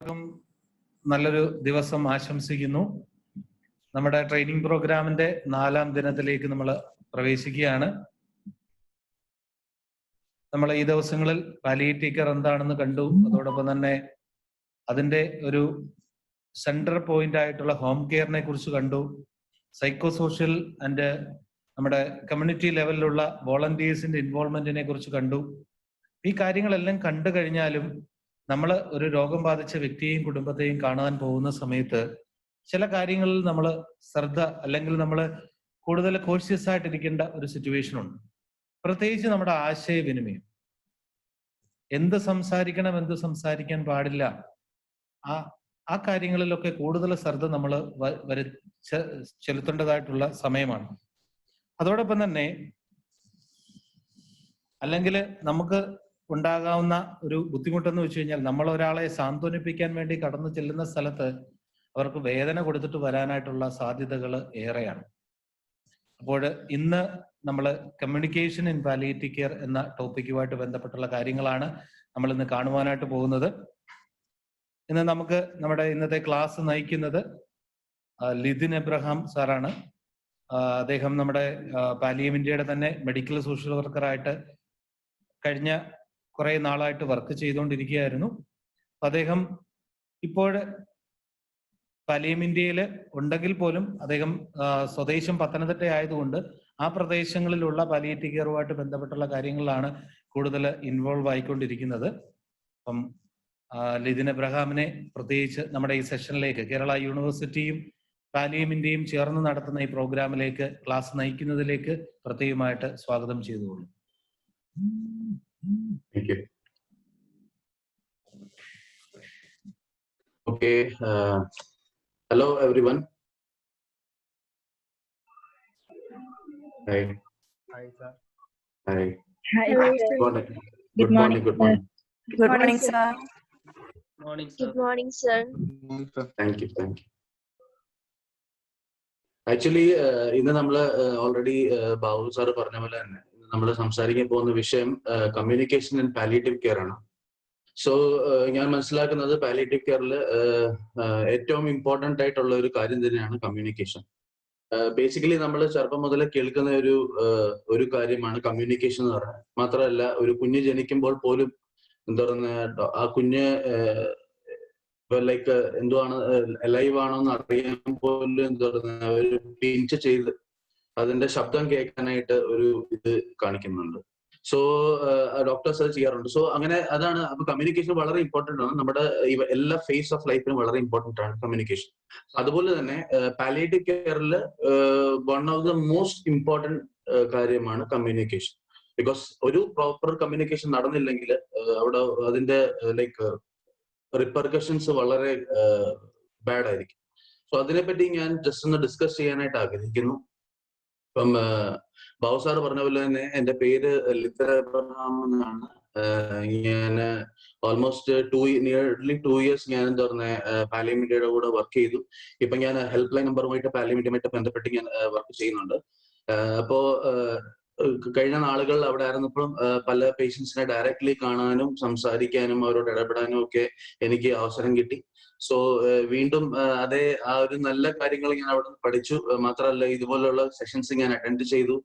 എല്ലാവർക്കും നല്ലൊരു ദിവസം ആശംസിക്കുന്നു. നമ്മുടെ ട്രെയിനിങ് പ്രോഗ്രാമിന്റെ 4ാം ദിനത്തിലേക്ക് നമ്മൾ പ്രവേശിക്കുകയാണ്. നമ്മൾ ഈ ദിവസങ്ങളിൽ പാലിയേറ്റീവ് കെയർ എന്താണെന്ന് കണ്ടു. അതോടൊപ്പം തന്നെ അതിന്റെ ഒരു സെൻട്രൽ പോയിന്റ് ആയിട്ടുള്ള ഹോം കെയറിനെ കുറിച്ച് കണ്ടു. സൈക്കോ സോഷ്യൽ ആൻഡ് നമ്മുടെ കമ്മ്യൂണിറ്റി ലെവലിലുള്ള വോളണ്ടിയേഴ്സിന്റെ ഇൻവോൾവ്മെന്റിനെ കുറിച്ച് കണ്ടു. ഈ കാര്യങ്ങളെല്ലാം കണ്ടു കഴിഞ്ഞാലും നമ്മൾ ഒരു രോഗം ബാധിച്ച വ്യക്തിയെയും കുടുംബത്തെയും കാണാൻ പോകുന്ന സമയത്ത് ചില കാര്യങ്ങളിൽ നമ്മൾ ശ്രദ്ധ അല്ലെങ്കിൽ നമ്മൾ കൂടുതൽ കോൺഷ്യസ് ആയിട്ടിരിക്കേണ്ട ഒരു സിറ്റുവേഷൻ ഉണ്ട്. പ്രത്യേകിച്ച് നമ്മുടെ ആശയവിനിമയം, എന്ത് സംസാരിക്കണം, എന്ത് സംസാരിക്കാൻ പാടില്ല, ആ കാര്യങ്ങളിലൊക്കെ കൂടുതൽ ശ്രദ്ധ നമ്മൾ ചെലുത്തേണ്ടതായിട്ടുള്ള സമയമാണ്. അതോടൊപ്പം തന്നെ അല്ലെങ്കിൽ നമുക്ക് ഉണ്ടാകാവുന്ന ഒരു ബുദ്ധിമുട്ടെന്ന് വെച്ച് കഴിഞ്ഞാൽ, നമ്മൾ ഒരാളെ സാന്ത്വനിപ്പിക്കാൻ വേണ്ടി കടന്നു ചെല്ലുന്ന സ്ഥലത്ത് അവർക്ക് വേദന കൊടുത്തിട്ട് വരാനായിട്ടുള്ള സാധ്യതകൾ ഏറെയാണ്. അപ്പോൾ ഇന്ന് നമ്മൾ കമ്മ്യൂണിക്കേഷൻ ഇൻ പാലിയേറ്റീവ് കെയർ എന്ന ടോപ്പിക്കുമായിട്ട് ബന്ധപ്പെട്ടുള്ള കാര്യങ്ങളാണ് നമ്മൾ ഇന്ന് കാണുവാനായിട്ട് പോകുന്നത്. ഇന്ന് നമുക്ക് നമ്മുടെ ഇന്നത്തെ ക്ലാസ് നയിക്കുന്നത് ലിതിൻ എബ്രഹാം സാറാണ്. അദ്ദേഹം നമ്മുടെ പാലിയം ഇന്ത്യയുടെ തന്നെ മെഡിക്കൽ സോഷ്യൽ വർക്കറായിട്ട് കഴിഞ്ഞ കുറെ നാളായിട്ട് വർക്ക് ചെയ്തുകൊണ്ടിരിക്കുകയായിരുന്നു. അദ്ദേഹം ഇപ്പോൾ പാലിയം ഇന്ത്യയിൽ ഉണ്ടെങ്കിൽ പോലും അദ്ദേഹം സ്വദേശം പത്തനംതിട്ട ആയതുകൊണ്ട് ആ പ്രദേശങ്ങളിലുള്ള പാലിയേറ്റീവ് കെയറുമായിട്ട് ബന്ധപ്പെട്ടുള്ള കാര്യങ്ങളിലാണ് കൂടുതൽ ഇൻവോൾവ് ആയിക്കൊണ്ടിരിക്കുന്നത്. അപ്പം ലിതിൻ എബ്രഹാമിനെ പ്രത്യേകിച്ച് നമ്മുടെ ഈ സെഷനിലേക്ക് കേരള യൂണിവേഴ്സിറ്റിയും പാലിയം ഇന്ത്യയും ചേർന്ന് നടത്തുന്ന ഈ പ്രോഗ്രാമിലേക്ക് ക്ലാസ് നയിക്കുന്നതിലേക്ക് പ്രത്യേകമായിട്ട് സ്വാഗതം ചെയ്തുകൊള്ളു. Thank you. Okay. Hello, everyone. Hi. Hi, sir. Hi. Hi. Good morning. Good morning. Good morning. Good morning, sir. Morning, sir. Good morning, sir. Thank you. Thank you. Actually, ഇന്ന് നമ്മൾ ഓൾറെഡി ബാബു സാർ പറഞ്ഞ പോലെ തന്നെ നമ്മൾ സംസാരിക്കാൻ പോകുന്ന വിഷയം communication and palliative care ആണ്. സോ ഞാൻ മനസ്സിലാക്കുന്നത് പാലിയേറ്റീവ് കെയറിൽ ഏറ്റവും ഇമ്പോർട്ടൻ്റ് ആയിട്ടുള്ള ഒരു കാര്യം തന്നെയാണ് കമ്മ്യൂണിക്കേഷൻ. ബേസിക്കലി നമ്മൾ ചെറുപ്പം മുതൽ കേൾക്കുന്ന ഒരു കാര്യമാണ് കമ്മ്യൂണിക്കേഷൻ എന്ന് പറയുന്നത്. മാത്രമല്ല, ഒരു കുഞ്ഞ് ജനിക്കുമ്പോൾ പോലും എന്താ പറയുക, ആ കുഞ്ഞ് ലൈക്ക് എന്തുവാണ് ലൈവ് ആണോ എന്ന് അറിയാൻ പോലും എന്താ പറയുക, ഒരു പിഞ്ച് ചെയ്ത് അതിന്റെ ശബ്ദം കേൾക്കാനായിട്ട് ഒരു ഇത് കാണിക്കുന്നുണ്ട്. സോ ഡോക്ടേഴ്സ് അത് ചെയ്യാറുണ്ട്. സോ അങ്ങനെ അതാണ്. അപ്പൊ കമ്മ്യൂണിക്കേഷൻ വളരെ ഇമ്പോർട്ടൻ്റ് ആണ്. നമ്മുടെ എല്ലാ ഫേസ് ഓഫ് ലൈഫിനും വളരെ ഇമ്പോർട്ടൻ്റ് ആണ് കമ്മ്യൂണിക്കേഷൻ. അതുപോലെ തന്നെ പാലിയേറ്റീവ് കെയറിൽ one of the most important കാര്യമാണ് കമ്മ്യൂണിക്കേഷൻ. ബിക്കോസ് ഒരു പ്രോപ്പർ കമ്മ്യൂണിക്കേഷൻ നടന്നില്ലെങ്കിൽ അവിടെ അതിന്റെ ലൈക്ക് റിപ്പർക്കഷൻസ് വളരെ ബാഡ് ആയിരിക്കും. സോ അതിനെപ്പറ്റി ഞാൻ ജസ്റ്റ് ഒന്ന് ഡിസ്കസ് ചെയ്യാനായിട്ട് ആഗ്രഹിക്കുന്നു. ഇപ്പം ബാബു സാർ പറഞ്ഞ പോലെ തന്നെ എൻ്റെ പേര് ലിതിൻ എബ്രഹാം എന്നാണ്. ഞാൻ ഓൾമോസ്റ്റ് നിയർലി 2 years ഞാൻ എന്താ പറയുക പാലിയം ഇന്ത്യയുടെ കൂടെ വർക്ക് ചെയ്തു. ഇപ്പൊ ഞാൻ ഹെൽപ്പ് ലൈൻ നമ്പറുമായിട്ട് പാലിയം ഇന്ത്യയുമായിട്ട് ബന്ധപ്പെട്ട് ഞാൻ വർക്ക് ചെയ്യുന്നുണ്ട്. അപ്പോ കഴിഞ്ഞ നാളുകൾ അവിടെ ആയിരുന്നപ്പോഴും പല പേഷ്യൻസിനെ ഡയറക്ട്ലി കാണാനും സംസാരിക്കാനും അവരോട് ഇടപെടാനും ഒക്കെ എനിക്ക് അവസരം കിട്ടി. സോ വീണ്ടും അതേ ആ ഒരു നല്ല കാര്യങ്ങൾ ഞാൻ അവിടെ നിന്ന് പഠിച്ചു. മാത്രമല്ല, ഇതുപോലുള്ള സെഷൻസ് ഞാൻ അറ്റൻഡ് ചെയ്തു.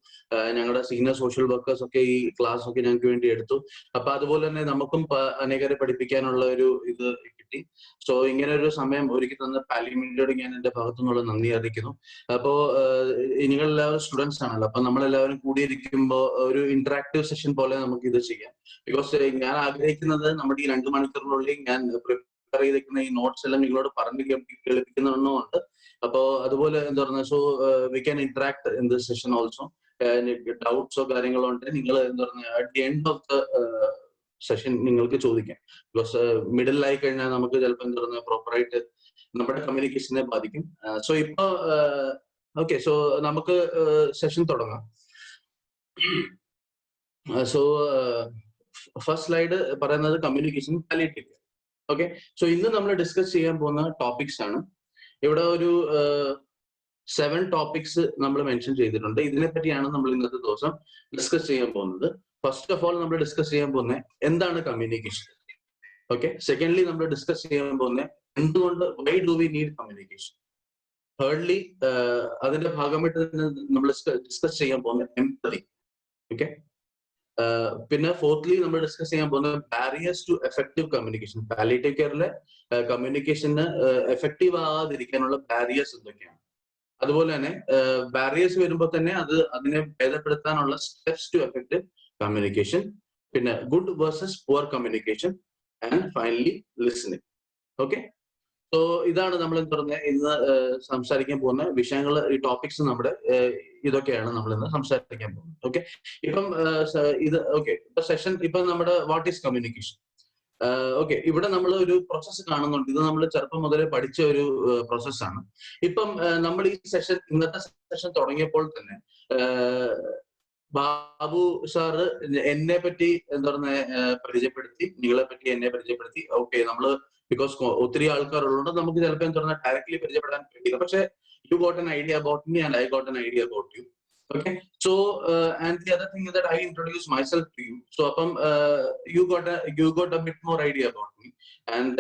ഞങ്ങളുടെ സീനിയർ സോഷ്യൽ വർക്കേഴ്സ് ഒക്കെ ഈ ക്ലാസ് ഒക്കെ ഞങ്ങൾക്ക് വേണ്ടി എടുത്തു. അപ്പൊ അതുപോലെ തന്നെ നമുക്കും അനേകരെ പഠിപ്പിക്കാനുള്ള ഒരു ഇത് കിട്ടി. സോ ഇങ്ങനെ ഒരു സമയം ഒരുക്കി തന്ന പാലിയം ഇന്ത്യയോട് ഞാൻ എൻ്റെ ഭാഗത്തു നിന്നുള്ള നന്ദി അറിയിക്കുന്നു. അപ്പോ നിങ്ങളെല്ലാവരും സ്റ്റുഡൻസ് ആണല്ലോ. അപ്പൊ നമ്മളെല്ലാവരും കൂടിയിരിക്കുമ്പോൾ ഒരു ഇന്ററാക്റ്റീവ് സെഷൻ പോലെ നമുക്ക് ഇത് ചെയ്യാം. ബിക്കോസ് ഞാൻ ആഗ്രഹിക്കുന്നത് നമ്മുടെ ഈ 2 മണിക്കൂറിനുള്ളിൽ ഞാൻ ചെയ്തിരിക്കുന്ന ഈ നോട്ട്സ് എല്ലാം നിങ്ങളോട് പറഞ്ഞ് കേൾപ്പിക്കുന്നുണ്ട്. അപ്പോ അതുപോലെ എന്താ പറയുക, so we can interact in this session also. ഡൗട്ട്സോ കാര്യങ്ങളോ ഉണ്ടെങ്കിൽ നിങ്ങൾ എന്താ പറയുക at the end of the session നിങ്ങൾക്ക് ചോദിക്കാം. ബിക്കോസ് മിഡിലായി കഴിഞ്ഞാൽ നമുക്ക് ചിലപ്പോൾ എന്താ പറയുക പ്രോപ്പറായിട്ട് നമ്മുടെ കമ്മ്യൂണിക്കേഷനെ ബാധിക്കും. സോ ഇപ്പൊ ഓക്കെ, സോ നമുക്ക് സെഷൻ തുടങ്ങാം. സോ ഫസ്റ്റ് സ്ലൈഡ് പറയുന്നത് communication palliative care. Okay, so ഇന്ന് നമ്മൾ ഡിസ്കസ് ചെയ്യാൻ പോകുന്ന ടോപ്പിക്സ് ആണ്. ഇവിടെ ഒരു 7 ടോപ്പിക്സ് നമ്മൾ മെൻഷൻ ചെയ്തിട്ടുണ്ട്. ഇതിനെ പറ്റിയാണ് നമ്മൾ ഇന്നത്തെ ദിവസം ഡിസ്കസ് ചെയ്യാൻ പോകുന്നത്. ഫസ്റ്റ് ഓഫ് ഓൾ നമ്മൾ ഡിസ്കസ് ചെയ്യാൻ പോകുന്നത് എന്താണ് കമ്മ്യൂണിക്കേഷൻ. ഓക്കെ. സെക്കൻഡ്ലി നമ്മൾ ഡിസ്കസ് ചെയ്യാൻ പോകുന്ന എന്തുകൊണ്ട് why do we need communication. Thirdly അതിന്റെ ഭാഗമായിട്ട് തന്നെ നമ്മൾ ഡിസ്കസ് ചെയ്യാൻ പോകുന്ന എംപതി. ഓക്കെ. പിന്നെ ഫോർത്ത് നമ്മൾ ഡിസ്കസ് ചെയ്യാൻ പോകുന്നത് barriers to effective communication. Palliative കെയറിലെ കമ്മ്യൂണിക്കേഷന് എഫക്റ്റീവ് ആകാതിരിക്കാനുള്ള ബാരിയേഴ്സ് എന്തൊക്കെയാണ്, അതുപോലെ തന്നെ ബാരിയേഴ്സ് വരുമ്പോൾ തന്നെ അതിനെ ഭേദപ്പെടുത്താനുള്ള സ്റ്റെപ്സ് ടു എഫക്റ്റീവ് കമ്മ്യൂണിക്കേഷൻ, പിന്നെ good versus poor communication, and finally listening. Okay. So ഇതാണ് നമ്മൾ ഇന്ന് സംസാരിക്കാൻ പോകുന്ന വിഷയങ്ങൾ. ഈ ടോപ്പിക്സ് നമ്മുടെ ഇതൊക്കെയാണ് നമ്മൾ ഇന്ന് സംസാരിക്കാൻ പോകുന്നത്. ഓക്കെ. ഇപ്പം ഇത് ഓക്കെ. ഇപ്പൊ സെഷൻ ഇപ്പൊ നമ്മുടെ വാട്ട് ഈസ് കമ്മ്യൂണിക്കേഷൻ. ഓക്കെ. ഇവിടെ നമ്മൾ ഒരു പ്രോസസ്സ് കാണുന്നുണ്ട്. ഇത് നമ്മൾ ചെറുപ്പം മുതലേ പഠിച്ച ഒരു പ്രോസസ്സാണ്. ഇപ്പം നമ്മൾ ഈ ഇന്നത്തെ സെഷൻ തുടങ്ങിയപ്പോൾ തന്നെ ബാബു സാറ് എന്നെ പറ്റി പരിചയപ്പെടുത്തി, നിങ്ങളെ പറ്റി എന്നെ പരിചയപ്പെടുത്തി. ഓക്കെ. നമ്മള് ബിക്കോസ് ഒത്തിരി ആൾക്കാരുള്ളതുകൊണ്ട് നമുക്ക് ചിലപ്പോൾ ഡയറക്ട്ലി പരിചയപ്പെടാൻ പറ്റില്ല. പക്ഷെ you got an idea about me and I got an idea about you. Okay. So and the other thing is that I introduced myself to you. So you got a bit more idea about me, and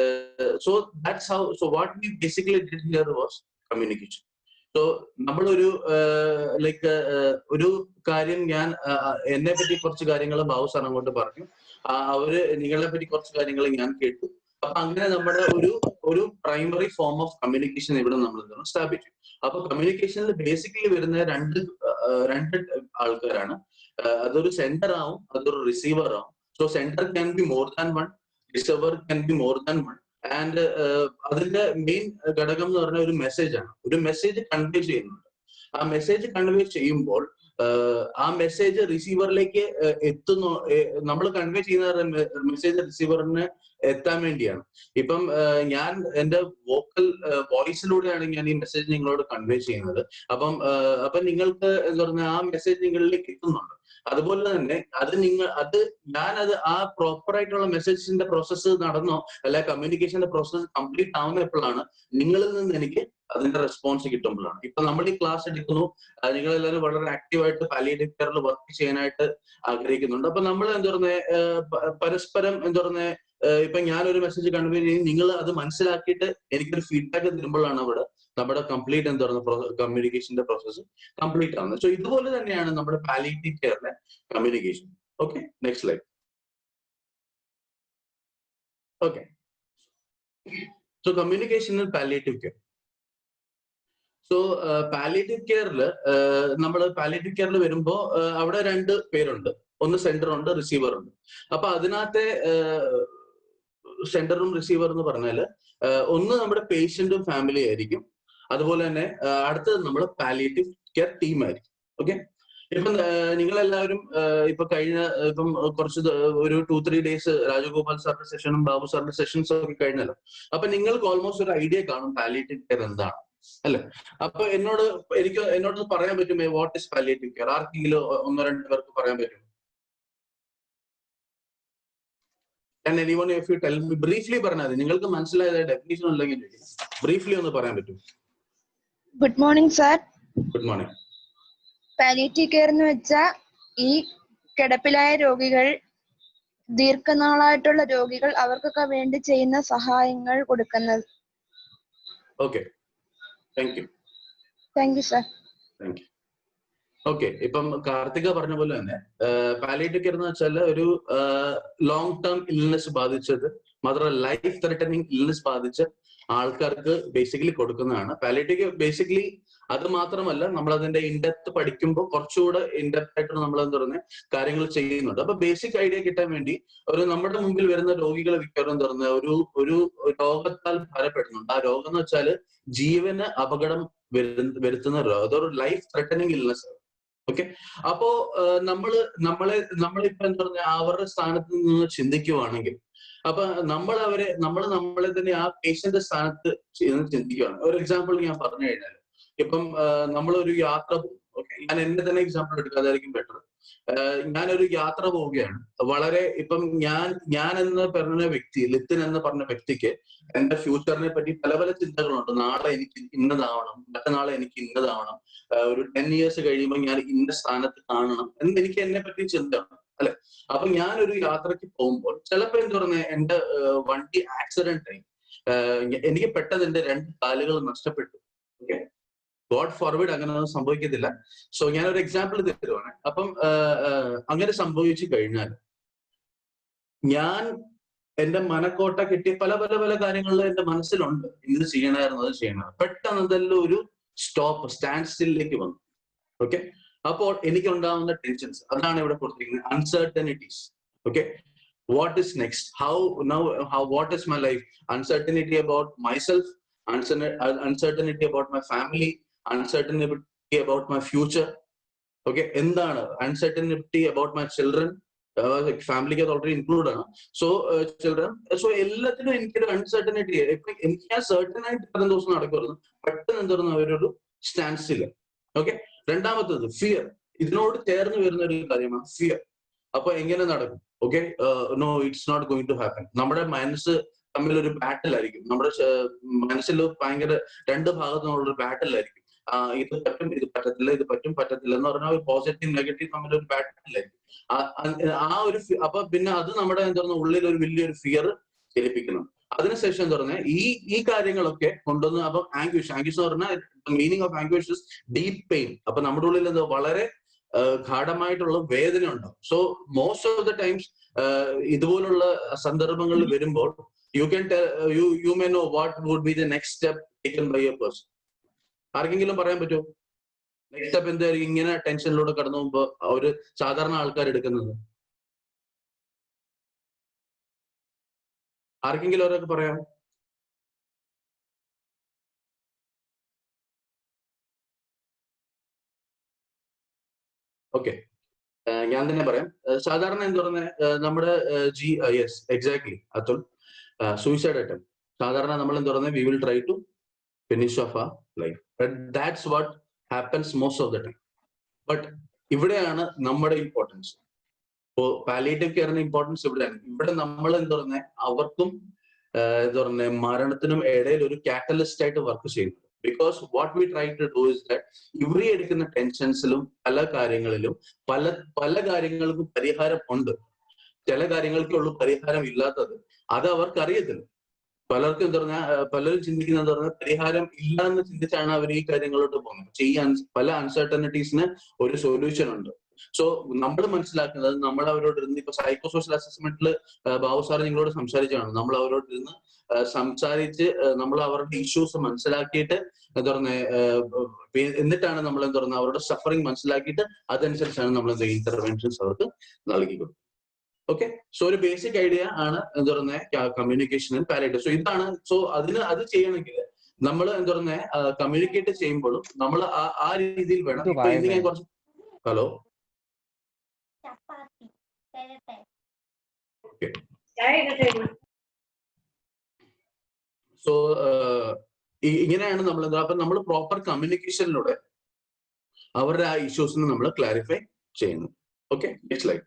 so that's how. So what we basically did here was communication. So നമ്മളൊരു ഒരു കാര്യം, ഞാൻ എന്നെ പറ്റി കുറച്ച് കാര്യങ്ങൾ Babu sir അങ്ങോട്ട് പറഞ്ഞു, അവര് നിങ്ങളെ പറ്റി കുറച്ച് കാര്യങ്ങൾ ഞാൻ കേട്ടു. അപ്പൊ അങ്ങനെ നമ്മുടെ ഒരു പ്രൈമറി ഫോം ഓഫ് കമ്മ്യൂണിക്കേഷൻ ഇവിടെ നമ്മൾ സ്ഥാപിച്ചു. അപ്പൊ കമ്മ്യൂണിക്കേഷനിൽ ബേസിക്കലി വരുന്ന രണ്ട് ആൾക്കാരാണ്. അതൊരു സെൻഡർ ആവും, അതൊരു റിസീവർ ആവും. So sender can be more than one, receiver can be more than one. And അതിന്റെ മെയിൻ ഘടകം എന്ന് പറഞ്ഞാൽ ഒരു മെസ്സേജ് ആണ്. ഒരു മെസ്സേജ് കൺവേ ചെയ്യുന്നുണ്ട്. ആ മെസ്സേജ് കൺവേ ചെയ്യുമ്പോൾ ആ മെസ്സേജ് റിസീവറിലേക്ക് എത്തുന്നു. നമ്മൾ കൺവേ ചെയ്യുന്ന മെസ്സേജ് റിസീവറിന് എത്താൻ വേണ്ടിയാണ്. ഇപ്പം ഞാൻ എന്റെ വോയിസിലൂടെയാണ് ഞാൻ ഈ മെസ്സേജ് നിങ്ങളോട് കൺവേ ചെയ്യുന്നത്. അപ്പൊ നിങ്ങൾക്ക് ആ മെസ്സേജ് നിങ്ങളിലേക്ക് എത്തുന്നുണ്ട്. അതുപോലെ തന്നെ ഞാനത് ആ പ്രോപ്പർ ആയിട്ടുള്ള മെസ്സേജിന്റെ പ്രോസസ്സ് നടന്നോ അല്ലെ കമ്മ്യൂണിക്കേഷന്റെ പ്രോസസ്സ് കംപ്ലീറ്റ് ആവുന്ന എപ്പോഴാണ്, നിങ്ങളിൽ നിന്ന് എനിക്ക് അതിന്റെ റെസ്പോൺസ് കിട്ടുമ്പോഴാണ്. ഇപ്പൊ നമ്മൾ ഈ ക്ലാസ് എടുക്കുന്നു, നിങ്ങളെല്ലാവരും വളരെ ആക്റ്റീവായിട്ട് പാലിയേറ്റീവ് കെയറിൽ വർക്ക് ചെയ്യാനായിട്ട് ആഗ്രഹിക്കുന്നുണ്ട്. അപ്പൊ നമ്മൾ പരസ്പരം ഇപ്പൊ ഞാനൊരു മെസ്സേജ് കൺവേ ചെയ്യും, നിങ്ങൾ അത് മനസ്സിലാക്കിയിട്ട് എനിക്കൊരു ഫീഡ്ബാക്ക് തരുമ്പോഴാണ് അവിടെ നമ്മുടെ കംപ്ലീറ്റ് കമ്മ്യൂണിക്കേഷന്റെ പ്രോസസ്സ് കംപ്ലീറ്റ് ആവുന്നത്. സോ ഇതുപോലെ തന്നെയാണ് നമ്മുടെ പാലിയേറ്റീവ് കെയറിലെ communication. Okay. Next slide. Okay. So communication in palliative care. So palliative കെയറിൽ വരുമ്പോ അവിടെ രണ്ട് പേരുണ്ട്. ഒന്ന് സെന്റർ ഉണ്ട്, റിസീവർ ഉണ്ട്. അപ്പൊ അതിനകത്തെ സെന്ററും റിസീവർ എന്ന് പറഞ്ഞാല് ഒന്ന് നമ്മുടെ പേഷ്യന്റും ഫാമിലി ആയിരിക്കും. അതുപോലെ തന്നെ അടുത്തത് നമ്മുടെ പാലിയേറ്റീവ് കെയർ ടീം ആയിരിക്കും. ഓക്കെ. ഇപ്പം നിങ്ങളെല്ലാവരും ഇപ്പം കുറച്ച് ഒരു 2-3 days രാജഗോപാൽ സാറിന്റെ സെഷനും ബാബു സാറിന്റെ സെഷൻസും ഒക്കെ കഴിഞ്ഞല്ലോ. അപ്പൊ നിങ്ങൾക്ക് ഓൾമോസ്റ്റ് ഒരു ഐഡിയ കാണും പാലിയേറ്റീവ് കെയർ എന്താണ്, അല്ലെ? അപ്പൊ എന്നോട് പറയാൻ പറ്റുമോ വാട്ട് ഇസ് പാലിയേറ്റീവ് കെയർ? ആർക്കെങ്കിലും 1-2 പേർക്ക് പറയാൻ പറ്റും? Can anyone of you tell me briefly പറഞ്ഞാൽ മതി, നിങ്ങൾക്ക് മനസ്സിലായ ഡെഫിനിഷൻ ഉണ്ടെങ്കിൽ ബ്രീഫ്ലി ഒന്ന് പറയാൻ പറ്റും? Good morning sir. Good morning. Palliative care എന്ന് വെച്ചാൽ ഈ കിടപ്പിലായ രോഗികൾ, ദീർഘനാളായിട്ടുള്ള രോഗികൾ, അവർക്കൊക്കെ വേണ്ടി ചെയ്യുന്ന സഹായങ്ങൾ കൊടുക്കുന്നത്. Okay. Thank you. Thank you sir. Thank you. Okay. ഇപ്പം കാർത്തിക പറഞ്ഞ പോലെ തന്നെ പാലിയേറ്റീവ് കെയർ എന്ന് വെച്ചാൽ ഒരു ലോങ് ടേം ഇൽനെസ് ബാധിച്ചത്, മാത്രമല്ല ലൈഫ് ത്രെട്ടനിങ് ഇൽനെസ് ബാധിച്ച ആൾക്കാർക്ക് ബേസിക്കലി കൊടുക്കുന്നതാണ് പാലിയേറ്റീവ് കെയർ. ബേസിക്കലി അത് മാത്രമല്ല, നമ്മൾ അതിന്റെ ഇൻഡെപ്ത് പഠിക്കുമ്പോൾ കുറച്ചുകൂടെ ഇൻഡെപ്ത് ആയിട്ട് നമ്മൾ കാര്യങ്ങൾ ചെയ്യുന്നുണ്ട്. അപ്പൊ ബേസിക് ഐഡിയ കിട്ടാൻ വേണ്ടി നമ്മുടെ മുമ്പിൽ വരുന്ന രോഗികളെ വിൽക്കാറും ഒരു രോഗത്താൽ ഭാരപ്പെടുന്നുണ്ട്. ആ രോഗം എന്ന് വെച്ചാൽ ജീവന് അപകടം വരുത്തുന്ന രോഗം. അതൊരു ലൈഫ് ത്രെട്ടനിങ് ഇൽനെസ്. ഓക്കെ. അപ്പോ നമ്മളിപ്പോ അവരുടെ സ്ഥാനത്ത് നിന്ന് ചിന്തിക്കുവാണെങ്കിൽ, അപ്പൊ നമ്മളെ തന്നെ ആ പേഷ്യന്റ് സ്ഥാനത്ത് ചിന്തിക്കുകയാണ്. ഒരു എക്സാമ്പിൾ ഞാൻ പറഞ്ഞു കഴിഞ്ഞാൽ, ഇപ്പം നമ്മളൊരു യാത്ര പോകും. ഓക്കെ. ഞാൻ എന്നെ തന്നെ എക്സാമ്പിൾ എടുക്കാതായിരിക്കും ബെറ്റർ. ഞാനൊരു യാത്ര പോവുകയാണ്. ഇപ്പം ഞാൻ എന്ന് പറഞ്ഞ വ്യക്തി, ലിത്തിൻ എന്ന് പറഞ്ഞ വ്യക്തിക്ക് എന്റെ ഫ്യൂച്ചറിനെ പറ്റി പല പല ചിന്തകളുണ്ട്. നാളെ എനിക്ക് ഇന്നതാവണം, മറ്റന്നാളെ എനിക്ക് ഇന്നതാവണം, ഒരു 10 years കഴിയുമ്പോൾ ഞാൻ ഇന്ന സ്ഥാനത്ത് കാണണം എന്ന് എനിക്ക് എന്നെ പറ്റി ചിന്തയാണ്, അല്ലെ? അപ്പൊ ഞാനൊരു യാത്രക്ക് പോകുമ്പോൾ ചിലപ്പോ എന്താ പറയുന്നത് എന്റെ വണ്ടി ആക്സിഡന്റ് ആയി, എനിക്ക് പെട്ടെന്ന് എന്റെ 2 കാലുകൾ നഷ്ടപ്പെട്ടു. ഓക്കെ, ഗോഡ് ഫോർവേഡ് അങ്ങനെ ഒന്നും സംഭവിക്കത്തില്ല. സോ ഞാനൊരു എക്സാമ്പിൾ തരുവാണ്. അപ്പം അങ്ങനെ സംഭവിച്ചു കഴിഞ്ഞാൽ ഞാൻ എന്റെ മനക്കോട്ട കെട്ടിയ പല പല പല കാര്യങ്ങളിൽ എന്റെ മനസ്സിലുണ്ട്, ഇത് ചെയ്യണമായിരുന്നു, അത് ചെയ്യണമായിരുന്നു. പെട്ടെന്ന് എന്തെല്ലാം ഒരു സ്റ്റാൻഡ് സ്റ്റില്ലിലേക്ക് വന്നു. ഓക്കെ, അപ്പോൾ എനിക്ക് ഉണ്ടാവുന്ന ടെൻഷൻസ്, അതാണ് ഇവിടെ കൊടുത്തിരിക്കുന്നത്, uncertainties. Okay, what is next, what is my life, uncertainty about myself, uncertainty about my family, uncertainty about my future. Okay, എന്താണ് uncertainty about my children, ഫാമിലിക്ക് അത് ഓൾറെഡി ഇൻക്ലൂഡ് ആണ്. സോ ചിൽഡ്രൻ, സോ എല്ലാത്തിനും എനിക്കൊരു uncertainty. ഇപ്പൊ എനിക്ക് ഞാൻ certain ആയിട്ട് ഇത്രയും ദിവസം നടക്കുമായിരുന്നു, പെട്ടെന്ന് എന്തായിരുന്നു അവരൊരു സ്റ്റാൻഡ് സ്റ്റിൽ. ഓക്കെ, രണ്ടാമത്തത് ഫിയർ, ഇതിനോട് ചേർന്ന് വരുന്ന ഒരു കാര്യമാണ് ഫിയർ. അപ്പൊ എങ്ങനെ നടക്കും? Okay, no, it's not going to happen. നമ്മുടെ മനസ്സ് തമ്മിൽ ഒരു ബാറ്റിൽ ആയിരിക്കും, നമ്മുടെ മനസ്സിൽ ഭയങ്കര 2 ഭാഗത്തു നിന്നുള്ളൊരു ബാറ്റിൽ ആയിരിക്കും. ഇത് പറ്റും, ഇത് പറ്റത്തില്ല, ഇത് പറ്റും, പറ്റത്തില്ല എന്ന് പറഞ്ഞാൽ ഒരു പോസിറ്റീവ് നെഗറ്റീവ് തമ്മിൽ ഒരു ബാറ്റിൽ ആയിരിക്കും. ആ ഒരു അപ്പൊ പിന്നെ അത് നമ്മുടെ എന്താ പറയുക ഉള്ളിൽ ഒരു വലിയൊരു ഫിയർ ജനിപ്പിക്കണം. അതിനുശേഷം എന്താ പറയുന്നത് ഈ കാര്യങ്ങളൊക്കെ കൊണ്ടുവന്ന്, അപ്പൊ ആംഗ്വിഷ് എന്ന് പറഞ്ഞാൽ meaning of anguish is deep pain. അപ്പൊ നമ്മുടെ ഉള്ളിൽ എന്താ വളരെ ഗാഠമായിട്ടുള്ള വേദന ഉണ്ടാവും. So most of the times ഇതുപോലുള്ള സന്ദർഭങ്ങളിൽ വരുമ്പോൾ you may know what would be the next step taken by a person. ആർക്കെങ്കിലും പറയാൻ പറ്റുമോ നെക്സ്റ്റ് സ്റ്റെപ്പ് എന്തായിരിക്കും ഇങ്ങനെ ടെൻഷനിലൂടെ കടന്നു പോകുമ്പോ ഒരു സാധാരണ ആൾക്കാർ എടുക്കുന്നത്? ആർക്കെങ്കിലും അവരൊക്കെ പറയാം? ഓക്കെ, ഞാൻ തന്നെ പറയാം. സാധാരണ എന്താ പറയുന്നത് നമ്മുടെ yes exactly Athul, suicide attempt. സാധാരണ നമ്മൾ എന്താ പറയുന്നത് we will try to finish off our life. That's what happens most of the time. But ഇവിടെയാണ് നമ്മുടെ ഇമ്പോർട്ടൻസ്. ഇപ്പോ പാലിയേറ്റീവ് കെയറിന്റെ ഇമ്പോർട്ടൻസ് ഇവിടെയാണ്. ഇവിടെ നമ്മൾ എന്താ പറയുന്നത് അവർക്കും എന്താ പറയുന്നത് മരണത്തിനും ഇടയിൽ ഒരു കാറ്റലിസ്റ്റ് ആയിട്ട് വർക്ക് ചെയ്യുന്നു. Because what we try to do is that ഇവരെ എടുക്കുന്ന ടെൻഷൻസിലും പല കാര്യങ്ങളിലും പല കാര്യങ്ങൾക്കും പരിഹാരം ഉണ്ട്. ചില കാര്യങ്ങൾക്കേ ഉള്ളൂ പരിഹാരം ഇല്ലാത്തത്. അത് അവർക്ക് അറിയത്തില്ല. പലർക്കും എന്താ പറഞ്ഞാൽ പലരും ചിന്തിക്കുന്നത് എന്താ പറഞ്ഞാൽ പരിഹാരം ഇല്ല എന്ന് ചിന്തിച്ചാണ് അവർ ഈ കാര്യങ്ങളോട്ട് പോകുന്നത്. ചെയ്യാൻ പല അൺസർട്ടനിറ്റീസിന് ഒരു സൊല്യൂഷൻ ഉണ്ട്. സോ നമ്മൾ മനസ്സിലാക്കുന്നത്, നമ്മൾ അവരോട് ഇരുന്ന് ഇപ്പൊ സൈക്കോ സോഷ്യൽ അസസ്മെന്റിൽ ബാബു സാർ നിങ്ങളോട് സംസാരിച്ചാണ്, നമ്മൾ അവരോട് ഇരുന്ന് സംസാരിച്ച് നമ്മൾ അവരുടെ ഇഷ്യൂസ് മനസ്സിലാക്കിയിട്ട് എന്താ പറയുന്നത് എന്നിട്ടാണ് നമ്മൾ എന്താ പറയുന്നത് അവരുടെ സഫറിങ് മനസ്സിലാക്കിയിട്ട് അതനുസരിച്ചാണ് നമ്മൾ ഇന്റർവെൻഷൻസ് അവർക്ക് നൽകിക്കൊടുക്കുന്നത്. ഓക്കെ, സോ ഒരു ബേസിക് ഐഡിയ ആണ് എന്താ പറയുന്നത് കമ്മ്യൂണിക്കേഷൻ ആൻഡ് പാലിയേറ്റീവ്. സോ ഇതാണ്. സോ അത് ചെയ്യണമെങ്കിൽ നമ്മൾ എന്താ പറയുന്നത് കമ്മ്യൂണിക്കേറ്റ് ചെയ്യുമ്പോഴും നമ്മൾ ആ രീതിയിൽ വേണം. ഇപ്പൊ ഇന്ന് ഞാൻ കുറച്ച് ഹലോ ഓക്കെ, സോ ഇങ്ങനെയാണ് നമ്മൾ എന്താ, അപ്പൊ നമ്മൾ പ്രോപ്പർ കമ്മ്യൂണിക്കേഷനിലൂടെ അവരുടെ ആ ഇഷ്യൂസിനെ നമ്മൾ ക്ലാരിഫൈ ചെയ്യുന്നു. Okay, next slide.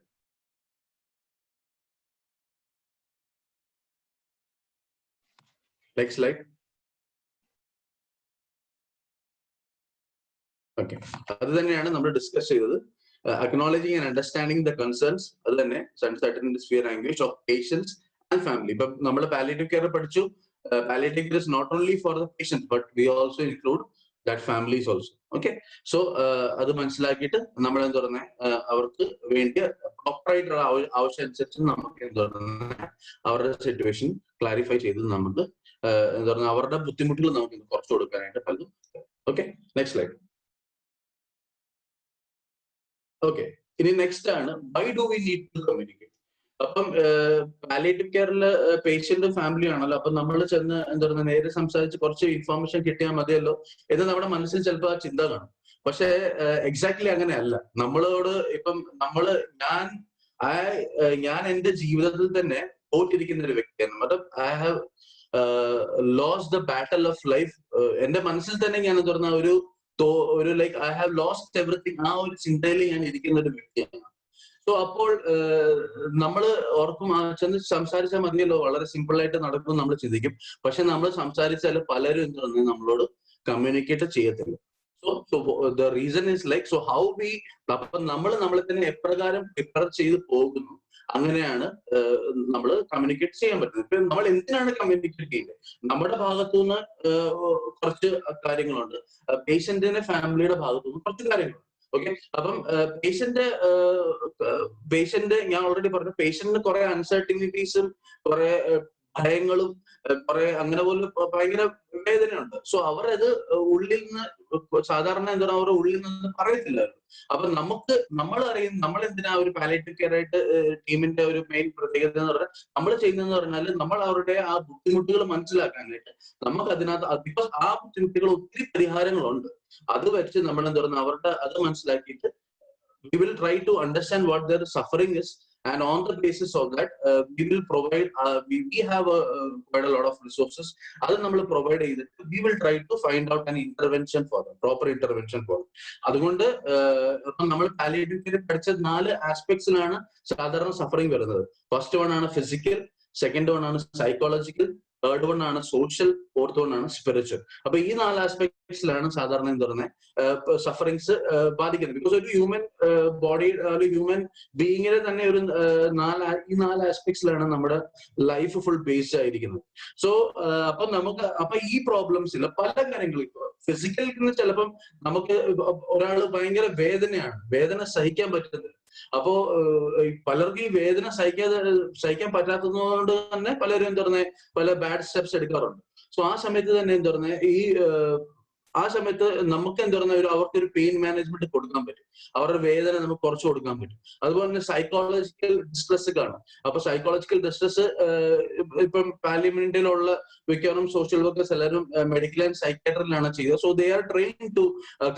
Next slide. Okay, അത് തന്നെയാണ് നമ്മൾ ഡിസ്കസ് ചെയ്തത്. Acknowledging and understanding the concerns, അത് തന്നെ uncertainty, fear, anguish of patients and family. ഇപ്പൊ നമ്മൾ പാലിയേറ്റീവ് കെയർ പഠിച്ചു. Palliative care is not only for the patients but we also include that families also. Okay, so അത് മനസ്സിലാക്കിയിട്ട് നമ്മൾ എന്താ പറയുന്നത് അവർക്ക് വേണ്ടിയ പ്രോപ്പർ ആയിട്ടുള്ള ആവശ്യം അനുസരിച്ച് നമുക്ക് എന്താ പറയുന്നത് അവരുടെ സിറ്റുവേഷൻ ക്ലാരിഫൈ ചെയ്ത് നമുക്ക് എന്താ പറയുക അവരുടെ ബുദ്ധിമുട്ടുകൾ നമുക്ക് കുറച്ചു കൊടുക്കാനായിട്ട് പറ്റും. Okay, next slide. ഓക്കെ, ഇനി നെക്സ്റ്റ് ആണ് why do we need to communicate. അപ്പം പാലിയേറ്റീവ് കെയറിൽ പേഷ്യന്റും ഫാമിലിയും ആണല്ലോ. അപ്പൊ നമ്മൾ ചെന്ന് എന്താ പറയുക നേരെ സംസാരിച്ച് കുറച്ച് ഇൻഫോർമേഷൻ കിട്ടിയാൽ മതിയല്ലോ എന്ന് നമ്മുടെ മനസ്സിൽ ചിലപ്പോൾ ആ ചിന്ത കാണും. പക്ഷെ എക്സാക്ട്ലി അങ്ങനെയല്ല. നമ്മളോട് ഇപ്പം ഞാൻ എന്റെ ജീവിതത്തിൽ തന്നെ തോറ്റിരിക്കുന്ന ഒരു വ്യക്തിയാണ്. മതം I have lost the battle of life. എന്റെ മനസ്സിൽ തന്നെ ഞാൻ എന്താ പറഞ്ഞ ഒരു like I have lost everything, ആ ഒരു ചിന്തയിൽ ഞാൻ ഇരിക്കുന്ന ഒരു വ്യക്തിയാണ്. സോ അപ്പോൾ നമ്മൾ ഓർക്കും ചെന്ന് സംസാരിച്ചാൽ മതിയല്ലോ, വളരെ സിമ്പിൾ ആയിട്ട് നടക്കും നമ്മൾ ചിന്തിക്കും. പക്ഷെ നമ്മൾ സംസാരിച്ചാൽ പലരും എന്ത് പറഞ്ഞാൽ നമ്മളോട് കമ്മ്യൂണിക്കേറ്റ് ചെയ്യത്തില്ല. So the reason is like, so how we, അപ്പൊ നമ്മളെ തന്നെ എപ്രകാരം പ്രിപ്പയർ ചെയ്ത് പോകുന്നു, അങ്ങനെയാണ് നമ്മൾ കമ്മ്യൂണിക്കേറ്റ് ചെയ്യാൻ പറ്റുന്നത്. ഇപ്പൊ നമ്മൾ എന്തിനാണ് കമ്മ്യൂണിക്കേറ്റ് ചെയ്യുന്നത്? നമ്മുടെ ഭാഗത്തുനിന്ന് കുറച്ച് കാര്യങ്ങളുണ്ട്, പേഷ്യന്റിന്റെ ഫാമിലിയുടെ ഭാഗത്തുനിന്ന് കുറച്ച് കാര്യങ്ങളുണ്ട്. ഓക്കെ, അപ്പം പേഷ്യന്റ് ഞാൻ ഓൾറെഡി പറഞ്ഞു, പേഷ്യന്റിന് കുറെ അൺസർട്ടിനിറ്റീസും കുറെ ഭയങ്ങളും കുറെ അങ്ങനെ പോലും ഭയങ്കര വേദനയുണ്ട്. സോ അവരത് ഉള്ളിൽ നിന്ന് സാധാരണ എന്താണ് അവരുടെ ഉള്ളിൽ നിന്ന് പറയത്തില്ലായിരുന്നു. അപ്പൊ നമ്മൾ എന്തിനാ ഒരു പാലിയേറ്റീവ് കെയർ ആയിട്ട് ടീമിന്റെ ഒരു മെയിൻ പ്രത്യേകത എന്ന് പറഞ്ഞാൽ നമ്മൾ ചെയ്യുന്നതെന്ന് പറഞ്ഞാൽ നമ്മൾ അവരുടെ ആ ബുദ്ധിമുട്ടുകൾ മനസ്സിലാക്കാനായിട്ട് നമുക്ക് അതിനകത്ത് ബിക്കോസ് ആ ബുദ്ധിമുട്ടുകൾ ഒത്തിരി പരിഹാരങ്ങളുണ്ട്. അത് വെച്ച് നമ്മൾ എന്താ പറയുക, അവരുടെ അത് മനസ്സിലാക്കിയിട്ട് we will try to understand what their suffering is, and on the basis of that we will provide we have quite a lot of resources adu nammal provide cheyidittu we will try to find out an intervention for them, proper intervention for them. അതുകൊണ്ട് നമ്മൾ palliative care പഠിച്ച 4 ആസ്പെക്ട്സിലാണ് സാധാരണ suffering വരുന്നത്. First one ആണ് physical, second one ആണ് psychological, third one ആണ് social, fourth one ആണ് spiritual. അപ്പൊ ഈ 4 ആസ്പെക്ട്സിലാണ് സാധാരണ എന്ത് പറയുന്നത് സഫറിങ്സ് ബാധിക്കുന്നത്. ബിക്കോസ് ഒരു ഹ്യൂമൻ ബോഡി, ഒരു ഹ്യൂമൻ ബീയിങ്ങിനെ തന്നെ ഒരു ഈ 4 ആസ്പെക്ട്സിലാണ് നമ്മുടെ ലൈഫ് ഫുൾ ബേസ്ഡ് ആയിരിക്കുന്നത്. സോ അപ്പൊ ഈ പ്രോബ്ലംസിൽ പല കാര്യങ്ങളും ഫിസിക്കലിൽ ചിലപ്പം നമുക്ക് ഒരാൾ ഭയങ്കര വേദന സഹിക്കാൻ പറ്റുന്നില്ല. അപ്പോ പലർക്കും ഈ വേദന സഹിക്കാൻ പറ്റാത്തത് കൊണ്ട് തന്നെ പലരും എന്താ പറയുന്നത് പല ബാഡ് സ്റ്റെപ്സ് എടുക്കാറുണ്ട്. സോ ആ സമയത്ത് തന്നെ എന്താ പറയുന്നത് ആ സമയത്ത് നമുക്ക് എന്താ പറയുക അവർക്കൊരു പെയിൻ മാനേജ്മെന്റ് കൊടുക്കാൻ പറ്റും, അവരുടെ വേദന നമുക്ക് കുറച്ച് കൊടുക്കാൻ പറ്റും. അതുപോലെ തന്നെ സൈക്കോളജിക്കൽ ഡിസ്ട്രെസ് കാണും. അപ്പൊ സൈക്കോളജിക്കൽ ഡിസ്ട്രെസ് ഇപ്പം പാർലമെന്റിലുള്ള മിക്കവാറും സോഷ്യൽ വർക്കേഴ്സ് എല്ലാവരും മെഡിക്കൽ ആൻഡ് സൈക്കാട്രിയിലാണ് ചെയ്യുക. So they are training to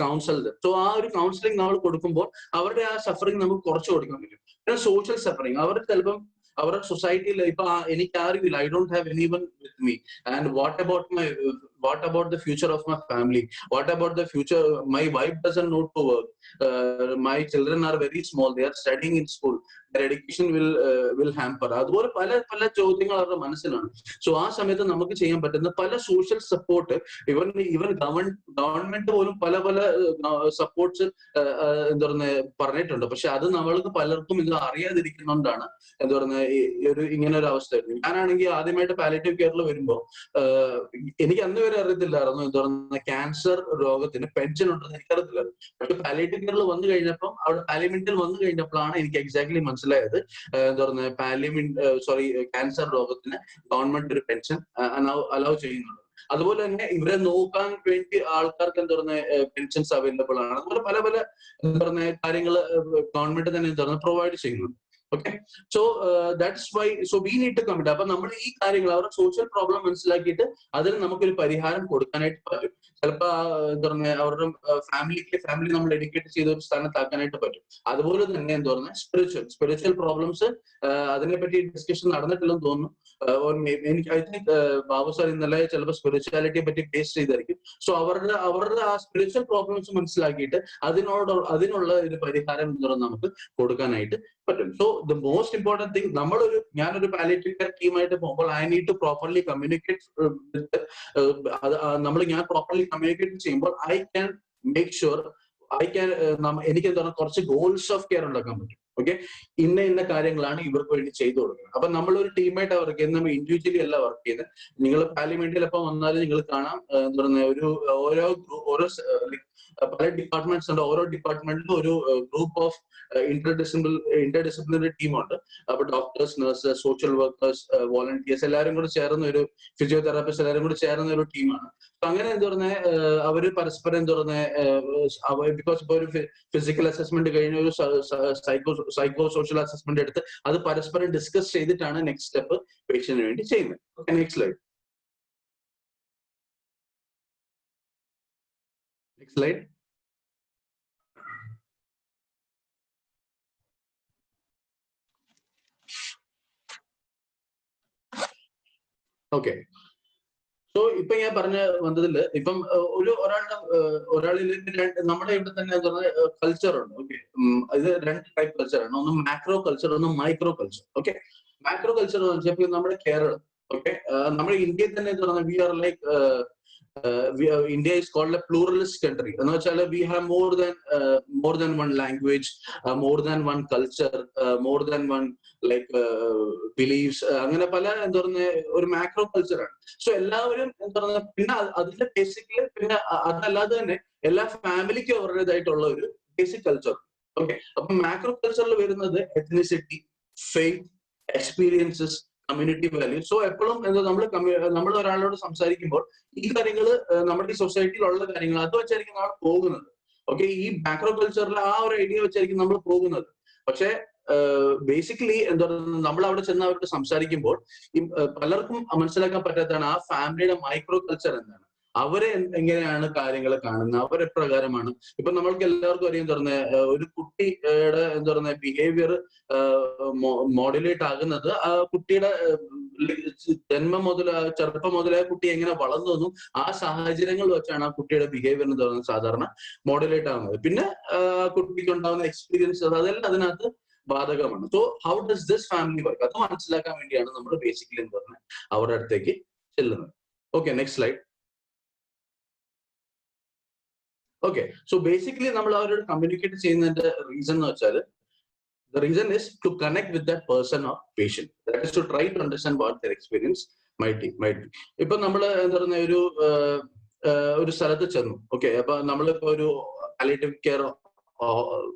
counsel. So ആ ഒരു കൗൺസിലിംഗ് നമ്മൾ കൊടുക്കുമ്പോൾ അവരുടെ ആ സഫറിങ് നമുക്ക് കുറച്ച് കൊടുക്കാൻ പറ്റും. പിന്നെ സോഷ്യൽ സഫറിങ്, അവർ ചിലപ്പം അവരുടെ സൊസൈറ്റിയിൽ ഇപ്പൊ എനിക്ക് ആരുമില്ല, I don't have anyone with me, and what about the future of my family, what about the future, my wife doesn't know to work, my children are very small, they are studying in school, their education will hamper. അതുപോലെ പല ചോദ്യങ്ങൾ അവരുടെ മനസ്സിലാണ്. So ആ സമയത്ത് നമുക്ക് ചെയ്യാൻ പറ്റുന്ന പല സോഷ്യൽ സപ്പോർട്ട്, ഈവൻ ഗവൺമെന്റ് പോലും പല സപ്പോർട്ട്സ് എന്താ പറയുക പറഞ്ഞിട്ടുണ്ട്. പക്ഷെ അത് നമ്മൾക്ക് പലർക്കും ഇത് അറിയാതിരിക്കുന്നതുകൊണ്ടാണ് എന്താ പറയുന്നത് ഇങ്ങനെ ഒരു അവസ്ഥ വരുന്നത്. ഞാനാണെങ്കിൽ ആദ്യമായിട്ട് പാലിയേറ്റീവ് കെയറിൽ വരുമ്പോൾ എനിക്ക് അന്ന് വരെ അറിയത്തില്ലായിരുന്നു എന്താ പറയുക ക്യാൻസർ രോഗത്തിന് പെൻഷൻ ഉണ്ടെന്ന് എനിക്കറിയത്തില്ലായിരുന്നു. പക്ഷെ പാലിയേറ്റീവ് കെയറിൽ വന്നു കഴിഞ്ഞപ്പം അവിടെ പാർലമെന്റിൽ വന്നു കഴിഞ്ഞപ്പോഴാണ് എനിക്ക് എക്സാക്ട്ലി മനസ്സിലായത് എന്താ പറയുക ക്യാൻസർ രോഗത്തിന് ഗവൺമെന്റ് ഒരു പെൻഷൻ അലൗ ചെയ്യുന്നുണ്ട്. അതുപോലെ തന്നെ ഇവരെ നോക്കാൻ വേണ്ടി ആൾക്കാർക്ക് എന്താ പറയുക പെൻഷൻസ് അവൈലബിൾ ആണ്. അതുപോലെ പല എന്താ പറയുക കാര്യങ്ങൾ ഗവൺമെന്റ് തന്നെ എന്താ പറയുക പ്രൊവൈഡ് ചെയ്യുന്നുണ്ട്. Okay, so that's why we need to commit. അപ്പൊ നമ്മൾ ഈ കാര്യങ്ങൾ അവരുടെ സോഷ്യൽ പ്രോബ്ലം മനസ്സിലാക്കിയിട്ട് അതിന് നമുക്കൊരു പരിഹാരം കൊടുക്കാനായിട്ട് പറ്റും. ചിലപ്പോ എന്താ പറയുക അവരുടെ ഫാമിലി നമ്മൾ എഡ്യൂക്കേറ്റ് ചെയ്ത ഒരു സ്ഥാനത്താക്കാനായിട്ട് പറ്റും. അതുപോലെ തന്നെ എന്താ പറയുക സ്പിരിച്വൽ പ്രോബ്ലംസ് അതിനെപ്പറ്റി ഡിസ്കഷൻ നടന്നിട്ടില്ലെന്ന് തോന്നുന്നു. എനിക്ക് ഐ തിങ്ക് ബാബു സാർ ഇന്നലെ ചിലപ്പോൾ സ്പിരിച്വാലിറ്റിയെ പറ്റി ടേസ്റ്റ് ചെയ്തായിരിക്കും. സോ അവരുടെ ആ സ്പിരിച്വൽ പ്രോബ്ലംസ് മനസ്സിലാക്കിയിട്ട് അതിനുള്ള ഒരു പരിഹാരം എന്താ പറയുക നമുക്ക് കൊടുക്കാനായിട്ട് പറ്റും. So the most important thing, ഞാനൊരു പാലിയേറ്റീവ് കെയർ ടീമായിട്ട് പോകുമ്പോൾ I need to properly communicate. ഞാൻ പ്രോപ്പർലി കമ്മ്യൂണിക്കേറ്റ് ചെയ്യുമ്പോൾ ഐ ക്യാൻ മേക്ക് ഷുവർ എനിക്ക് എന്താണ് കുറച്ച് ഗോൾസ് ഓഫ് കെയർ ഉണ്ടാക്കാൻ പറ്റും. ഓക്കെ, ഇന്ന കാര്യങ്ങളാണ് ഇവർക്ക് വേണ്ടി ചെയ്തു കൊടുക്കുന്നത്. അപ്പൊ നമ്മളൊരു ടീമായിട്ട് വർക്ക് ചെയ്യുന്നത്, നമ്മൾ ഇൻഡിവിജ്വലി അല്ല വർക്ക് ചെയ്യുന്നത്. നിങ്ങൾ പാർലമെന്റിൽ എപ്പോൾ വന്നാലും നിങ്ങൾ കാണാം എന്താ പറയുക ഓരോ പല ഡിപ്പാർട്ട്മെന്റ്സ് ഉണ്ട്. ഓരോ ഡിപ്പാർട്ട്മെന്റിലും ഒരു ഗ്രൂപ്പ് ഓഫ് ഇന്റർഡിസിപ്ലിനറി ടീമുണ്ട്. അപ്പൊ doctors, nurses, social workers, volunteers എല്ലാവരും കൂടെ ചേർന്ന ഒരു ഫിസിയോതെറാപ്പിസ്റ്റ് എല്ലാവരും കൂടെ ചേർന്ന ഒരു ടീമാണ്. അങ്ങനെ എന്താ പറയുക അവര് പരസ്പരം എന്താ പറയുക ബിക്കോസ് ഇപ്പൊ ഒരു ഫിസിക്കൽ അസസ്മെന്റ് കഴിഞ്ഞ ഒരു സൈക്കോ സോഷ്യൽ അസസ്മെന്റ് എടുത്ത് അത് പരസ്പരം ഡിസ്കസ് ചെയ്തിട്ടാണ് നെക്സ്റ്റ് സ്റ്റെപ്പ് പേഷ്യന്റിന് വേണ്ടി ചെയ്യുന്നത്. Next slide. ഓക്കെ, സോ ഇപ്പൊ ഞാൻ പറഞ്ഞ വന്നതില് ഇപ്പം ഒരാളിൽ നമ്മുടെ ഇവിടെ തന്നെ എന്താ പറയുക കൾച്ചർ ഉണ്ട്. ഓക്കെ, ഇത് 2 ടൈപ്പ് കൾച്ചറാണ്. ഒന്ന് മാക്രോ കൾച്ചർ, ഒന്ന് micro culture. Okay, macro culture എന്ന് വെച്ചാൽ നമ്മുടെ കേരളം. ഓക്കെ, നമ്മുടെ ഇന്ത്യയിൽ തന്നെ എന്താ പറയുക we are like India is called a pluralist country. എന്ന് വെച്ചാൽ we have more than one language, more than one culture, more than one like beliefs. അങ്ങനെ പല എന്താ പറയുക ഒരു മാക്രോ കൾച്ചറാണ്. സോ എല്ലാവരും എന്താ പറയുക പിന്നെ അതിന്റെ ബേസിക്കലി പിന്നെ അതല്ലാതെ തന്നെ എല്ലാ ഫാമിലിക്കും അവരുടേതായിട്ടുള്ള ഒരു ബേസിക് കൾച്ചർ. ഓക്കെ, അപ്പൊ മാക്രോ കൾച്ചറിൽ വരുന്നത് ethnicity, faith, experiences, community value. So എപ്പോഴും എന്താ നമ്മൾ ഒരാളോട് സംസാരിക്കുമ്പോൾ ഈ കാര്യങ്ങൾ നമ്മുടെ ഈ സൊസൈറ്റിയിലുള്ള കാര്യങ്ങൾ അത് വെച്ചായിരിക്കും നമ്മൾ പോകുന്നത്. ഓക്കെ, ഈ മാക്രോ കൾച്ചറിൽ ആ ഒരു ഐഡിയ വെച്ചായിരിക്കും നമ്മൾ പോകുന്നത്. പക്ഷെ ബേസിക്കലി എന്താ പറയുക നമ്മൾ അവിടെ ചെന്ന് അവരോട് സംസാരിക്കുമ്പോൾ പലർക്കും മനസ്സിലാക്കാൻ പറ്റാത്തതാണ് ആ ഫാമിലിയുടെ മൈക്രോ കൾച്ചർ എന്താണ്, അവരെ എങ്ങനെയാണ് കാര്യങ്ങൾ കാണുന്നത്, അവരെപ്രകാരമാണ്. ഇപ്പൊ നമ്മൾക്ക് എല്ലാവർക്കും അറിയാൻ തുറന്ന ഒരു കുട്ടിയുടെ എന്താ പറയുക ബിഹേവിയർ മോഡുലേറ്റ് ആകുന്നത് ആ കുട്ടിയുടെ ജന്മം മുതൽ ചെറുപ്പം മുതലേ കുട്ടി എങ്ങനെ വളർന്നു ആ സാഹചര്യങ്ങൾ വെച്ചാണ് ആ കുട്ടിയുടെ ബിഹേവിയർ എന്ന് പറയുന്നത് സാധാരണ മോഡുലേറ്റ് ആകുന്നത്. പിന്നെ കുട്ടിക്ക് ഉണ്ടാകുന്ന എക്സ്പീരിയൻസ് അതെല്ലാം അതിനകത്ത് ബാധകമാണ്. So how does this family work അത് മനസ്സിലാക്കാൻ വേണ്ടിയാണ് നമ്മൾ ബേസിക്കലി എന്താ പറയുക അവരുടെ അടുത്തേക്ക് ചെല്ലുന്നത്. Okay, next slide. Okay, so basically നമ്മൾ അവരോട് കമ്മ്യൂണിക്കേറ്റ് ചെയ്യുന്നതിന്റെ റീസൺ എന്ന് വെച്ചാൽ the reason is to connect with that person or patient, that is to try to understand what their experience might be. ഇപ്പൊ നമ്മൾ എന്താ പറയുക ഒരു സ്ഥലത്ത് ചെന്നു. ഓക്കെ, അപ്പൊ നമ്മളിപ്പോ ഒരു പാലിയേറ്റീവ് കെയർ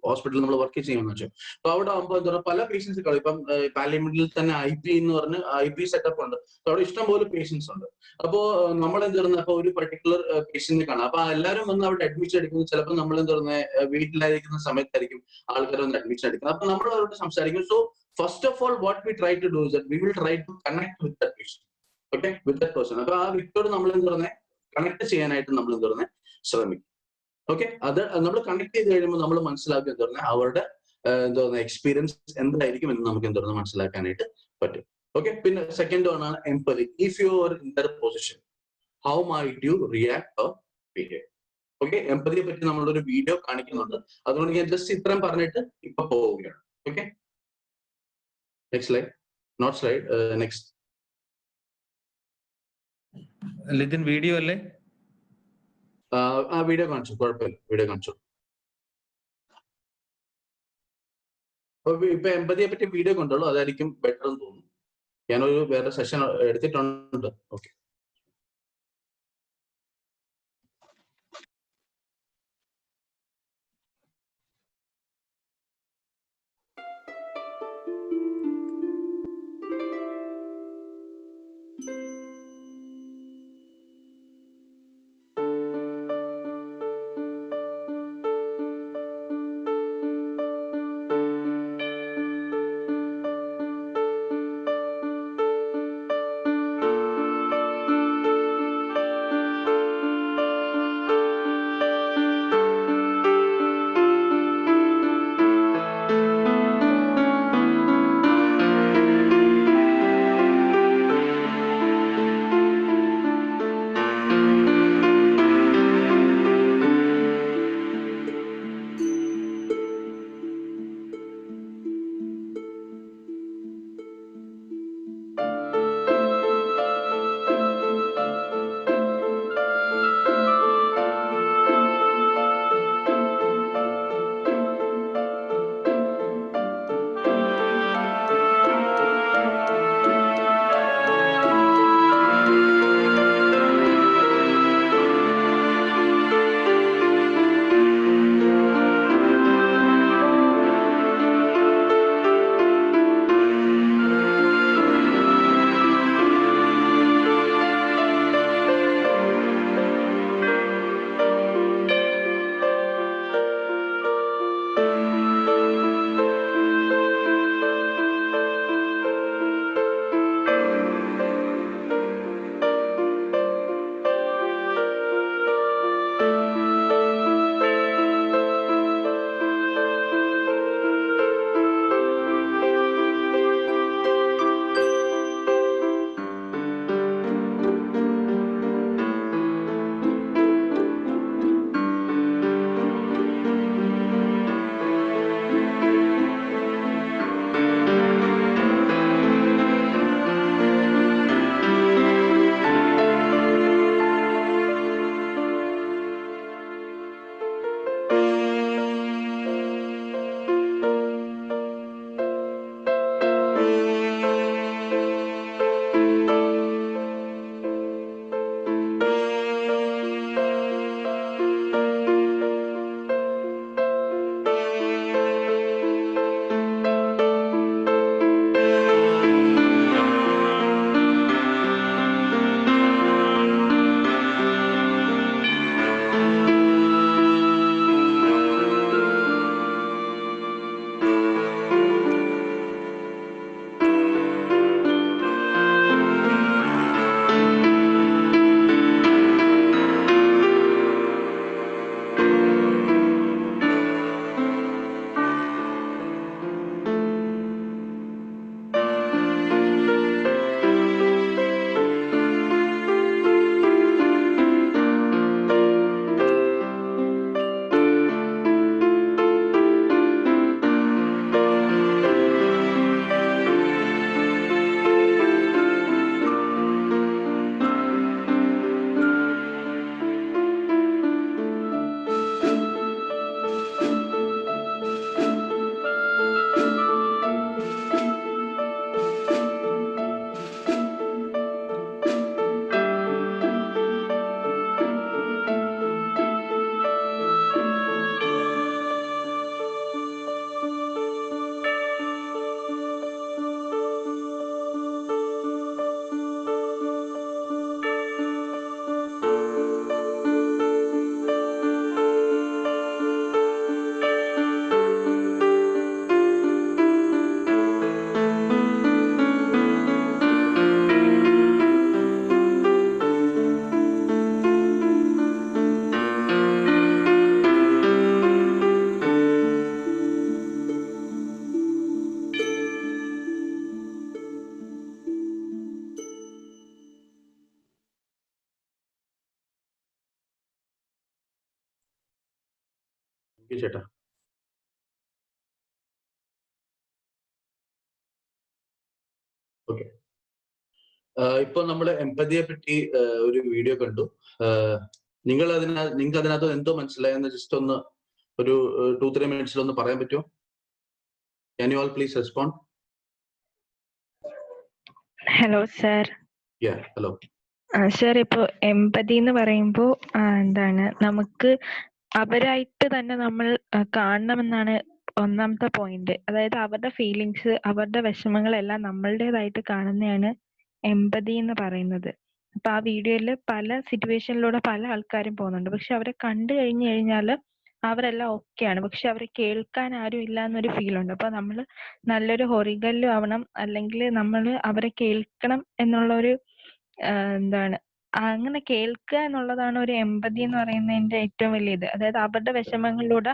ഹോസ്പിറ്റലിൽ നമ്മൾ വർക്ക് ചെയ്യുമെന്ന് വെച്ചാൽ അപ്പൊ അവിടെ ആകുമ്പോൾ എന്താ പറയുക പല പേഷ്യൻസ് കളി ഇപ്പം പാലിയമെന്റിൽ തന്നെ IP എന്ന് പറഞ്ഞ് IP സെറ്റപ്പ് ഉണ്ട്. അവിടെ ഇഷ്ടംപോലെ പേഷ്യൻസ് ഉണ്ട്. അപ്പോ നമ്മൾ എന്ത് പറയുന്നത് അപ്പൊ ഒരു പർട്ടിക്കുലർ പേഷ്യന്റിനെ കാണാം. അപ്പൊ എല്ലാവരും വന്ന് അവിടെ അഡ്മിഷൻ എടുക്കുന്നത് ചിലപ്പോൾ നമ്മൾ എന്ത് പറയുന്നത് വീട്ടിലായിരിക്കുന്ന സമയത്തായിരിക്കും ആൾക്കാർ വന്ന് അഡ്മിഷൻ എടുക്കുന്നത്. അപ്പൊ നമ്മൾ അവരോട് സംസാരിക്കും. So first of all what we try to do is that we will try to connect with that patient. Okay, with that person. അപ്പൊ ആ വ്യക്തിയോട് നമ്മൾ എന്ത് പറയുന്നത് കണക്ട് ചെയ്യാനായിട്ട് നമ്മൾ എന്ത് പറയുന്നത് ശ്രമിക്കും. ഓക്കെ, അത് നമ്മൾ കണക്ട് ചെയ്ത് കഴിയുമ്പോൾ നമ്മൾ മനസ്സിലാക്കുക എന്താ പറയുക അവരുടെ എന്താ പറയുക എക്സ്പീരിയൻസ് എന്തായിരിക്കും എന്ന് നമുക്ക് എന്താ പറയുക മനസ്സിലാക്കാനായിട്ട് പറ്റും. ഓക്കെ, പിന്നെ സെക്കൻഡ് വൺ ആണ് empathy. If you are in their position how might you react or behave. Okay, എംപതിയെ പറ്റി നമ്മളൊരു വീഡിയോ കാണിക്കുന്നുണ്ട്. അതുകൊണ്ട് ഞാൻ ജസ്റ്റ് ഇത്രയും പറഞ്ഞിട്ട് ഇപ്പൊ പോവുകയാണ്. Okay, next slide. Not slide, next. Lithin video അല്ലേ? ആ വീഡിയോ കാണിച്ചു, കുഴപ്പമില്ല, വീഡിയോ കാണിച്ചു. ഇപ്പൊ എംപതിയെ പറ്റി വീഡിയോ കൊണ്ടുള്ളൂ, അതായിരിക്കും ബെറ്റർ എന്ന് തോന്നുന്നു. ഞാനൊരു വേറെ സെഷൻ എടുത്തിട്ടുണ്ട്. ഓക്കെ, ചേട്ടാ. ഓക്കെ, ഇപ്പൊ നമ്മൾ എംപതിയെ പറ്റി ഒരു വീഡിയോ കണ്ടു. നിങ്ങൾക്ക് അതിനകത്ത് എന്തോ മനസ്സിലായെന്ന് ജസ്റ്റ് ഒന്ന് ഒരു 2-3 മിനിറ്റ്സിൽ ഒന്ന് പറയാൻ പറ്റുമോ? Can you all please respond? Hello sir. Yeah, hello. Sir, ഇപ്പോൾ എംപതി എന്ന് പറയുമ്പോൾ എന്താണ്, നമുക്ക് അവരായിട്ട് തന്നെ നമ്മൾ കാണണമെന്നാണ് ഒന്നാമത്തെ പോയിന്റ്. അതായത് അവരുടെ ഫീലിങ്സ്, അവരുടെ വിഷമങ്ങളെല്ലാം നമ്മളുടേതായിട്ട് കാണുന്നതാണ് എംപതി എന്ന് പറയുന്നത്. അപ്പൊ ആ വീഡിയോയിൽ പല സിറ്റുവേഷനിലൂടെ പല ആൾക്കാരും പോകുന്നുണ്ട്. പക്ഷെ അവരെ കണ്ടു കഴിഞ്ഞു കഴിഞ്ഞാൽ അവരെല്ലാം ഓക്കെയാണ്, പക്ഷെ അവരെ കേൾക്കാൻ ആരും ഇല്ല എന്നൊരു ഫീൽ ഉണ്ട്. അപ്പൊ നമ്മൾ നല്ലൊരു ഹൊറിഗല്ലു ആവണം, അല്ലെങ്കിൽ നമ്മൾ അവരെ കേൾക്കണം എന്നുള്ള ഒരു എന്താണ്, അങ്ങനെ കേൾക്കുക എന്നുള്ളതാണ് ഒരു എംപതി എന്ന് പറയുന്നതിന്റെ ഏറ്റവും വലിയ ഇത്. അതായത് അവരുടെ വിഷമങ്ങളിലൂടെ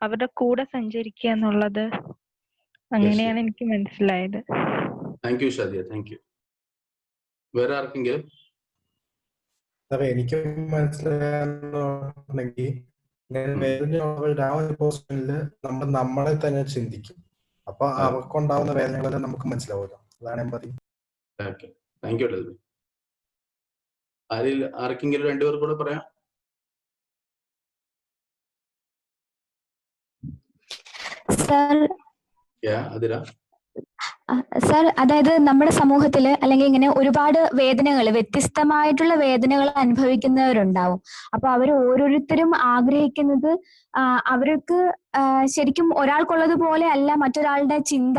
അവരുടെ കൂടെ സഞ്ചരിക്കുക എന്നുള്ളത്. അങ്ങനെയാണ് എനിക്ക് മനസ്സിലായത്. Thank you Shadiya, thank you. വേറെ ആർക്കെങ്കിലും? എനിക്ക് മനസ്സിലായെന്നുണ്ടെങ്കിൽ വേദനയുള്ളവരുടെ ആ ഒരു പൊസിഷനില് നമ്മൾ നമ്മളെ തന്നെ ചിന്തിക്കും. അപ്പൊ അവർക്കുണ്ടാവുന്ന വേദനകളെല്ലാം നമുക്ക് മനസ്സിലാവുമല്ലോ. അതാണ് എംപതി. Thank you. ആർക്കെങ്കിലും രണ്ടുപേർ കൂടെ പറയാം? സർ, അതായത് നമ്മുടെ സമൂഹത്തില് അല്ലെങ്കിൽ ഇങ്ങനെ ഒരുപാട് വേദനകൾ, വ്യത്യസ്തമായിട്ടുള്ള വേദനകൾ അനുഭവിക്കുന്നവരുണ്ടാവും. അപ്പൊ അവർ ഓരോരുത്തരും ആഗ്രഹിക്കുന്നത് അവർക്ക് ശരിക്കും ഒരാൾക്കുള്ളത് പോലെ അല്ല മറ്റൊരാളുടെ ചിന്ത,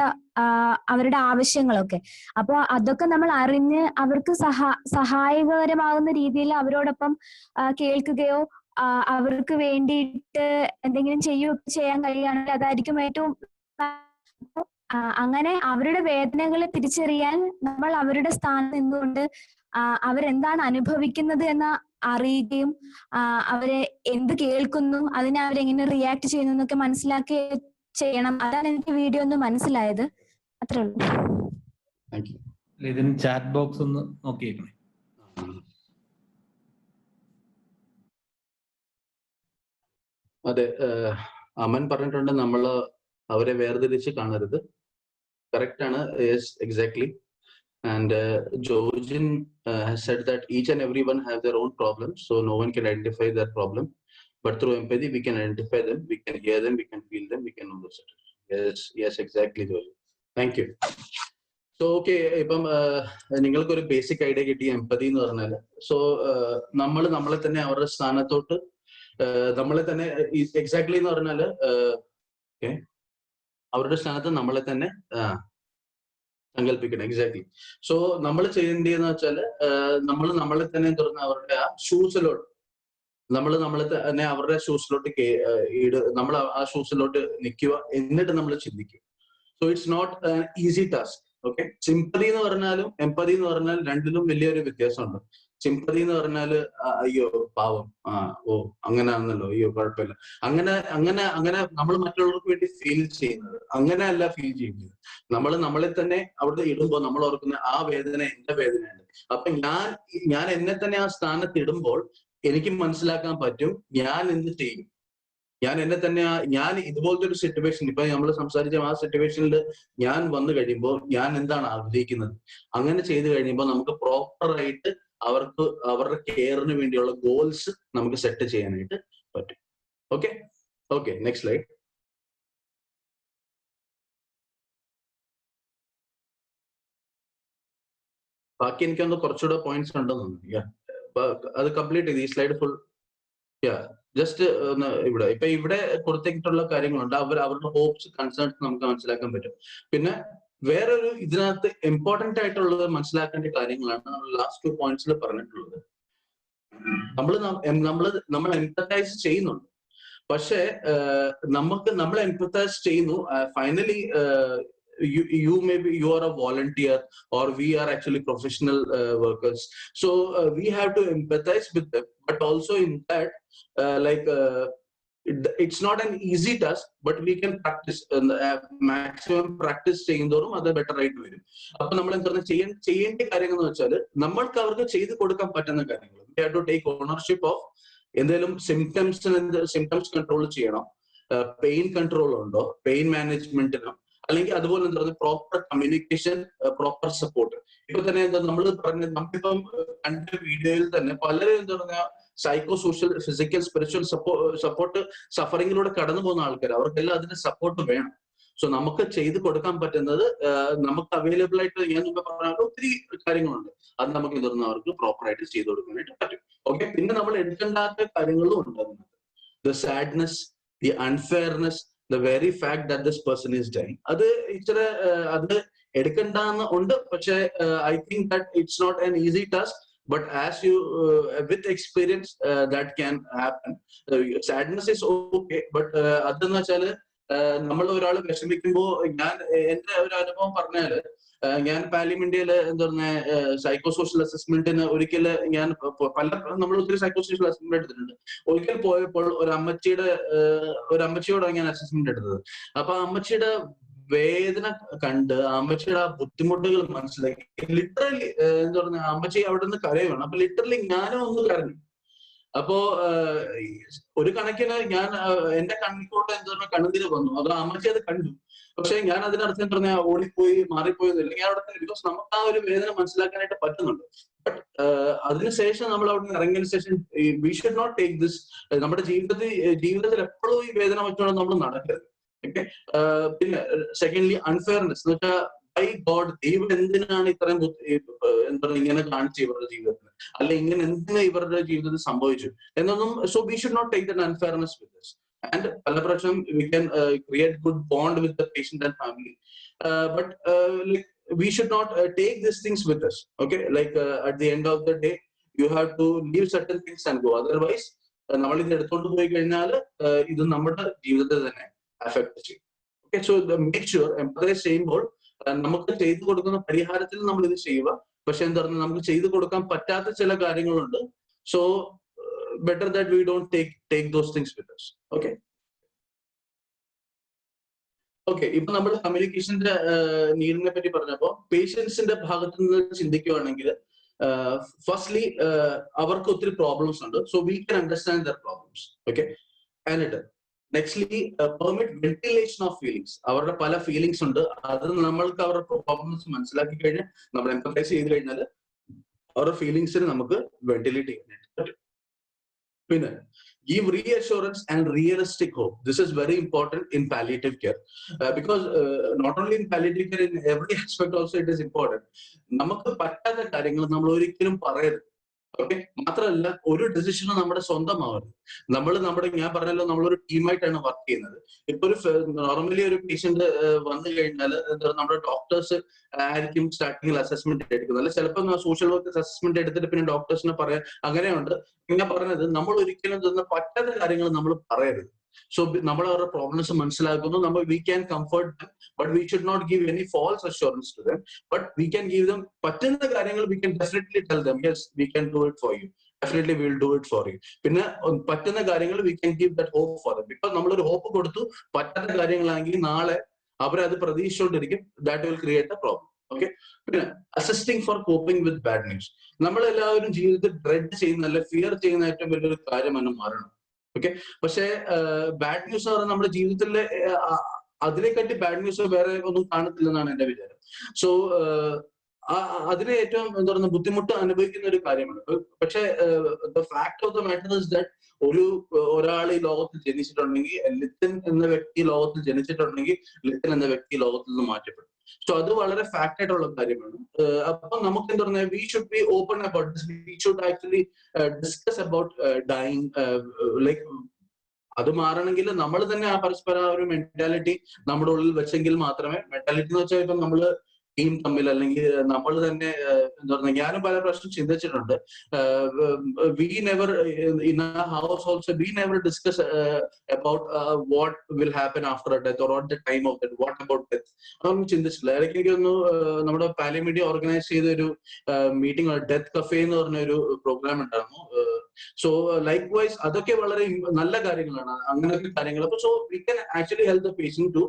അവരുടെ ആവശ്യങ്ങളൊക്കെ. അപ്പൊ അതൊക്കെ നമ്മൾ അറിഞ്ഞ് അവർക്ക് സഹായകരമാകുന്ന രീതിയിൽ അവരോടൊപ്പം കേൾക്കുകയോ അവർക്ക് വേണ്ടിയിട്ട് എന്തെങ്കിലും ചെയ്യാൻ കഴിയുകയാണെങ്കിൽ അതായിരിക്കും ഏറ്റവും. അങ്ങനെ അവരുടെ വേദനകളെ തിരിച്ചറിയാൻ നമ്മൾ അവരുടെ സ്ഥാനത്ത് നിന്നുകൊണ്ട് അവരെന്താണ് അനുഭവിക്കുന്നത് എന്ന് അറിയുകയും അവരെ എന്ത് കേൾക്കുന്നു, അതിനെ അവരെങ്ങനെ റിയാക്ട് ചെയ്യുന്നു എന്നൊക്കെ മനസ്സിലാക്കി ചെയ്യണം. അതാണ് എനിക്ക് വീഡിയോ ഒന്ന് മനസ്സിലായത്. അത്രേ ഉള്ളൂ. ഇതിന് ചാറ്റ് ബോക്സ് ഒന്ന് നോക്കിയേക്കണേ. അതെ, അമൻ പറഞ്ഞിട്ടുണ്ട് നമ്മള് അവരെ വേർതിരിച്ച് കാണരുത്. കറക്റ്റ് ആണ്. Yes, exactly. And Jojin has said that each and everyone have their own problems, so no one can identify their problem, but through empathy we can identify them, we can hear them, we can feel them, we can know the situation. Yes, exactly, Jojin. Thank you. So okay, ഇപ്പം നിങ്ങൾക്ക് ഒരു basic idea കിട്ടി empathy എന്ന് പറഞ്ഞാൽ. So നമ്മളെ തന്നെ അവരുടെ സ്ഥാനത്തോട്ട് നമ്മളെ തന്നെ എക്സാക്ട്ലി എന്ന് പറഞ്ഞാല് അവരുടെ സ്ഥാനത്ത് നമ്മളെ തന്നെ സങ്കല്പിക്കണം. എക്സാക്ട്ലി. സോ നമ്മൾ ചെയ്യേണ്ടതെന്ന് വെച്ചാല് നമ്മളെ തന്നെ തുറന്ന് അവരുടെ ആ ഷൂസിലോട്ട് നമ്മളെ തന്നെ അവരുടെ ഷൂസിലോട്ട് നമ്മൾ ആ ഷൂസിലോട്ട് നിൽക്കുക, എന്നിട്ട് നമ്മൾ ചിന്തിക്കുക. So it's not easy task. Okay, sympathy എന്ന് പറഞ്ഞാലും എംപതി എന്ന് പറഞ്ഞാൽ രണ്ടിലും വലിയൊരു വ്യത്യാസമുണ്ട്. സിമ്പതി എന്ന് പറഞ്ഞാല് അയ്യോ പാവം, അങ്ങനെയാണെന്നല്ലോ, അയ്യോ കുഴപ്പമില്ല, അങ്ങനെ നമ്മൾ മറ്റുള്ളവർക്ക് വേണ്ടി ഫീൽ ചെയ്യുന്നത്, അങ്ങനെയല്ല ഫീൽ ചെയ്യുന്നത്. നമ്മളെ തന്നെ അവിടെ ഇടുമ്പോൾ നമ്മൾ ഓർക്കുന്ന ആ വേദന എന്റെ വേദനയാണ്. അപ്പൊ ഞാൻ എന്നെ തന്നെ ആ സ്ഥാനത്ത് ഇടുമ്പോൾ എനിക്ക് മനസ്സിലാക്കാൻ പറ്റും ഞാൻ എന്ത് ചെയ്യും. ഞാൻ ഇതുപോലത്തെ ഒരു സിറ്റുവേഷൻ, ഇപ്പൊ നമ്മൾ സംസാരിച്ച ആ സിറ്റുവേഷനിൽ ഞാൻ വന്നു കഴിയുമ്പോൾ ഞാൻ എന്താണ് ആഗ്രഹിക്കുന്നത്, അങ്ങനെ ചെയ്തു കഴിയുമ്പോൾ നമുക്ക് പ്രോപ്പറായിട്ട് അവരുടെ കെയറിന് വേണ്ടിയുള്ള ഗോൾസ് നമുക്ക് സെറ്റ് ചെയ്യാനായിട്ട് പറ്റും. Okay, next slide. ബാക്കി എനിക്കൊന്ന് കുറച്ചുകൂടെ പോയിന്റ്സ് ഉണ്ടെന്ന് തോന്നുന്നു. അത് കംപ്ലീറ്റ് ചെയ്ത് ഈ സ്ലൈഡ് ഫുൾ. ജസ്റ്റ് ഒന്ന് ഇവിടെ കൊടുത്തിട്ടുള്ള കാര്യങ്ങളുണ്ട്. അവരുടെ ഹോപ്സ്, കൺസേൺസ് നമുക്ക് മനസ്സിലാക്കാൻ പറ്റും. പിന്നെ വേറൊരു ഇതിനകത്ത് ഇമ്പോർട്ടന്റ് ആയിട്ടുള്ളത് മനസ്സിലാക്കേണ്ട കാര്യങ്ങളാണ് ലാസ്റ്റ് 2 പോയിന്റ്സിൽ പറഞ്ഞിട്ടുള്ളത്. നമ്മൾ എംപത്തൈസ് ചെയ്യുന്നുണ്ട്, പക്ഷെ നമ്മൾ എംപത്തൈസ് ചെയ്യുന്നു. Finally you are a volunteer or we are actually professional workers, so we have to empathize with them, but also in that it's not an easy task, but we can practice. Maximum practice ചെയ്യുന്നതോറും അത് better ആയിട്ട് വരും. അപ്പൊ നമ്മൾ എന്താ ചെയ്യേണ്ട കാര്യങ്ങൾ എന്ന് വെച്ചാൽ നമ്മൾക്ക് അവർക്ക് ചെയ്ത് കൊടുക്കാൻ പറ്റുന്ന കാര്യങ്ങൾ we have to take ownership of. എന്തെങ്കിലും സിംറ്റംസ് കൺട്രോൾ ചെയ്യണം. പെയിൻ കൺട്രോൾ ഉണ്ടോ, പെയിൻ മാനേജ്മെന്റിനോ, അല്ലെങ്കിൽ അതുപോലെ എന്താ പറയുക പ്രോപ്പർ കമ്മ്യൂണിക്കേഷൻ, പ്രോപ്പർ സപ്പോർട്ട്. ഇപ്പൊ തന്നെ എന്താ നമ്മൾ പറഞ്ഞത്, നമുക്കിപ്പം കണ്ട വീഡിയോയിൽ തന്നെ പലരും എന്താ പറയുക psychosocial physical spiritual support സഫറിങ്ങിലൂടെ കടന്നു പോകുന്ന ആൾക്കാർ, അവർക്കെല്ലാം അതിന്റെ സപ്പോർട്ട് വേണം. സോ നമുക്ക് ചെയ്ത് കൊടുക്കാൻ പറ്റുന്നത്, നമുക്ക് അവൈലബിൾ ആയിട്ട് ഞാൻ മുമ്പ് പറഞ്ഞ ഒത്തിരി കാര്യങ്ങളുണ്ട്, അത് നമുക്ക് എന്താണ് അവർക്ക് പ്രോപ്പർ ആയിട്ട് ചെയ്തു കൊടുക്കാനായിട്ട് പറ്റും. ഓക്കെ, പിന്നെ നമ്മൾ എടുക്കേണ്ടാത്ത കാര്യങ്ങളും ഉണ്ട് അതിനകത്ത്. The sadness, the unfairness, the very fact that this person is dying, അത് ഇച്ചിരി അത് എടുക്കണ്ടെന്ന് ഉണ്ട്. പക്ഷേ I think that it's not an easy task. But as you, with experience, that can happen. Sadness is okay, but അതെന്ന് വെച്ചാല് നമ്മൾ ഒരാൾ വിഷമിക്കുമ്പോൾ, ഞാൻ എന്റെ ഒരു അനുഭവം പറഞ്ഞാല്, ഞാൻ പാലിയം ഇന്ത്യയില് എന്താ പറഞ്ഞ സൈക്കോ സോഷ്യൽ അസസ്മെന്റിന് ഒരിക്കൽ ഞാൻ നമ്മൾ ഒത്തിരി സൈക്കോ സോഷ്യൽ അസസ്മെന്റ് എടുത്തിട്ടുണ്ട്. ഒരിക്കൽ പോയപ്പോൾ ഒരു അമ്മച്ചിയോടാണ് ഞാൻ അസസ്മെന്റ് എടുത്തത്. അപ്പൊ അമ്മച്ചിയുടെ വേദന കണ്ട്, അമ്മച്ചിയുടെ ആ ബുദ്ധിമുട്ടുകൾ മനസ്സിലാക്കി, ലിറ്ററലി എന്താ പറഞ്ഞ അമ്മച്ചി അവിടെ നിന്ന് കരയുവാണ്. അപ്പൊ ലിറ്ററലി ഞാനും ഒന്ന് കരഞ്ഞു. അപ്പോ ഒരു കണക്കിന് ഞാൻ എന്റെ കണ്ണിക്കോട്ട് എന്താ പറഞ്ഞാൽ കണ്ണുനീര് വന്നു. അത് അമ്മച്ചി അത് കണ്ടു. പക്ഷെ ഞാൻ അതിനർത്ഥം പറഞ്ഞാൽ ഓടിപ്പോയി മാറിപ്പോയതില്ല. ഞാൻ അവിടെ തന്നെ, ബിക്കോസ് നമുക്ക് ആ ഒരു വേദന മനസ്സിലാക്കാനായിട്ട് പറ്റുന്നുണ്ട്. ബട്ട് അതിനുശേഷം നമ്മൾ അവിടെ നിന്ന് ഇറങ്ങിയതിനു ശേഷം we should not take this. നമ്മുടെ ജീവിതത്തിൽ എപ്പോഴും ഈ വേദന വെച്ചോണ്ട് നമ്മൾ നടക്കരുത്. ഓക്കെ, പിന്നെ സെക്കൻഡ്ലി അൺഫെയർനെസ് എന്ന് വെച്ചാൽ, ബൈ ഗോഡ്, ദൈവം എന്തിനാണ് ഇത്രയും എന്താ പറയുക ഇങ്ങനെ കാണിച്ചു ഇവരുടെ ജീവിതത്തിൽ, അല്ലെ ഇങ്ങനെ എന്തിനാ ഇവരുടെ ജീവിതത്തിൽ സംഭവിച്ചു എന്നൊന്നും. So we should not take that unfairness with us. And പല പ്രാവശ്യം we can create good bond with the patient and family, but like we should not take these things with us. Okay, like at the end of the day you have to leave certain things and go. Otherwise നമ്മൾ ഇത് എടുത്തോണ്ട് പോയി കഴിഞ്ഞാൽ ഇത് നമ്മുടെ ജീവിതത്തെ തന്നെ affect ചെയ്യും. Okay, so make sure empathise ചെയ്യുമ്പോൾ നമുക്ക് ചെയ്തു കൊടുക്കുന്ന പരിഹാരത്തിൽ നമ്മൾ ഇത് ചെയ്യുക. പക്ഷെ എന്താ പറയുക, നമുക്ക് ചെയ്തു കൊടുക്കാൻ പറ്റാത്ത ചില കാര്യങ്ങളുണ്ട്. So better that we don't take those things with us. Okay okay ഇപ്പൊ നമ്മൾ കമ്മ്യൂണിക്കേഷന്റെ നീഡിനെ പറ്റി പറഞ്ഞപ്പോ, പേഷ്യൻസിന്റെ ഭാഗത്ത് നിന്ന് ചിന്തിക്കുകയാണെങ്കിൽ, ഫസ്റ്റ്ലി അവർക്ക് ഒത്തിരി പ്രോബ്ലംസ് ഉണ്ട്. So we can understand their problems. Okay, and nextly permit ventilation of feelings. അവരുടെ പല ഫീലിംഗ്സ് ഉണ്ട്, അത് നമ്മൾക്ക് അവരുടെ പ്രോബ്ലംസ് മനസ്സിലാക്കി കഴിഞ്ഞാൽ, നമ്മൾ എംപതൈസ് ചെയ്ത് കഴിഞ്ഞാൽ അവരുടെ ഫീലിംഗ്സിന് നമുക്ക് വെന്റിലേറ്റ് ചെയ്യാനായിട്ട് പറ്റും. പിന്നെ give reassurance and realistic hope. This is very important in palliative care, because not only in palliative care, in every aspect also it is important. നമുക്ക് പറ്റാത്ത കാര്യങ്ങൾ നമ്മൾ ഒരിക്കലും പറയരുത്. ഓക്കെ, മാത്രമല്ല ഒരു ഡിസിഷനും നമ്മുടെ സ്വന്തമാവരുത്. ഞാൻ പറഞ്ഞല്ലോ, നമ്മളൊരു ടീമായിട്ടാണ് വർക്ക് ചെയ്യുന്നത്. ഇപ്പൊ ഒരു നോർമലി ഒരു പേഷ്യന്റ് വന്നു കഴിഞ്ഞാൽ നമ്മുടെ ഡോക്ടേഴ്സ് ആയിരിക്കും സ്റ്റാർട്ടിങ്ങിൽ അസസ്മെന്റ് എടുക്കുന്നത്, അല്ലെ ചിലപ്പോൾ സോഷ്യൽ വർക്കേഴ്സ് അസസ്മെന്റ് എടുത്തിട്ട് പിന്നെ ഡോക്ടേഴ്സിനെ പറയാം. അങ്ങനെയുണ്ട്. ഞാൻ പറഞ്ഞത്, നമ്മൾ ഒരിക്കലും പറ്റാത്ത കാര്യങ്ങൾ നമ്മൾ പറയരുത്. സോ നമ്മൾ അവരുടെ പ്രോബ്ലംസ് മനസ്സിലാക്കുന്നു, we can comfort them, but we should not give any false assurance to them. But we can give them പറ്റുന്ന കാര്യങ്ങൾ. We can definitely tell them, yes we can do it for you, definitely will do it for you. പിന്നെ പറ്റുന്ന കാര്യങ്ങൾ we can give that hope for them. ഇപ്പൊ നമ്മളൊരു hope കൊടുത്തു, പറ്റാത്ത കാര്യങ്ങളാണെങ്കിൽ നാളെ അവരത് പ്രതീക്ഷിച്ചുകൊണ്ടിരിക്കും. That will create a problem. Okay, പിന്നെ assisting four coping with bad news. നമ്മളെല്ലാവരും ജീവിതത്തിൽ ഡ്രെഡ് ചെയ്യുന്ന, അല്ലെ ഫിയർ ചെയ്യുന്ന ഏറ്റവും വലിയൊരു കാര്യമാണ് മരണം. ഓക്കെ, പക്ഷെ ബാഡ് ന്യൂസ് എന്ന് പറഞ്ഞാൽ നമ്മുടെ ജീവിതത്തിലെ അതിനെക്കാട്ടി ബാഡ് ന്യൂസ് വേറെ ഒന്നും കാണത്തില്ലെന്നാണ് എന്റെ വിചാരം. സോ അതിനെ ഏറ്റവും എന്താ പറയുക ബുദ്ധിമുട്ട് അനുഭവിക്കുന്ന ഒരു കാര്യമാണ്. പക്ഷെ fact of the matter is that ഒരാൾ ഈ ലോകത്തിൽ ജനിച്ചിട്ടുണ്ടെങ്കിൽ, ലിത്തൻ എന്ന വ്യക്തി ലോകത്തിൽ ജനിച്ചിട്ടുണ്ടെങ്കിൽ, ലിത്തൻ എന്ന വ്യക്തി ലോകത്തിൽ നിന്ന് മാറ്റപ്പെടും. സോ അത് വളരെ ഫാക്ട് ആയിട്ടുള്ള കാര്യമാണ്. അപ്പൊ നമുക്ക് എന്താ പറഞ്ഞാൽ, we should be open about this. We should actually discuss about dying. Like അത് മാറണമെങ്കിൽ നമ്മൾ തന്നെ ആ പരസ്പരം ഒരു മെന്റാലിറ്റി നമ്മുടെ ഉള്ളിൽ വെച്ചെങ്കിൽ മാത്രമേ, മെന്റാലിറ്റി എന്ന് വെച്ചാൽ ഇപ്പം നമ്മള് ടീം തമ്മിൽ, അല്ലെങ്കിൽ നമ്മൾ തന്നെ എന്താ പറയുക, ഞാനും പല പ്രശ്നം ചിന്തിച്ചിട്ടുണ്ട്. വി നെവർ ഇൻ ആ house also we never discuss about what will happen after death, or what the time of death, what about death, അതൊന്നും ചിന്തിച്ചിട്ടില്ല. ഇടയ്ക്ക് എനിക്കൊന്ന് നമ്മുടെ പാലിയം മീഡിയ ഓർഗനൈസ് ചെയ്ത ഒരു മീറ്റിംഗ്, ഡെത്ത് കഫേ എന്ന് പറഞ്ഞ ഒരു പ്രോഗ്രാം ഉണ്ടായിരുന്നു. സോ ലൈക്ക് വൈസ് അതൊക്കെ വളരെ നല്ല കാര്യങ്ങളാണ്, അങ്ങനത്തെ കാര്യങ്ങൾ. So we can actually help the patient to,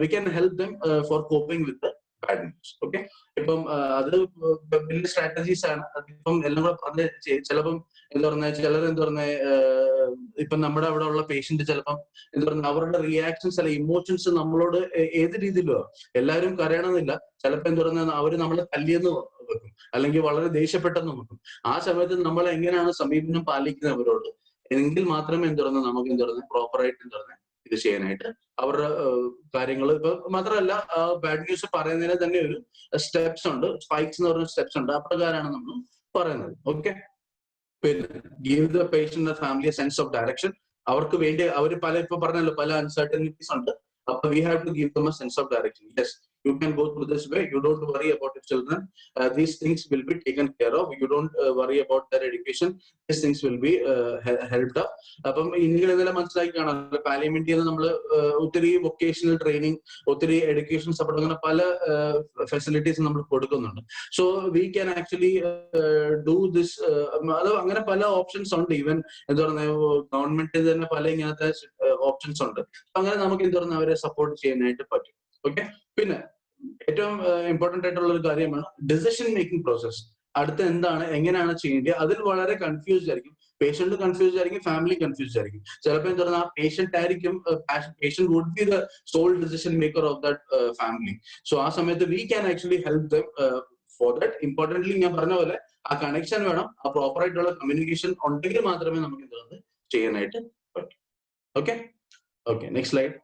we can help them for coping with bad news. Okay, ഇപ്പം അത് വലിയ സ്ട്രാറ്റജീസ് ആണ്. അതിപ്പം എല്ലാം കൂടെ പറഞ്ഞ് ചിലപ്പം എന്താ പറഞ്ഞ ചിലർ എന്താ പറഞ്ഞ ഇപ്പൊ നമ്മുടെ അവിടെ ഉള്ള പേഷ്യന്റ് ചിലപ്പം എന്താ പറയുക അവരുടെ റിയാക്ഷൻസ് അല്ലെ ഇമോഷൻസ് നമ്മളോട് ഏത് രീതിയിലോ എല്ലാവരും കരയണമെന്നില്ല. ചിലപ്പോ എന്താ പറയുക അവര് നമ്മളെ തല്ലിയെന്ന് വെക്കും, അല്ലെങ്കിൽ വളരെ ദേഷ്യപ്പെട്ടെന്ന് വെക്കും. ആ സമയത്ത് നമ്മൾ എങ്ങനെയാണ് സമീപനം പാലിക്കുന്നത് അവരോട്, എങ്കിൽ മാത്രമേ എന്താ പറയുക നമുക്ക് എന്താ പറയുക പ്രോപ്പറായിട്ട് എന്താ പറയുക ഇത് ചെയ്യാനായിട്ട് അവരുടെ കാര്യങ്ങൾ. ഇപ്പൊ മാത്രമല്ല ബാഡ് ന്യൂസ് പറയുന്നതിന് തന്നെ ഒരു സ്റ്റെപ്സ് ഉണ്ട്, സ്പൈക്സ് എന്ന് പറഞ്ഞ സ്റ്റെപ്സ് ഉണ്ട്. അപ്രകാരമാണ് നമ്മൾ പറയുന്നത്. ഓക്കെ, പിന്നെ give the patient family sense of direction. അവർക്ക് വേണ്ടി അവർ ഇപ്പൊ പറഞ്ഞല്ലോ പല അൺസർട്ടനിറ്റീസ് ഉണ്ട്. അപ്പൊ we have to give them a sense of direction. Yes, you can go through this way. You don't worry about your children. These things will be taken care of. You don't worry about their education. These things will be helped up. അപ്പം ഇങ്ങനെ മനസ്സിലാക്കി കാണാം. പാർലമെന്റിൽ നിന്ന് നമ്മൾ ഒത്തിരി vocational training, ഒത്തിരി education support, അങ്ങനെ പല ഫെസിലിറ്റീസ് നമ്മൾ കൊടുക്കുന്നുണ്ട്. So we can actually do this. അത് അങ്ങനെ പല ഓപ്ഷൻസ് ഉണ്ട്. ഈവൻ എന്താ പറയുക ഗവൺമെന്റിൽ തന്നെ പല ഇങ്ങനത്തെ ഓപ്ഷൻസ് ഉണ്ട്. അങ്ങനെ നമുക്ക് എന്താ പറയുക അവരെ സപ്പോർട്ട് ചെയ്യാനായിട്ട് പറ്റും. ഓക്കെ, പിന്നെ ഏറ്റവും ഇമ്പോർട്ടന്റ് ആയിട്ടുള്ള ഒരു കാര്യമാണ് ഡിസിഷൻ മേക്കിംഗ് പ്രോസസ്. അടുത്ത എന്താണ്, എങ്ങനെയാണ് ചെയ്യേണ്ടത്, അതിൽ വളരെ കൺഫ്യൂസ്ഡ് ആയിരിക്കും. പേഷ്യന്റ് കൺഫ്യൂസ്ഡ് ആയിരിക്കും, ഫാമിലി കൺഫ്യൂസ്ഡ് ആയിരിക്കും. ചിലപ്പോൾ എന്താ പറയുക ആ പേഷ്യന്റ് ആയിരിക്കും, patient would be the sole decision maker of that family. So ആ സമയത്ത് we can actually help them for that. Importantly ഞാൻ പറഞ്ഞ പോലെ ആ കണക്ഷൻ വേണം, ആ പ്രോപ്പർ ആയിട്ടുള്ള കമ്മ്യൂണിക്കേഷൻ ഉണ്ടെങ്കിൽ മാത്രമേ നമുക്ക് എന്താ ചെയ്യാനായിട്ട് പറ്റും. Okay okay, next slide.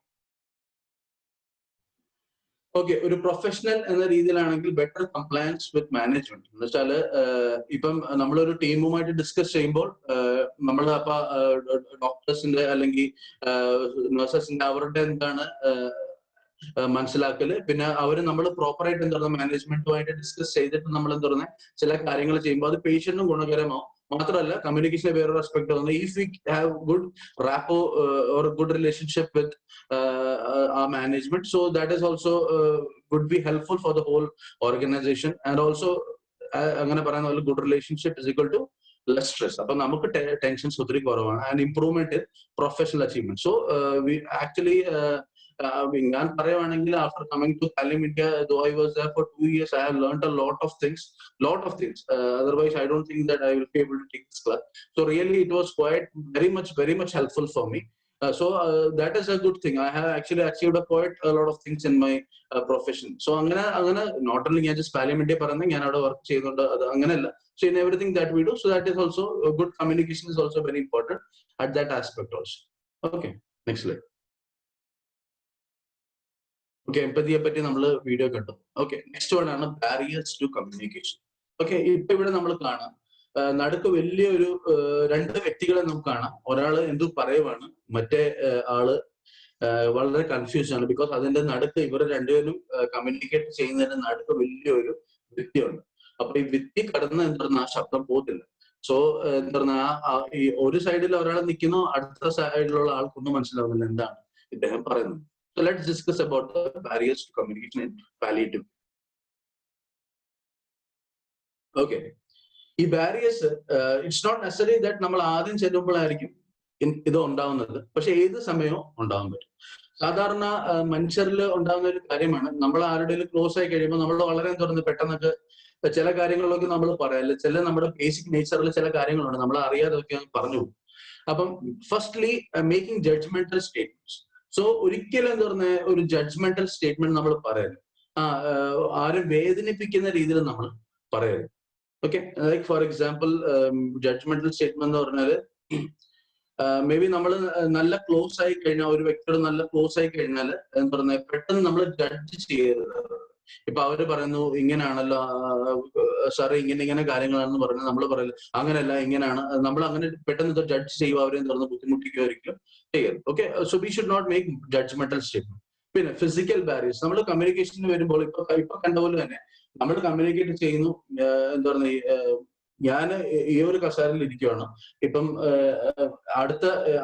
Okay, ഒരു പ്രൊഫഷണൽ എന്ന രീതിയിലാണെങ്കിൽ ബെറ്റർ കംപ്ലയൻസ് വിത്ത് മാനേജ്മെന്റ് എന്ന് വെച്ചാൽ ഇപ്പം നമ്മളൊരു ടീമുമായിട്ട് ഡിസ്കസ് ചെയ്യുമ്പോൾ നമ്മൾ അപ്പൊ ഡോക്ടേഴ്സിന്റെ അല്ലെങ്കിൽ നഴ്സസിന്റെ അവരുടെ എന്താണ് മനസ്സിലാക്കല്, പിന്നെ അവര് നമ്മൾ പ്രോപ്പറായിട്ട് എന്താ പറയുക മാനേജ്മെന്റുമായിട്ട് ഡിസ്കസ് ചെയ്തിട്ട് നമ്മൾ എന്താ പറയുക ചില കാര്യങ്ങൾ ചെയ്യുമ്പോൾ അത് പേഷ്യന്റിനും ഗുണകരമാവും. മാത്രമല്ല കമ്മ്യൂണിക്കേഷന്റെ വേറൊരു ആസ്പെക്ട് ആണ്, if we have good rapport or good relationship with our management, so that is also would be helpful for the whole organization. And also അങ്ങനെ പറയുന്ന പോലെ good relationship is equal to less stress. അപ്പൊ നമുക്ക് tensions ഒത്തിരി കുറവാണ് and improvement in professional achievement. So we actually ഞാൻ പറയുവാണെങ്കിൽ after coming to Talim India, though I was there for 2 years, I have learned a lot of things. Otherwise I don't think that I will be able to take this class. So really it was quite very much helpful for me. So that is a good thing. I have actually achieved quite a lot of things in my profession. So അങ്ങനെ not only ഞാൻ just Parliament പറയുന്നത് ഞാൻ അവിടെ work ചെയ്യുന്നുണ്ട്, അത് അങ്ങനെയല്ല. So in everything that we do, so that is also good communication is also very important at that aspect also. Okay, next slide. Okay, empathy പറ്റി നമ്മൾ വീഡിയോ കണ്ടു. Okay, next one ആണ് barriers to communication. Okay, ഇപ്പൊ ഇവിടെ നമ്മൾ കാണാം നടുക്ക് വലിയൊരു രണ്ട് വ്യക്തികളെ നമുക്ക് കാണാം. ഒരാള് എന്തു പറയുവാണ്, മറ്റേ ആള് വളരെ കൺഫ്യൂഷൻ ആണ്. ബിക്കോസ് അതിന്റെ നടുക്ക് ഇവർ രണ്ടുപേരും കമ്മ്യൂണിക്കേറ്റ് ചെയ്യുന്നതിന്റെ നടുക്ക് വലിയൊരു വ്യക്തിയുണ്ട്. അപ്പൊ ഈ വ്യക്തി കടന്ന് എന്താ പറയുക ആ ശബ്ദം പോകത്തില്ല. സോ എന്താ പറയുക ഈ ഒരു സൈഡിൽ ഒരാൾ നിൽക്കുന്നു, അടുത്ത സൈഡിലുള്ള ആൾക്കൊന്നും മനസ്സിലാവുന്നില്ല എന്താണ് ഇദ്ദേഹം പറയുന്നത്. So let's discuss about the barriers to communication in palliative. Okay. ഈ barriers it's not necessary that നമ്മൾ ആദ്യം ചെല്ലുമ്പോഴായിരിക്കും ഇത് ഉണ്ടാവുന്നത്, പക്ഷെ ഏത് സമയവും ഉണ്ടാവാൻ പറ്റും. സാധാരണ മനുഷ്യരിൽ ഉണ്ടാകുന്ന ഒരു കാര്യമാണ്, നമ്മൾ ആരുടെയും ക്ലോസ് ആയി കഴിയുമ്പോൾ നമ്മൾ വളരെ തുറന്ന് പെട്ടെന്നൊക്കെ ചില കാര്യങ്ങളിലൊക്കെ നമ്മൾ പറയാല്ല, ചില നമ്മുടെ ബേസിക് നേച്ചറിൽ ചില കാര്യങ്ങളുണ്ട് നമ്മൾ അറിയാതൊക്കെ പറഞ്ഞു പോകും. അപ്പം firstly making judgemental statements. So ഒരിക്കലും എന്താ പറഞ്ഞ ഒരു ജഡ്ജ്മെന്റൽ സ്റ്റേറ്റ്മെന്റ് നമ്മൾ പറയരുത്, ആരും വേദനിപ്പിക്കുന്ന രീതിയിൽ നമ്മൾ പറയരുത്. Okay, like for example judgemental statement എന്ന് പറഞ്ഞാല് മേ ബി നമ്മൾ നല്ല ക്ലോസ് ആയി കഴിഞ്ഞാൽ, ഒരു വ്യക്തിയോട് നല്ല ക്ലോസ് ആയി കഴിഞ്ഞാൽ എന്താ പറയുക പെട്ടെന്ന് നമ്മൾ ജഡ്ജ് ചെയ്യരുത്. ഇപ്പൊ അവര് പറയുന്നു ഇങ്ങനെയാണല്ലോ സാറ് ഇങ്ങനെ കാര്യങ്ങളാണെന്ന് പറഞ്ഞു, നമ്മൾ പറയല് അങ്ങനെയല്ല ഇങ്ങനെയാണ്, നമ്മൾ അങ്ങനെ പെട്ടെന്ന് ജഡ്ജ് ചെയ്യുക, അവരെ തുറന്ന് ബുദ്ധിമുട്ടിക്കുക ഒരിക്കലും ചെയ്യരുത്. Okay, so we should not make judgmental statement. പിന്നെ ഫിസിക്കൽ ബാരിയേഴ്സ്, നമ്മൾ കമ്മ്യൂണിക്കേഷന് വരുമ്പോൾ ഇപ്പൊ കണ്ട പോലെ തന്നെ നമ്മൾ കമ്മ്യൂണിക്കേറ്റ് ചെയ്യുന്നു. എന്താ പറയുക, ഞാൻ ഈ ഒരു കസേരയിൽ ഇരിക്കുകയാണ്, ഇപ്പം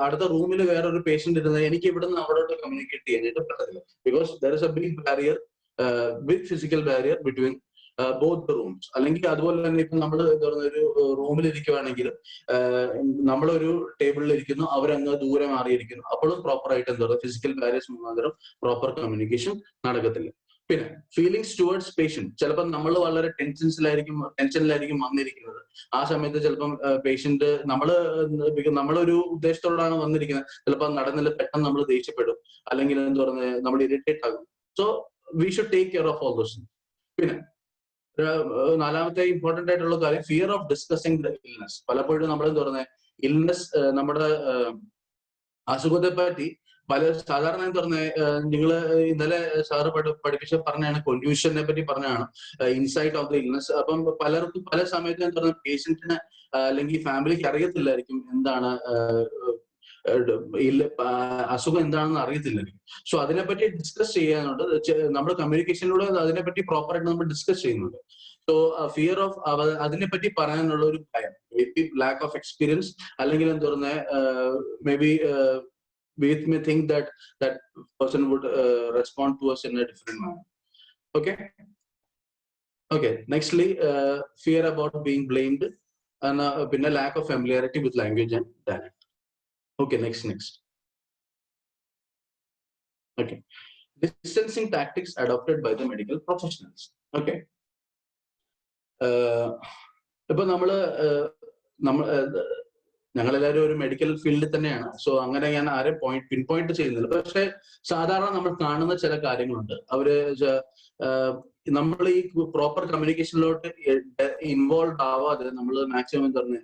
അടുത്ത റൂമിൽ വേറൊരു പേഷ്യന്റ് ഇരുന്നത് എനിക്ക് ഇവിടെ നിന്ന് അവിടോട്ട് കമ്മ്യൂണിക്കേറ്റ് ചെയ്യാനായിട്ട് പറ്റത്തില്ല. Because there is a big barrier, big physical barrier between both the rooms. അല്ലെങ്കിൽ അതുപോലെ തന്നെ ഇപ്പൊ നമ്മൾ എന്താ പറയുക ഒരു റൂമിൽ ഇരിക്കുവാണെങ്കിൽ നമ്മളൊരു ടേബിളിൽ ഇരിക്കുന്നു, അവരങ്ങ് ദൂരെ മാറിയിരിക്കുന്നു, അപ്പോഴും പ്രോപ്പർ ആയിട്ട് എന്താ പറയുക ഫിസിക്കൽ ബാരിയേഴ്സ് മുഖാന്തരം പ്രോപ്പർ കമ്മ്യൂണിക്കേഷൻ നടക്കത്തില്ല. പിന്നെ ഫീലിങ്സ് ടുവേർഡ്സ് പേഷ്യന്റ്. ചിലപ്പോൾ നമ്മൾ വളരെ ടെൻഷനിലായിരിക്കും വന്നിരിക്കുന്നത്. ആ സമയത്ത് ചിലപ്പം പേഷ്യന്റ് നമ്മളൊരു ഉദ്ദേശത്തോടാണ് വന്നിരിക്കുന്നത്, ചിലപ്പോൾ നടന്നില്ല, പെട്ടെന്ന് നമ്മൾ ദേഷ്യപ്പെടും, അല്ലെങ്കിൽ എന്താ പറയുന്നത് നമ്മൾ ഇറിറ്റേറ്റ് ആകും. So we should take care of all those. പിന്നെ നാലാമത്തെ ഇമ്പോർട്ടന്റ് ആയിട്ടുള്ള കാര്യം fear of discussing the illness. പലപ്പോഴും നമ്മൾ എന്താ പറയുന്നത് ഇൽനെസ്, നമ്മുടെ അസുഖത്തെ പറ്റി സാധാരണ എന്ന് പറഞ്ഞ നിങ്ങള് ഇന്നലെ സാറ് പഠിപ്പിച്ച പറഞ്ഞാണ് കൊല്യൂഷനെ പറ്റി പറഞ്ഞാണ് ഇൻസൈറ്റ് ഓഫ് ദ ഇൽനെസ്. അപ്പം പലർക്കും പല സമയത്ത് എന്താ പറയുക പേഷ്യന്റിന് അല്ലെങ്കിൽ ഫാമിലിക്ക് അറിയത്തില്ലായിരിക്കും എന്താണ് അസുഖം എന്താണെന്ന് അറിയത്തില്ലായിരിക്കും. സോ അതിനെപ്പറ്റി ഡിസ്കസ് ചെയ്യാനുണ്ട്. നമ്മൾ കമ്മ്യൂണിക്കേഷനിലൂടെ അതിനെപ്പറ്റി പ്രോപ്പറായിട്ട് നമ്മൾ ഡിസ്കസ് ചെയ്യുന്നുണ്ട്. സോ ഫിയർ ഓഫ് അതിനെപ്പറ്റി പറയാനുള്ള ഒരു ഭയം, ലാക്ക് ഓഫ് എക്സ്പീരിയൻസ്, അല്ലെങ്കിൽ എന്താ പറയുന്നത് may be we may think that that person would respond to us in a different manner. Okay, nextly fear about being blamed and a lack of familiarity with language and dialect. Okay, next. Okay, distancing tactics adopted by the medical professionals. Okay, ipo ഞങ്ങളെല്ലാവരും ഒരു medical ഫീൽഡിൽ തന്നെയാണ്. So അങ്ങനെ ഞാൻ ആരെയും pin point ചെയ്യുന്നില്ല. പക്ഷെ സാധാരണ നമ്മൾ കാണുന്ന ചില കാര്യങ്ങളുണ്ട്. നമ്മൾ ഈ പ്രോപ്പർ കമ്മ്യൂണിക്കേഷനിലോട്ട് ഇൻവോൾവ് ആവാതെ നമ്മൾ മാക്സിമം പറഞ്ഞ്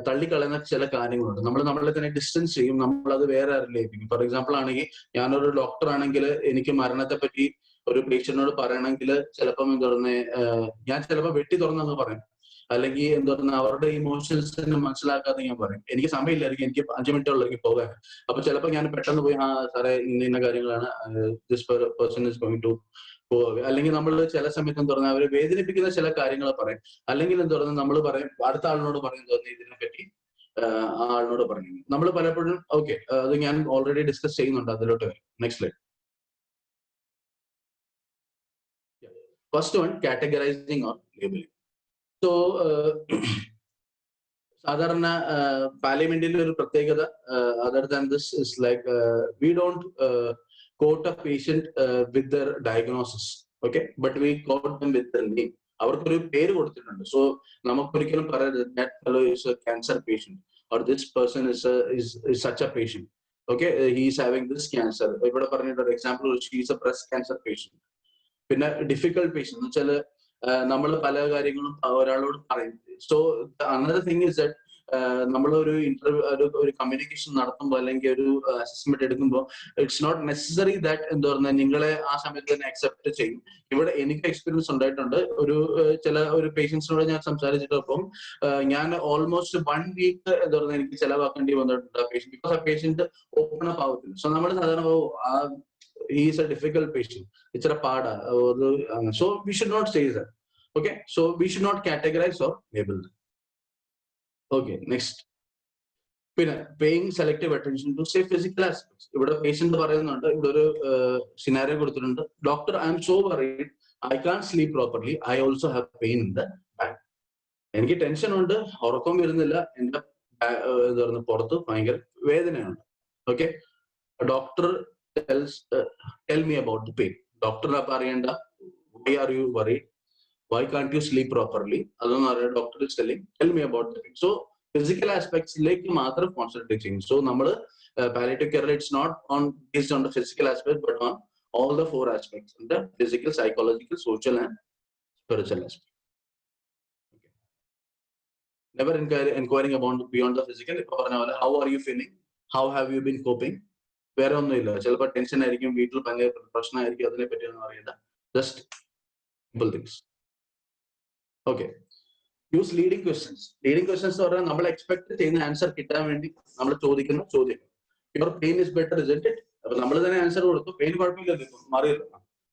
തള്ളിക്കളയുന്ന ചില കാര്യങ്ങളുണ്ട്. നമ്മളെ തന്നെ ഡിസ്റ്റൻസ് ചെയ്യും, നമ്മളത് വേറെ ആരിലേക്കും. ഫോർ എക്സാമ്പിൾ ആണെങ്കിൽ ഞാനൊരു ഡോക്ടർ ആണെങ്കിൽ എനിക്ക് മരണത്തെ പറ്റി ഒരു പേഷ്യന്റിനോട് പറയണമെങ്കിൽ ചിലപ്പം എന്താ പറയുന്നത് ഞാൻ ചിലപ്പോൾ വെട്ടി തുറന്നങ്ങ് പറയും, അല്ലെങ്കിൽ എന്താ പറയുക അവരുടെ ഇമോഷൻസിനെ മനസ്സിലാക്കാതെ ഞാൻ പറയും. എനിക്ക് സമയമില്ലായിരിക്കും, എനിക്ക് 5 മിനിറ്റുള്ളേക്ക് പോകാൻ. അപ്പൊ ചിലപ്പോൾ ഞാൻ പെട്ടെന്ന് പോയി സാറേ ഇന്ന കാര്യങ്ങളാണ്, this person is going to go away. അല്ലെങ്കിൽ നമ്മൾ ചില സമയത്ത് എന്താ പറയുക അവരെ വേദനിപ്പിക്കുന്ന ചില കാര്യങ്ങൾ പറയും. അല്ലെങ്കിൽ എന്താ പറയുക നമ്മൾ പറയും അടുത്ത ആളിനോട് പറയും തോന്നി ഇതിനെ പറ്റി ആ ആളിനോട് പറഞ്ഞു. നമ്മൾ പലപ്പോഴും ഓക്കെ അത് ഞാൻ ഓൾറെഡി ഡിസ്കസ് ചെയ്യുന്നുണ്ട്, അതിലോട്ട് വരും. Next slide. First one, categorising or labelling. So സാധാരണ പാർലമെന്റിന്റെ ഒരു പ്രത്യേകത other than this is like we don't quote a patient with their diagnosis, okay, but we quote them with their name. അവർക്കൊരു പേര് കൊടുത്തിട്ടുണ്ട്. സോ നമുക്കൊരിക്കലും പറയരുത് that fellow is a cancer patient or this person is such a patient, okay, he is having this cancer. ഇവിടെ പറഞ്ഞിട്ട് example she is a breast cancer patient. പിന്നെ difficult patient എന്ന് വെച്ചാൽ നമ്മൾ പല കാര്യങ്ങളും ഒരാളോട് പറയും. So another thing is that നമ്മളൊരു ഒരു കമ്മ്യൂണിക്കേഷൻ നടത്തുമ്പോൾ അല്ലെങ്കിൽ ഒരു അസസ്മെന്റ് എടുക്കുമ്പോൾ ഇറ്റ്സ് നോട്ട് നെസസറി ദാറ്റ് എന്താ പറയുക നിങ്ങളെ ആ സമയത്ത് തന്നെ അക്സെപ്റ്റ് ചെയ്യും. ഇവിടെ എനിക്ക് എക്സ്പീരിയൻസ് ഉണ്ടായിട്ടുണ്ട്. ഒരു പേഷ്യൻസിനോട് ഞാൻ സംസാരിച്ചിട്ടപ്പം ഞാൻ ഓൾമോസ്റ്റ് 1 വീക്ക് എന്താ പറയുക എനിക്ക് ചെലവാക്കേണ്ടി വന്നിട്ടുണ്ട് ആ പേഷ്യന്റ്, ബിക്കോസ് ആ പേഷ്യന്റ് ഓപ്പൺ അപ്പ് ആവത്തില്ല. സോ നമ്മൾ സാധാരണ he is a difficult patient, it's a paada, so we should not say that. Okay, so we should not categorize or label them. Okay, next. Paying selective attention to say physical aspects. Ivada patient parayunnundu, ivada oru scenario koduthittundu, doctor I am so worried, I can't sleep properly, I also have pain in the back. Eniki tension undu, orakkam varunilla, ende endu parayna porthu bhayangara vedanayundu. Okay, a doctor tell me about the pain. Doctor parayanda, why are you worried, why can't you sleep properly? Adonara doctor is telling, tell me about the pain. So physical aspects like matra concentrating. So number palliative care, it's not based on the physical aspect but on all the 4 aspects, the physical, psychological, social and spiritual aspect. Okay. Never inquiring about beyond the physical. How are you feeling, how have you been coping? വേറെ ഒന്നുമില്ല. ചിലപ്പോൾ tension ആയിരിക്കും, വീട്ടിൽ ഭയങ്കര പ്രശ്നമായിരിക്കും, അതിനെ പറ്റിയൊന്നും അറിയില്ല. Just simple things. Okay, use leading questions. Leading questions എന്ന് പറഞ്ഞാൽ നമ്മൾ എക്സ്പെക്ട് ചെയ്യുന്ന ആൻസർ കിട്ടാൻ വേണ്ടി നമ്മൾ ചോദിക്കുന്ന ചോദ്യം. Your pain is better isn't it? അപ്പൊ നമ്മൾ തന്നെ ആൻസർ കൊടുത്തു, പെയിൻ കുഴപ്പമില്ലല്ലോ, ഇപ്പം മാറിയല്ലോ.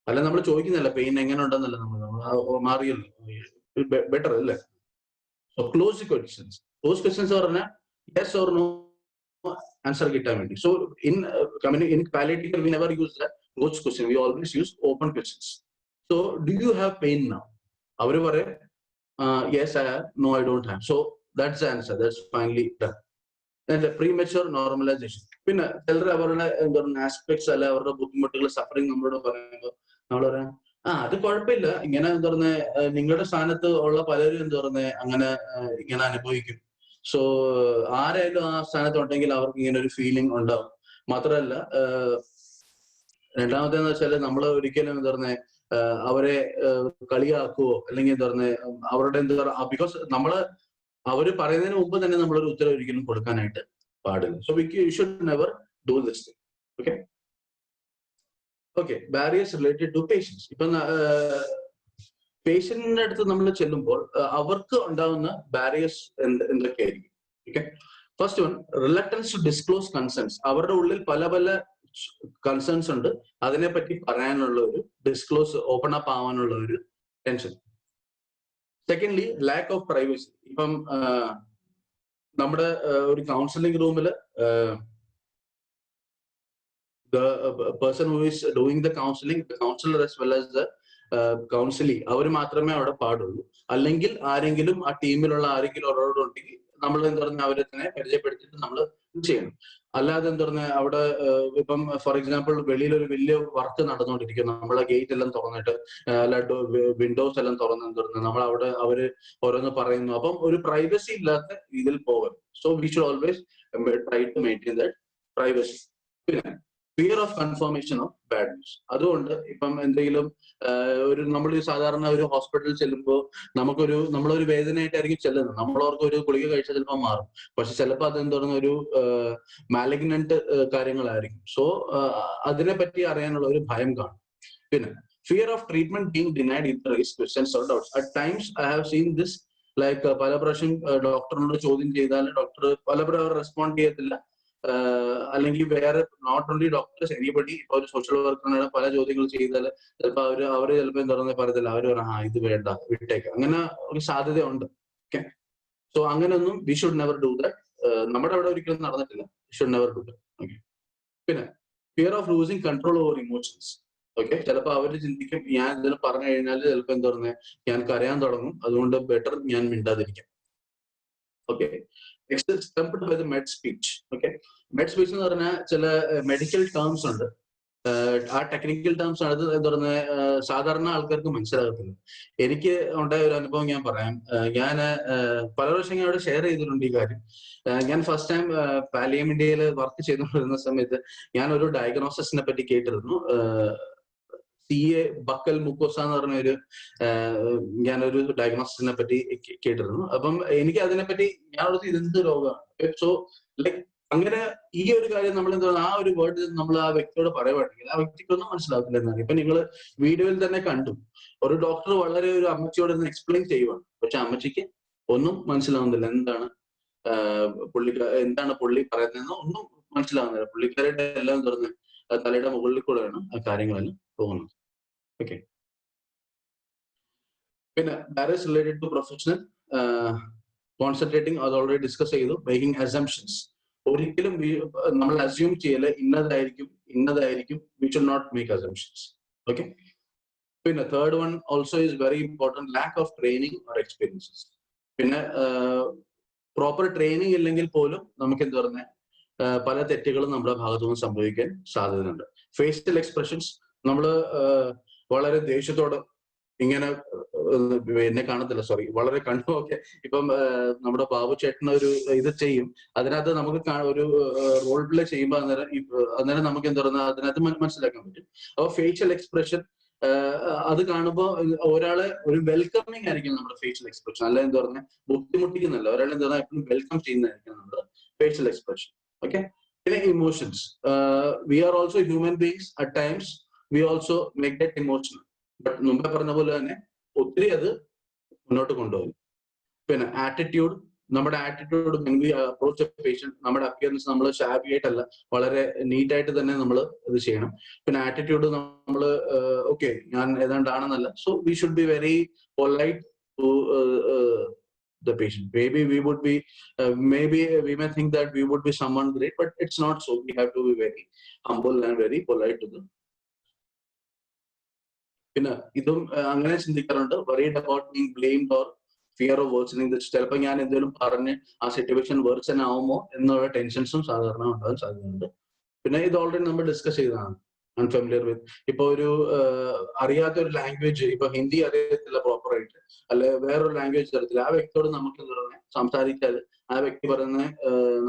അല്ല നമ്മൾ ചോദിക്കുന്നില്ല പെയിൻ എങ്ങനെ ഉണ്ടെന്നല്ല, നമ്മൾ മാറിയല്ലോ, ബെറ്റർ അല്ലേ. So close questions. Close questions പറഞ്ഞാൽ യെസ് ഓർ നോ answer കിട്ടാൻ വേണ്ടി. So in palliative care we never use that closed question, we always use open questions. So do you have pain now? avaru paraya yes I have, no I don't have. So that's the answer, that's finally done. And the premature normalization. പിന്നെ ചിലർ അവരുടെ എന്താ പറയുക aspects അല്ല അവരുടെ ബുദ്ധിമുട്ടുകൾ suffering നമ്മളോട് പറയുമ്പോൾ നമ്മൾ പറയാം അത് കുഴപ്പമില്ല. ഇങ്ങനെ എന്താ പറഞ്ഞ നിങ്ങളുടെ സ്ഥാനത്ത് ഉള്ള പലരും എന്താ പറഞ്ഞ അങ്ങനെ ഇങ്ങനെ അനുഭവിക്കും. സോ ആരായാലും ആ സ്ഥാനത്ത് ഉണ്ടെങ്കിൽ അവർക്ക് ഇങ്ങനെ ഒരു ഫീലിംഗ് ഉണ്ടാവും. മാത്രമല്ല രണ്ടാമത്തേന്ന് വെച്ചാൽ നമ്മൾ ഒരിക്കലും എന്താ പറഞ്ഞ അവരെ കളിയാക്കുവോ അല്ലെങ്കിൽ എന്താ പറഞ്ഞ അവരുടെ എന്താ പറയുക, ബിക്കോസ് നമ്മള് അവര് പറയുന്നതിന് മുമ്പ് തന്നെ നമ്മളൊരു ഉത്തരവ് ഒരിക്കലും കൊടുക്കാനായിട്ട് പാടില്ല. So you should never do this thing. Okay okay. Barriers related to patients. ഇപ്പൊ പേഷ്യന്റിന്റെ അടുത്ത് നമ്മൾ ചെല്ലുമ്പോൾ അവർക്ക് ഉണ്ടാകുന്ന ബാരിയേഴ്സ് എന്തൊക്കെയായിരിക്കും? Okay. First one, reluctance to disclose concerns. അവരുടെ ഉള്ളിൽ പല പല കൺസേൺസ് ഉണ്ട്, അതിനെപ്പറ്റി പറയാനുള്ള ഒരു ഡിസ്ക്ലോസ്, ഓപ്പൺ അപ്പ് ആവാനുള്ള ഒരു tension. Secondly, lack of privacy. ഇപ്പം നമ്മുടെ ഒരു കൗൺസിലിംഗ് റൂമിൽ the person who is doing the counseling, the counselor as well as the counselee, അവർ മാത്രമേ അവിടെ പാടുള്ളൂ. അല്ലെങ്കിൽ ആരെങ്കിലും ആ ടീമിലുള്ള ആരെങ്കിലും അവരോടുണ്ടെങ്കിൽ നമ്മൾ എന്താ പറഞ്ഞാൽ അവരെ തന്നെ പരിചയപ്പെടുത്തിയിട്ട് നമ്മൾ ചെയ്യണം. അല്ലാതെ എന്താ പറഞ്ഞാൽ അവിടെ ഇപ്പം ഫോർ എക്സാമ്പിൾ വെളിയിൽ ഒരു വലിയ വർക്ക് നടന്നുകൊണ്ടിരിക്കും, നമ്മളെ ഗേറ്റ് എല്ലാം തുറന്നിട്ട് അല്ലാണ്ട് വിൻഡോസ് എല്ലാം തുറന്ന് എന്താ പറഞ്ഞാൽ നമ്മൾ അവിടെ അവര് ഓരോന്ന് പറയുന്നു. അപ്പം ഒരു പ്രൈവസി ഇല്ലാത്ത ഇതിൽ പോകരുത്. So we should always try to maintain that privacy. പിന്നെ fear of confirmation of bad news. അതുകൊണ്ട് ഇപ്പം എന്തെങ്കിലും ഒരു നമ്മൾ സാധാരണ ഒരു ഹോസ്പിറ്റലിൽ ചെല്ലുമ്പോൾ നമ്മളൊരു വേദനയായിട്ടായിരിക്കും ചെല്ലുന്നത്. നമ്മളവർക്ക് ഒരു ഗുളിക കഴിച്ചാൽ ചിലപ്പോൾ മാറും, പക്ഷെ ചിലപ്പോൾ അതെന്താ പറയുന്ന ഒരു മാലിഗ്നന്റ് കാര്യങ്ങളായിരിക്കും. സോ അതിനെപ്പറ്റി അറിയാനുള്ള ഒരു ഭയം കാണും. പിന്നെ fear of treatment being denied in race questions or doubts. At times I have seen this, like പല പ്രാവശ്യം ഡോക്ടറിനോട് ചോദ്യം ചെയ്താൽ ഡോക്ടർ പലപ്പോഴും റെസ്പോണ്ട് ചെയ്യത്തില്ല. അല്ലെങ്കിൽ വേറെ നോട്ട് ഓൺലി ഡോക്ടേഴ്സ്, എനിബഡി, ഇപ്പൊ ഒരു സോഷ്യൽ വർക്കറിനോട് പല ചോദ്യങ്ങൾ ചെയ്താൽ ചിലപ്പോൾ അവര് ചിലപ്പോൾ എന്താ പറയുക പറയത്തില്ല, അവര് പറഞ്ഞ ഇത് വേണ്ട വിട്ടേക്ക്, അങ്ങനെ ഒരു സാധ്യതയുണ്ട്. ഓക്കെ. സോ അങ്ങനെയൊന്നും we should never do that. നമ്മുടെ അവിടെ ഒരിക്കലും നടന്നിട്ടില്ല. We should never do that. Okay. പിന്നെ fear of losing control over emotions. Okay. ചിലപ്പോൾ അവര് ചിന്തിക്കും, ഞാൻ എന്തെങ്കിലും പറഞ്ഞു കഴിഞ്ഞാൽ ചിലപ്പോൾ എന്താ പറയുക ഞാൻ കരയാൻ തുടങ്ങും, അതുകൊണ്ട് ബെറ്റർ ഞാൻ മിണ്ടാതിരിക്കാം. Okay. Tempted by the med speech. Okay. Med speech എന്ന് പറഞ്ഞാൽ ചില മെഡിക്കൽ ടേംസ് ഉണ്ട്, ആ ടെക്നിക്കൽ ടേംസ് ആണ് എന്താ പറയുന്നത് സാധാരണ ആൾക്കാർക്ക് മനസ്സിലാകത്തില്ല. എനിക്ക് ഉണ്ടായ ഒരു അനുഭവം ഞാൻ പറയാം. ഞാൻ പല പ്രാവശ്യം ഞാൻ അവിടെ ഷെയർ ചെയ്തിട്ടുണ്ട് ഈ കാര്യം. ഞാൻ ഫസ്റ്റ് ടൈം പാലിയം ഇന്ത്യയിൽ വർക്ക് ചെയ്തുകൊണ്ടിരുന്ന സമയത്ത് ഞാൻ ഒരു ഡയഗ്നോസിസിനെ പറ്റി കേട്ടിരുന്നു. CA ബക്കൽ മുക്കോസ എന്ന് പറഞ്ഞ ഞാനൊരു ഡയഗ്നോസിസിനെ പറ്റി കേട്ടിരുന്നു. അപ്പം എനിക്ക് അതിനെപ്പറ്റി ഞാൻ ഇതെന്ത് രോഗമാണ്. സോ ലൈക്ക് അങ്ങനെ ഈ ഒരു കാര്യം നമ്മൾ എന്താ ആ ഒരു വേർഡ് നമ്മൾ ആ വ്യക്തിയോട് പറയുവാണെങ്കിൽ ആ വ്യക്തിക്കൊന്നും മനസ്സിലാവില്ല എന്നാണ്. ഇപ്പൊ നിങ്ങൾ വീഡിയോയിൽ തന്നെ കണ്ടു, ഒരു ഡോക്ടർ വളരെ ഒരു അമ്മച്ചിയോട് എക്സ്പ്ലെയിൻ ചെയ്യുവാണ്, പക്ഷെ അമ്മച്ചിക്ക് ഒന്നും മനസ്സിലാവുന്നില്ല. എന്താണ് പുള്ളി പറയുന്നതെന്ന് ഒന്നും മനസ്സിലാവുന്നില്ല. പുള്ളിക്കാരുടെ എല്ലാം തുറന്ന് തലയുടെ മുകളിൽ കൂടെയാണ് ആ കാര്യങ്ങളെല്ലാം പോകുന്നത്. ഓക്കെ. പിന്നെ barriers related to professional concentrating, അത് ഓൾറെഡി ഡിസ്കസ് ചെയ്തു. Making assumptions. ഒരിക്കലും നമ്മൾ അസ്യൂം ചെയ്യല് ഇന്നതായിരിക്കും. We should not make assumptions. Okay. പിന്നെ third one also is very important, lack of training or experiences. പിന്നെ പ്രോപ്പർ ട്രെയിനിങ് ഇല്ലെങ്കിൽ പോലും നമുക്ക് എന്താ പറഞ്ഞ പല തെറ്റുകളും നമ്മുടെ ഭാഗത്തുനിന്ന് സംഭവിക്കാൻ സാധ്യതയുണ്ട്. ഫേഷ്യൽ എക്സ്പ്രഷൻസ്, നമ്മൾ വളരെ ദേഷ്യത്തോടെ ഇങ്ങനെ എന്നെ കാണത്തില്ല, സോറി, വളരെ കണ്ണുമൊക്കെ ഇപ്പം നമ്മുടെ ബാബു ചേട്ടൻ ഒരു ഇത് ചെയ്യും, അതിനകത്ത് നമുക്ക് ഒരു റോൾ പ്ലേ ചെയ്യുമ്പോൾ അന്നേരം നമുക്ക് എന്താ പറയുക അതിനകത്ത് മനസ്സിലാക്കാൻ പറ്റും. അപ്പൊ ഫേഷ്യൽ എക്സ്പ്രഷൻ അത് കാണുമ്പോൾ ഒരാളെ ഒരു വെൽക്കമിങ് ആയിരിക്കും നമ്മുടെ ഫേഷ്യൽ എക്സ്പ്രഷൻ, അല്ല എന്താ പറഞ്ഞാൽ ബുദ്ധിമുട്ടിക്കുന്നല്ല, ഒരാളെ എന്താ പറയുക എപ്പോഴും വെൽക്കം ചെയ്യുന്നതായിരിക്കും നമ്മുടെ ഫേഷ്യൽ എക്സ്പ്രഷൻ. ഓക്കെ. പിന്നെ emotions, we are also human beings, at times we also make that emotional. But മുമ്പേ പറഞ്ഞ പോലെ തന്നെ ഒത്തിരി അത് മുന്നോട്ട് കൊണ്ടുപോകും. പിന്നെ ആറ്റിറ്റ്യൂഡ്, നമ്മുടെ attitude when we approach A patient, നമ്മുടെ അപ്പിയറൻസ് നമ്മൾ ഷാബി ആയിട്ടല്ല, വളരെ നീറ്റായിട്ട് തന്നെ നമ്മൾ ഇത് ചെയ്യണം. പിന്നെ ആറ്റിറ്റ്യൂഡ് നമ്മൾ ഓക്കെ ഞാൻ ഏതാണ്ടാണെന്നല്ല. So we should be very polite to the patient. Maybe we may think that we would be someone great, but it's not so. We have to be very humble and very polite to them. പിന്നെ ഇതും അങ്ങനെ ചിന്തിക്കാറുണ്ട്, worried about being blamed or fear of worsening this. ചിലപ്പോൾ ഞാൻ എന്തെങ്കിലും പറഞ്ഞ് ആ situation വേർസൻ ആവുമോ എന്നുള്ള ടെൻഷൻസും സാധാരണ ഉണ്ടാകാൻ സാധ്യതയുണ്ട്. പിന്നെ ഇത് ഓൾറെഡി നമ്മൾ ഡിസ്കസ് ചെയ്തതാണ്. അൺഫെമിലിയർ വിത്ത്. ഇപ്പൊ ഒരു അറിയാത്ത ഒരു ലാംഗ്വേജ്, ഇപ്പൊ ഹിന്ദി അറിയത്തില്ല പ്രോപ്പറായിട്ട്, അല്ലെ വേറൊരു ലാംഗ്വേജ് അറിയത്തില്ല, ആ വ്യക്തിയോട് നമുക്ക് സംസാരിച്ചാൽ ആ വ്യക്തി പറയുന്ന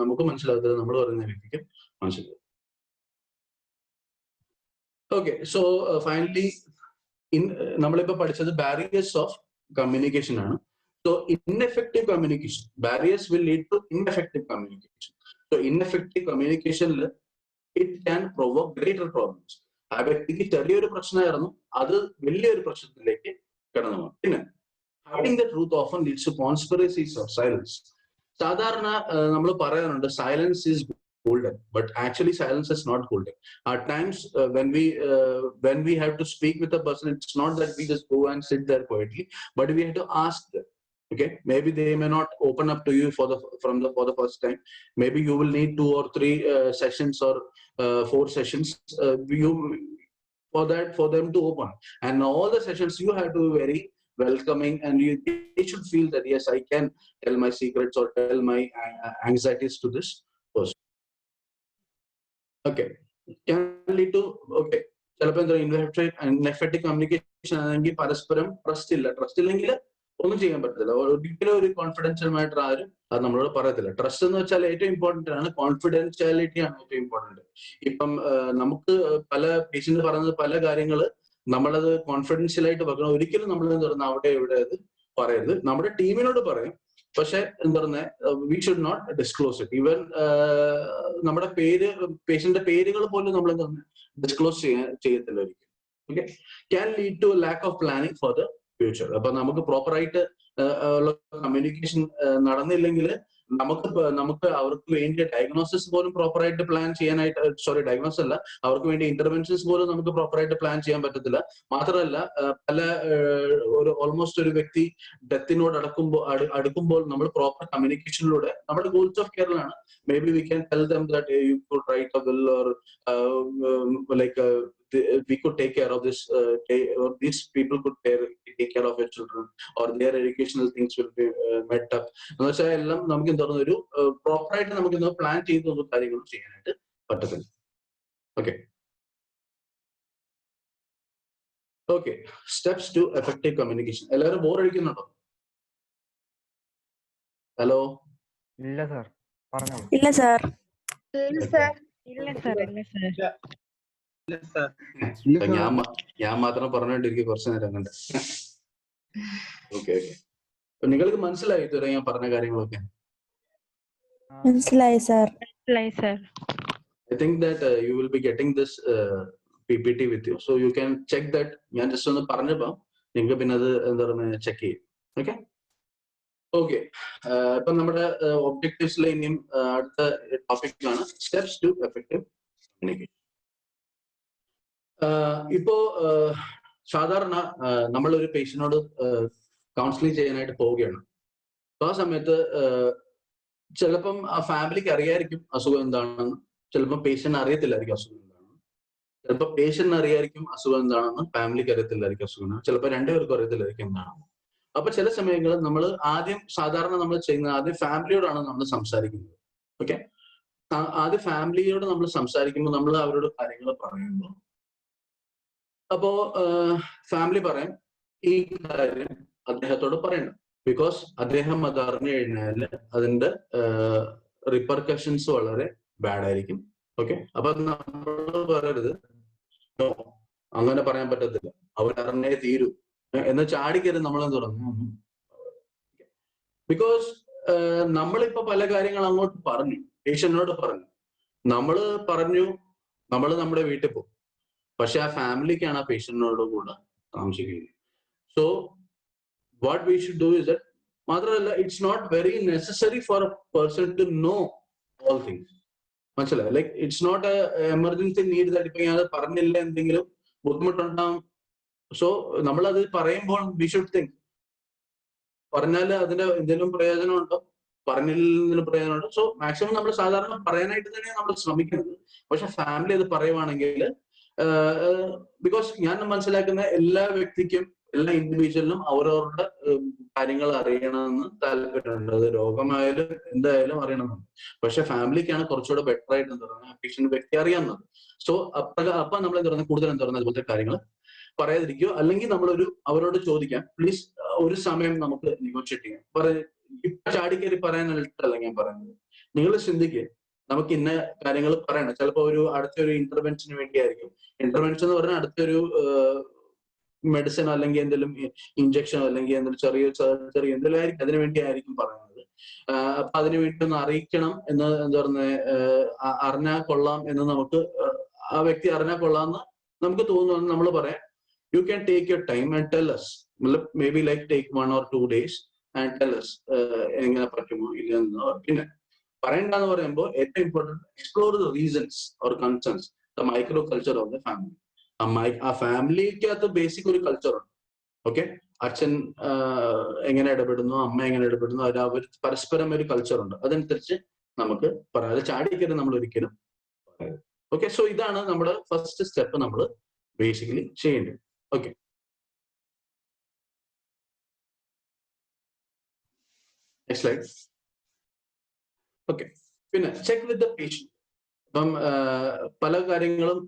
നമുക്ക് മനസ്സിലാകത്തില്ല, നമ്മൾ പറയുന്ന വ്യക്തിക്ക് മനസ്സിലാവും. ഓക്കെ, സോ ഫൈനലി നമ്മളിപ്പോ പഠിച്ചത് ബാരിയേഴ്സ് ഓഫ് കമ്മ്യൂണിക്കേഷൻ ആണ്. So ineffective communication, barriers will lead to ineffective communication. So ineffective communication, it can provoke greater problems. ആ വ്യക്തിക്ക് ചെറിയൊരു പ്രശ്നമായിരുന്നു, അത് വലിയൊരു പ്രശ്നത്തിലേക്ക് കടന്നു പോകും. പിന്നെ hiding the truth often leads to conspiracies or silence. സാധാരണ നമ്മൾ പറയാറുണ്ട് silence is golden, but actually silence is not golden. At times when we have to speak with a person, it's not that we just go and sit there quietly, but we have to ask them. Okay, maybe they may not open up to you for the first time. Maybe you will need 2 or 3 sessions or 4 sessions for them to open. And all the sessions you have to be very welcoming, and they should feel that yes, I can tell my secrets or tell my anxieties to this person. Okay, can lead to ചിലപ്പോൾ എന്താ ineffective communication ആണെങ്കിൽ പരസ്പരം trust ഇല്ലെങ്കിൽ ഒന്നും ചെയ്യാൻ പറ്റത്തില്ല. ഒരിക്കലും ഒരു കോൺഫിഡൻഷ്യൽ ആരും അത് നമ്മളോട് പറയത്തില്ല. ട്രസ്റ്റ് എന്ന് വെച്ചാൽ ഏറ്റവും ഇമ്പോർട്ടന്റ് ആണ്, കോൺഫിഡൻഷ്യാലിറ്റി ആണ് ഏറ്റവും ഇമ്പോർട്ടന്റ്. ഇപ്പം നമുക്ക് പല പേഷ്യന്റ് പറയുന്നത് പല കാര്യങ്ങള് നമ്മളത് കോൺഫിഡൻഷ്യൽ ആയിട്ട് വെക്കണം. ഒരിക്കലും നമ്മൾ എന്താ പറയുന്നത് അവിടെ ഇവിടെ അത് പറയരുത്. നമ്മുടെ ടീമിനോട് പറയും, പക്ഷെ എന്താ പറയുന്നത് we should not disclose it. Even നമ്മുടെ പേഷ്യന്റിന്റെ പേരുകൾ പോലും നമ്മൾ ഡിസ്ക്ലോസ് ചെയ്യത്തില്ല ഒരിക്കലും. Okay, can lead to lack of planning for the future. അപ്പൊ നമുക്ക് പ്രോപ്പറായിട്ട് ഉള്ള കമ്മ്യൂണിക്കേഷൻ നടന്നില്ലെങ്കിൽ നമുക്ക് അവർക്ക് വേണ്ടി ഡയഗ്നോസിസ് പോലും പ്രോപ്പറായിട്ട് പ്ലാൻ ചെയ്യാനായിട്ട്, ഡയഗ്നോസിസ് അല്ല, അവർക്ക് വേണ്ടി ഇന്റർവെൻഷൻസ് പോലും നമുക്ക് പ്രോപ്പറായിട്ട് പ്ലാൻ ചെയ്യാൻ പറ്റത്തില്ല. മാത്രമല്ല ഒരു ഓൾമോസ്റ്റ് ഒരു വ്യക്തി ഡെത്തിനോട് അടുക്കുമ്പോൾ നമ്മൾ പ്രോപ്പർ കമ്മ്യൂണിക്കേഷനിലൂടെ നമ്മുടെ ഗോൾസ് ഓഫ് കെയറിലാണ്. Maybe we can tell them that you could write a will, or we could take care of this, or these people could take care of your children, or their educational things will be met up. എന്ന് വെച്ചാൽ എല്ലാം നമുക്ക് എന്താ പറയുക ഒരു പ്രോപ്പറായിട്ട് നമുക്ക് എന്താ പ്ലാൻ ചെയ്ത് കാര്യങ്ങളും ചെയ്യാനായിട്ട് പറ്റത്തില്ല. Okay, steps to effective communication. എല്ലാവരും ബോർ അടിക്കുന്നുണ്ടോ? ഹലോ? ഇല്ല സാർ, പറഞ്ഞോ. ഇല്ല സാർ. ഞാൻ മാത്രം പറഞ്ഞോണ്ടിരിക്കും കുറച്ചു നേരം കണ്ട്. ഓക്കെ, നിങ്ങൾക്ക് മനസ്സിലായി ഇതുവരെ ഞാൻ പറഞ്ഞ കാര്യങ്ങളൊക്കെ? മനസ്സിലായി sir. I think that you will be getting this PPT with you, so you can check that. ഞാൻ ജസ്റ്റ് ഒന്ന് പറഞ്ഞപ്പോ നിങ്ങൾക്ക് പിന്നെ അത് എന്താ പറയുക ചെക്ക് ചെയ്യും. ഓക്കെ, ഇപ്പൊ നമ്മുടെ ഒബ്ജക്റ്റീവ്സിലെ ഇനിയും അടുത്ത ടോപ്പിക്കാണ് സ്റ്റെപ്സ് ടു എഫക്റ്റീവ് കമ്മ്യൂണിക്കേഷൻ. ഇപ്പോ സാധാരണ നമ്മളൊരു പേഷ്യന്റിനോട് കൗൺസിലിംഗ് ചെയ്യാനായിട്ട് പോവുകയാണ്. അപ്പൊ ആ സമയത്ത് ചിലപ്പം ആ ഫാമിലിക്ക് അറിയായിരിക്കും അസുഖം എന്താണെന്ന്, ചിലപ്പോൾ പേഷ്യന്റ് അറിയത്തില്ലായിരിക്കും അസുഖം എന്താണെന്ന്, ചിലപ്പോൾ പേഷ്യന്റ് അറിയായിരിക്കും അസുഖം എന്താണെന്ന്, ഫാമിലിക്ക് അറിയത്തില്ലായിരിക്കും അസുഖം എന്താണ്, ചിലപ്പോൾ രണ്ടുപേർക്കും അറിയത്തില്ലായിരിക്കും എന്താണെന്ന്. അപ്പൊ ചില സമയങ്ങളിൽ നമ്മൾ സാധാരണ നമ്മൾ ചെയ്യുന്നത് ആദ്യം ഫാമിലിയോടാണ് നമ്മൾ സംസാരിക്കുന്നത്. ഓക്കെ, ആദ്യം ഫാമിലിയോട് നമ്മൾ സംസാരിക്കുമ്പോൾ നമ്മൾ അവരോട് കാര്യങ്ങൾ പറയുമ്പോൾ അപ്പോ ഫാമിലി പറയും ഈ കാര്യം അദ്ദേഹത്തോട് പറയണം. ബിക്കോസ് അദ്ദേഹം അത് അറിഞ്ഞു കഴിഞ്ഞാൽ അതിന്റെ റിപ്പർക്കഷൻസ് വളരെ ബാഡ് ആയിരിക്കും. ഓക്കെ, അപ്പൊ നമ്മൾ പറയരുത് അങ്ങനെ പറയാൻ പറ്റത്തില്ല, അവരറിഞ്ഞേ തീരൂ എന്ന് ചാടിക്കരുത് നമ്മൾ എന്ത് പറഞ്ഞു. ബിക്കോസ് നമ്മളിപ്പോ പല കാര്യങ്ങൾ അങ്ങോട്ട് പറഞ്ഞു, പേഷ്യന്റിനോട് പറഞ്ഞു, നമ്മൾ നമ്മുടെ വീട്ടിൽ പോകും, പക്ഷെ ആ ഫാമിലിക്കാണ് ആ പേഷ്യന്റിനോട് കൂടെ താമസിക്കുന്നത്. So what we should do is that, മാത്രമല്ല it's not very necessary for a person to know all things. മനസ്സിലായി? Like it's not a emergency need that ഇപ്പൊ ഞാൻ പറഞ്ഞില്ല എന്തെങ്കിലും ബുദ്ധിമുട്ടുണ്ടാവും. സോ നമ്മളത് പറയുമ്പോൾ വി ഷുഡ് തിങ്ക്, പറഞ്ഞാൽ അതിന്റെ എന്തെങ്കിലും പ്രയോജനമുണ്ടോ, പറഞ്ഞില്ലെങ്കിലും പ്രയോജനമുണ്ടോ. സോ മാക്സിമം നമ്മൾ സാധാരണ പറയാനായിട്ട് തന്നെയാണ് നമ്മൾ ശ്രമിക്കുന്നത്. പക്ഷെ ഫാമിലി അത് പറയുവാണെങ്കിൽ, ബിക്കോസ് ഞാൻ മനസ്സിലാക്കുന്ന എല്ലാ വ്യക്തിക്കും എല്ലാ ഇൻഡിവിജ്വലിനും അവരവരുടെ കാര്യങ്ങൾ അറിയണമെന്ന് താല്പര്യമുണ്ട്. അത് രോഗമായാലും എന്തായാലും അറിയണമെന്നുണ്ട്. പക്ഷെ ഫാമിലിക്കാണ് കുറച്ചുകൂടെ ബെറ്റർ ആയിട്ട് എന്താ പറയുക പേഷ്യന്റ് വ്യക്തി അറിയാവുന്നത്. സോ അപ്പൊ നമ്മൾ എന്താ പറയുക കൂടുതൽ എന്താ പറയുക അതുപോലത്തെ കാര്യങ്ങൾ പറയാതിരിക്കുക. അല്ലെങ്കിൽ അവരോട് ചോദിക്കാം, പ്ലീസ് ഒരു സമയം നമുക്ക് നെഗോഷിയേറ്റ് ചെയ്യാം. ഇപ്പൊ ചാടിക്കയറി പറയാനായിട്ടല്ല ഞാൻ പറയുന്നത്. നിങ്ങൾ ചിന്തിക്കുക, നമുക്ക് ഇന്ന കാര്യങ്ങൾ പറയണം. ചിലപ്പോൾ അടുത്തൊരു ഇന്റർവെൻഷന് വേണ്ടിയായിരിക്കും. ഇന്റർവെൻഷൻ എന്ന് പറഞ്ഞാൽ അടുത്തൊരു മെഡിസിൻ അല്ലെങ്കിൽ എന്തെങ്കിലും ഇഞ്ചക്ഷനോ അല്ലെങ്കിൽ എന്തെങ്കിലും ചെറിയ സർജറി എന്തെങ്കിലും ആയിരിക്കും, അതിനു വേണ്ടി ആയിരിക്കും പറയുന്നത്. അപ്പൊ അതിനു വേണ്ടി ഒന്ന് അറിയിക്കണം എന്ന് എന്താ പറയുന്നത് അറിഞ്ഞാൽ കൊള്ളാം എന്ന് നമുക്ക് ആ വ്യക്തി അറിഞ്ഞാൽ കൊള്ളാമെന്ന് നമുക്ക് തോന്നുന്നു. നമ്മൾ പറയാം, you can take your time and tell us, may be like take 1 or 2 days and tell us എങ്ങനെ പറ്റുമോ ഇല്ലെന്ന്. പിന്നെ പറയണ്ടെന്ന് പറയുമ്പോൾ ഏറ്റവും important explore the reasons or concerns the micro culture of the family. ആ ഫാമിലിക്കകത്ത് ബേസിക് ഒരു കൾച്ചറുണ്ട്. ഓക്കെ, അച്ഛൻ എങ്ങനെ ഇടപെടുന്നു, അമ്മ എങ്ങനെ ഇടപെടുന്നു, അവർ പരസ്പരം ഒരു കൾച്ചറുണ്ട്. അതനുസരിച്ച് നമുക്ക് പറയാം. അത് ചാടിക്കരുത് നമ്മൾ ഒരിക്കലും. ഓക്കെ, സോ ഇതാണ് നമ്മുടെ ഫസ്റ്റ് സ്റ്റെപ്പ് നമ്മൾ ബേസിക്കലി ചെയ്യേണ്ടത്. Okay, next slide. ഓക്കെ, പിന്നെ ചെക്ക് വിത്ത് ദ പേഷ്യന്റ്. അപ്പം പല കാര്യങ്ങളും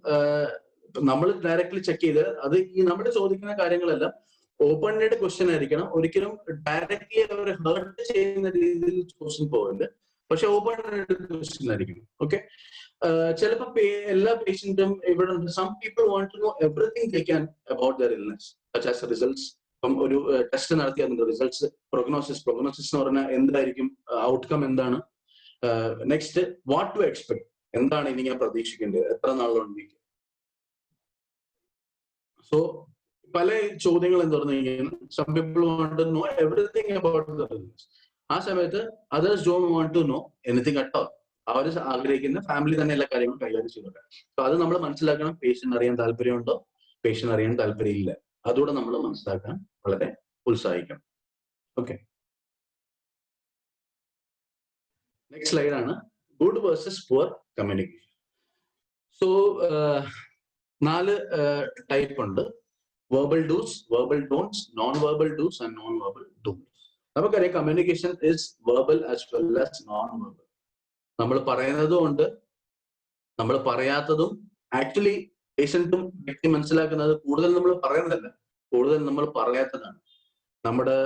നമ്മൾ ഡയറക്ട്ലി ചെക്ക് ചെയ്ത് അത് ഈ നമ്മൾ ചോദിക്കുന്ന കാര്യങ്ങളെല്ലാം ഓപ്പൺ എൻഡഡ് ക്വസ്റ്റ്യൻ ആയിരിക്കണം. ഒരിക്കലും ഡയറക്ട്ലി അവരെ ഹേർട്ട് ചെയ്യുന്ന രീതിയിൽ ക്വസ്റ്റ്യൻ പോകരുത്. പക്ഷെ ഓപ്പൺ എൻഡഡ് ക്വസ്റ്റ്യൻ ആയിരിക്കണം. ഓക്കെ, ചിലപ്പോൾ എല്ലാ പേഷ്യന്റും ഇവിടെ ഉണ്ട്. Some people want to know everything they can about their illness such as results. ഇപ്പം ഒരു ടെസ്റ്റ് നടത്തി അതിന്റെ റിസൾട്ട്സ്, പ്രൊഗ്നോസിസ് എന്ന് പറഞ്ഞാൽ എന്തായിരിക്കും, ഔട്ട്കം എന്താണ്, നെക്സ്റ്റ് വാട്ട് ടു എക്സ്പെക്ട്, എന്താണ് ഇനി ഞാൻ പ്രതീക്ഷിക്കേണ്ടത്, എത്ര നാളുകൊണ്ട്. സോ പല ചോദ്യങ്ങൾ എന്ന് പറഞ്ഞു കഴിഞ്ഞാൽ some people want to know everything about the business. ആ സമയത്ത് others don't want to know anything at all. അവർ ആഗ്രഹിക്കുന്ന ഫാമിലി തന്നെ എല്ലാ കാര്യങ്ങളും കൈകാര്യം ചെയ്യുന്നുണ്ട്. അപ്പൊ അത് നമ്മൾ മനസ്സിലാക്കണം. പേഷ്യന്റ് അറിയാൻ താല്പര്യമുണ്ടോ, പേഷ്യന്റ് അറിയാൻ താല്പര്യമില്ല, അതുകൂടെ നമ്മൾ മനസ്സിലാക്കാൻ വളരെ ഉത്സാഹിക്കണം. ഓക്കെ, നെക്സ്റ്റ് സ്ലൈഡ് ആണ് good versus poor communication. So 4 type ഉണ്ട്. Verbal dos, verbal don'ts, non verbal dos and non verbal don'ts. നമുക്കറിയാം communication is verbal as well as non verbal. നമ്മൾ പറയുന്നതും ഉണ്ട്, നമ്മൾ പറയാത്തതും. ആക്ച്വലി പേഷ്യന്റും വ്യക്തി മനസ്സിലാക്കുന്നത് കൂടുതൽ നമ്മൾ പറയുന്നതല്ല, കൂടുതൽ നമ്മൾ പറയാത്തതാണ്. നമ്മുടെ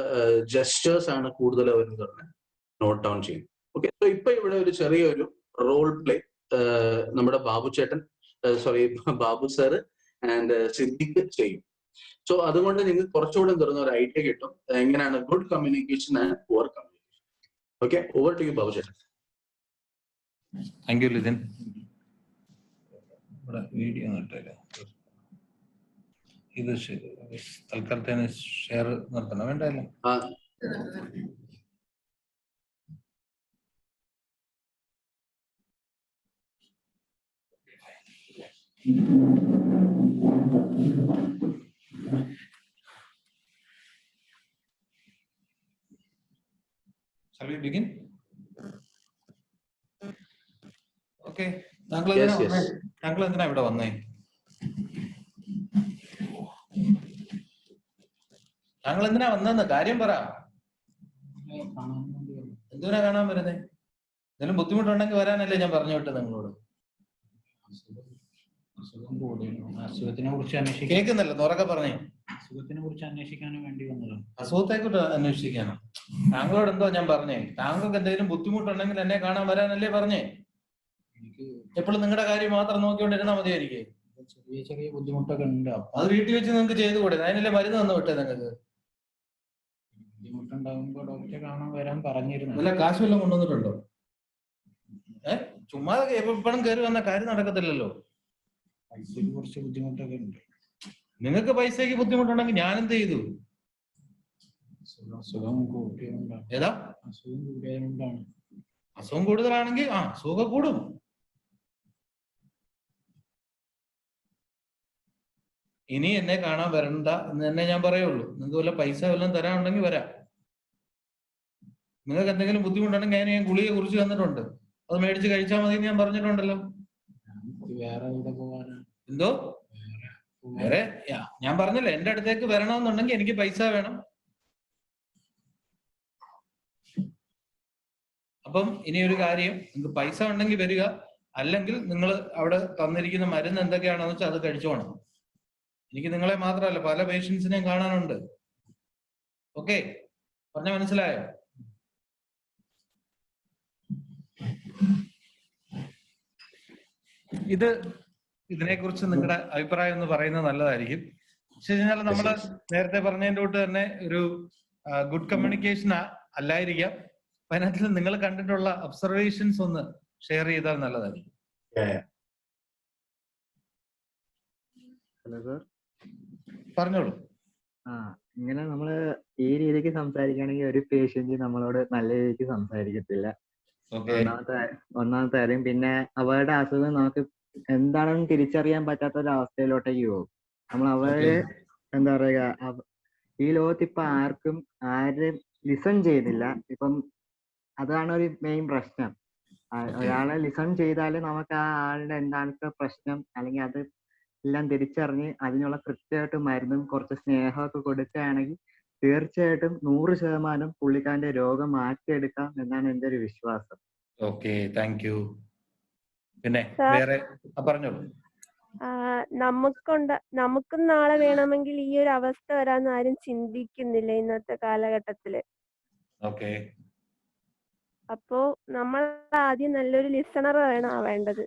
ജെസ്റ്റേഴ്സ് ആണ് കൂടുതൽ അവർ നോട്ട് ഡൗൺ ചെയ്യും. ഓക്കെ, സോ ഇപ്പൊ ഇവിടെ ഒരു ചെറിയൊരു റോൾ പ്ലേ നമ്മുടെ ബാബു സാറ് ആൻഡ് സിദ്ദിഖ് ചെയ്യും. സോ അതുകൊണ്ട് നിങ്ങൾക്ക് കുറച്ചുകൂടെ തുറന്ന ഒരു ഐഡിയ കിട്ടും എങ്ങനെയാണ് good communication and poor communication. Okay, over to you Babu ചേട്ടൻ. Thank you Lithin. ഇവിടെ വീഡിയോ കിട്ടില്ല, ഇത് തൽക്കാലത്തേന് ഷെയർ നിർത്തണം, വേണ്ടല്ലോ. Shall we begin? Okay. താങ്കൾ എന്തിനാ ഇവിടെ വന്നേ? താങ്കൾ എന്തിനാ വന്നെന്ന് കാര്യം പറ. എന്തിനാ കാണാൻ വരുന്നേ? എന്തെങ്കിലും ബുദ്ധിമുട്ടുണ്ടെങ്കിൽ വരാനല്ലേ ഞാൻ പറഞ്ഞു വിട്ടത് നിങ്ങളോട്. അസുഖത്തിനെ കുറിച്ച് അന്വേഷിക്കാൻ കേൾക്കുന്നല്ലോ, തുറക്കെ പറഞ്ഞേ. അസുഖത്തിനെ കുറിച്ച് അന്വേഷിക്കാനും വേണ്ടി വന്നതാണ്. അസുഖത്തെ കുറിച്ച് അന്വേഷിക്കാനോ? താങ്കളോട് എന്തോ ഞാൻ പറഞ്ഞേ? താങ്കൾക്ക് എന്തെങ്കിലും ബുദ്ധിമുട്ടുണ്ടെങ്കിൽ എന്നെ കാണാൻ വരാനല്ലേ പറഞ്ഞേ? എപ്പോഴും നിങ്ങളുടെ കാര്യം മാത്രം നോക്കിക്കൊണ്ടിരുന്നാൽ മതിയായിരിക്കും. ചെറിയ ചെറിയ ബുദ്ധിമുട്ടൊക്കെ ഉണ്ട്. അത് വീട്ടിൽ വെച്ച് നിങ്ങൾക്ക് ചെയ്തുകൂടെ? അതിനല്ലേ മരുന്ന് തന്നു വിട്ടേ നിങ്ങൾക്ക്? ബുദ്ധിമുട്ടുണ്ടാകുമ്പോ ഡോക്ടറെ കാണാൻ വരാൻ പറഞ്ഞിരുന്നു. നല്ല കാശ് വല്ലതും കൊണ്ടുവന്നിട്ടുണ്ടോ? ചുമ്മാ എപ്പോഴും കയറി വന്ന കാര്യം നടക്കത്തില്ലല്ലോ. പൈസക്ക് കുറച്ച് ബുദ്ധിമുട്ടൊക്കെ ഉണ്ട്. നിങ്ങൾക്ക് പൈസക്ക് ബുദ്ധിമുട്ടുണ്ടെങ്കിൽ ഞാൻ എന്ത് ചെയ്തു? അസുഖം കൂട്ടിയതുകൊണ്ടാണ്. ഏതാ അസുഖം കൂടിയതുകൊണ്ടാണ്. അസുഖം കൂടുതലാണെങ്കിൽ അസുഖം കൂടും. ഇനി എന്നെ കാണാൻ വരണ്ട എന്ന് തന്നെ ഞാൻ പറയുള്ളൂ. നിങ്ങൾക്ക് വല്ല പൈസ വല്ലതും തരാനുണ്ടെങ്കിൽ വരാം. നിങ്ങൾക്ക് എന്തെങ്കിലും ബുദ്ധിമുട്ടുണ്ടെങ്കിൽ ഞാൻ ഗുളിയെ കുറിച്ച് തന്നിട്ടുണ്ട്, അത് മേടിച്ച് കഴിച്ചാൽ മതി ഞാൻ പറഞ്ഞിട്ടുണ്ടല്ലോ. വേറെ എവിടെ പോകാനാണ്? എന്തോ വേറെ ഞാൻ പറഞ്ഞില്ലേ, എന്റെ അടുത്തേക്ക് വരണമെന്നുണ്ടെങ്കിൽ എനിക്ക് പൈസ വേണം. അപ്പം ഇനി ഒരു കാര്യം, നിങ്ങൾക്ക് പൈസ ഉണ്ടെങ്കിൽ വരിക, അല്ലെങ്കിൽ നിങ്ങൾ അവിടെ തന്നിരിക്കുന്ന മരുന്ന് എന്തൊക്കെയാണെന്ന് വെച്ചാൽ അത് കഴിച്ചോണം. എനിക്ക് നിങ്ങളെ മാത്രമല്ല പല പേഷ്യൻസിനെയും കാണാനുണ്ട്. ഓക്കെ, പറഞ്ഞ മനസ്സിലായോ? ഇതിനെക്കുറിച്ച് നിങ്ങളുടെ അഭിപ്രായം എന്ന് പറയുന്നത് നല്ലതായിരിക്കും. പക്ഷെ കഴിഞ്ഞാൽ നമ്മൾ നേരത്തെ പറഞ്ഞതിന്റെ തൊട്ട് തന്നെ ഒരു ഗുഡ് കമ്മ്യൂണിക്കേഷൻ അല്ലായിരിക്കാം. അപ്പൊ അതിനകത്ത് നിങ്ങൾ കണ്ടിട്ടുള്ള ഒബ്സർവേഷൻസ് ഒന്ന് ഷെയർ ചെയ്താൽ നല്ലതായിരിക്കും. ഹലോ സർ, പറഞ്ഞോളൂ. ഇങ്ങനെ നമ്മള് ഈ രീതിക്ക് സംസാരിക്കുകയാണെങ്കിൽ ഒരു പേഷ്യന്റ് നമ്മളോട് നല്ല രീതിക്ക് സംസാരിക്കത്തില്ല. ഒന്നാമത്തെ കാര്യം. പിന്നെ അവരുടെ അസുഖം നമുക്ക് എന്താണെന്ന് തിരിച്ചറിയാൻ പറ്റാത്ത ഒരു അവസ്ഥയിലോട്ടേക്ക് പോകും. നമ്മൾ അവരെ എന്താ പറയുക, ഈ ലോകത്ത് ഇപ്പൊ ആരും ലിസൺ ചെയ്യുന്നില്ല. ഇപ്പം അതാണ് ഒരു മെയിൻ പ്രശ്നം. ഒരാളെ ലിസൺ ചെയ്താല് നമുക്ക് ആ ആളുടെ എന്താണ് പ്രശ്നം അല്ലെങ്കിൽ അത് എല്ലാം തിരിച്ചറിഞ്ഞ് അതിനുള്ള കൃത്യമായിട്ട് മരുന്നും കുറച്ച് സ്നേഹമൊക്കെ കൊടുക്കുകയാണെങ്കിൽ തീർച്ചയായിട്ടും 100% പുള്ളിക്കാരന്റെ രോഗം മാറ്റിയെടുക്കാം എന്നാണ് എന്റെ ഒരു വിശ്വാസം. Okay, thank you. പിന്നെ വേറെ പറഞ്ഞോളൂ. നമുക്കും നാളെ വേണമെങ്കിൽ ഈ ഒരു അവസ്ഥ വരാന്ന് ആരും ചിന്തിക്കുന്നില്ല ഇന്നത്തെ കാലഘട്ടത്തില്. ഓക്കെ, അപ്പോ നമ്മൾ ആദ്യം നല്ലൊരു ലിസണർ വേണം ആവേണ്ടത്.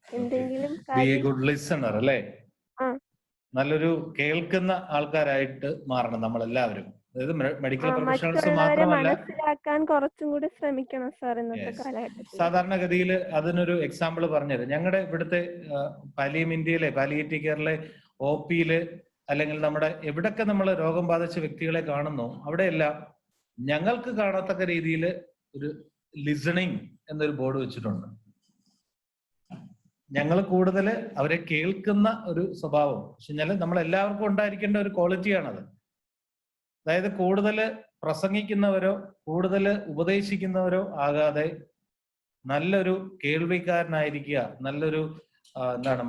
എന്തെങ്കിലും ഗുഡ് ലിസണർ അല്ലേ? നല്ലൊരു കേൾക്കുന്ന ആൾക്കാരായിട്ട് മാറണം നമ്മൾ എല്ലാവരും. അതായത് മെഡിക്കൽ പ്രൊഫഷണൽസ് മാത്രമല്ല, മനസ്സിലാക്കാൻ കുറച്ചും കൂടി ശ്രമിക്കണം സാർ ഇന്നത്തെ കാലഘട്ടത്തിൽ. സാധാരണഗതിയിൽ അതിനൊരു എക്സാമ്പിൾ പറഞ്ഞത്, ഞങ്ങളുടെ ഇവിടുത്തെ പാലിയേറ്റീവ് കെയറിലെ OP-യില് അല്ലെങ്കിൽ നമ്മുടെ എവിടൊക്കെ നമ്മൾ രോഗം ബാധിച്ച വ്യക്തികളെ കാണുന്നു, അവിടെയെല്ലാം ഞങ്ങൾക്ക് കാണത്തക്ക രീതിയിൽ ഒരു ലിസണിങ് എന്നൊരു ബോർഡ് വെച്ചിട്ടുണ്ട്. ഞങ്ങൾ കൂടുതൽ അവരെ കേൾക്കുന്ന ഒരു സ്വഭാവം. പക്ഷെ നമ്മൾ എല്ലാവർക്കും ഉണ്ടായിരിക്കേണ്ട ഒരു ക്വാളിറ്റിയാണത്. അതായത് കൂടുതൽ പ്രസംഗിക്കുന്നവരോ കൂടുതൽ ഉപദേശിക്കുന്നവരോ ആകാതെ നല്ലൊരു കേൾവിക്കാരനായിരിക്കുക. നല്ലൊരു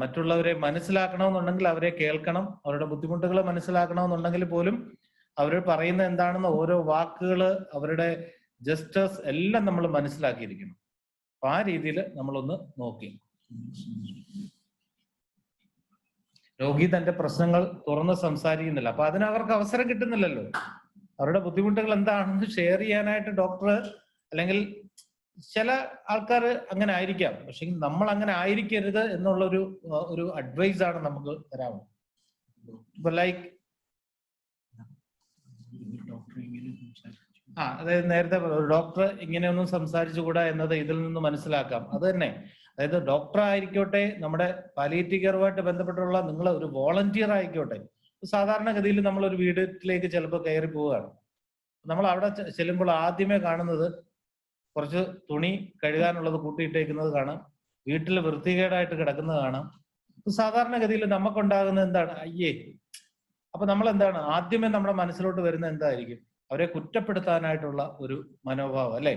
മറ്റുള്ളവരെ മനസ്സിലാക്കണമെന്നുണ്ടെങ്കിൽ അവരെ കേൾക്കണം. അവരുടെ ബുദ്ധിമുട്ടുകൾ മനസ്സിലാക്കണമെന്നുണ്ടെങ്കിൽ പോലും അവർ പറയുന്ന എന്താണെന്ന് ഓരോ വാക്കുകള്, അവരുടെ ജസ്റ്റേഴ്സ് എല്ലാം നമ്മൾ മനസ്സിലാക്കിയിരിക്കണം. അപ്പൊ ആ രീതിയിൽ നമ്മളൊന്ന് നോക്കി. രോഗി തന്റെ പ്രശ്നങ്ങൾ തുറന്ന് സംസാരിക്കുന്നില്ല, അപ്പൊ അതിനവർക്ക് അവസരം കിട്ടുന്നില്ലല്ലോ. അവരുടെ ബുദ്ധിമുട്ടുകൾ എന്താണെന്ന് ഷെയർ ചെയ്യാനായിട്ട് ഡോക്ടർ അല്ലെങ്കിൽ ചില ആൾക്കാർ അങ്ങനെ ആയിരിക്കാം. പക്ഷെ നമ്മൾ അങ്ങനെ ആയിരിക്കരുത് എന്നുള്ള ഒരു അഡ്വൈസ് ആണ് നമുക്ക് തരാവുന്നത്. ഇപ്പൊ ലൈക്ക് അതായത് നേരത്തെ ഡോക്ടർ ഇങ്ങനെയൊന്നും സംസാരിച്ചുകൂടാ എന്നത് ഇതിൽ നിന്ന് മനസ്സിലാക്കാം. അത് തന്നെ, അതായത് ഡോക്ടർ ആയിക്കോട്ടെ, നമ്മുടെ പാലിയേറ്റീവ് കെയറുമായിട്ട് ബന്ധപ്പെട്ടുള്ള നിങ്ങൾ ഒരു വോളണ്ടിയർ ആയിക്കോട്ടെ. സാധാരണഗതിയിൽ നമ്മൾ ഒരു വീട്ടിലേക്ക് ചിലപ്പോൾ കയറി പോവുകയാണ്. നമ്മൾ അവിടെ ചെല്ലുമ്പോൾ ആദ്യമേ കാണുന്നത് കുറച്ച് തുണി കഴുകാനുള്ളത് കൂട്ടിയിട്ടേക്കുന്നത് കാണാം, വീട്ടിൽ വൃത്തികേടായിട്ട് കിടക്കുന്നത് കാണാം. സാധാരണഗതിയിൽ നമുക്കുണ്ടാകുന്നത് എന്താണ്? അയ്യേ. അപ്പൊ നമ്മൾ എന്താണ് ആദ്യമേ നമ്മുടെ മനസ്സിലോട്ട് വരുന്നത് എന്തായിരിക്കും? അവരെ കുറ്റപ്പെടുത്താനായിട്ടുള്ള ഒരു മനോഭാവം അല്ലെ?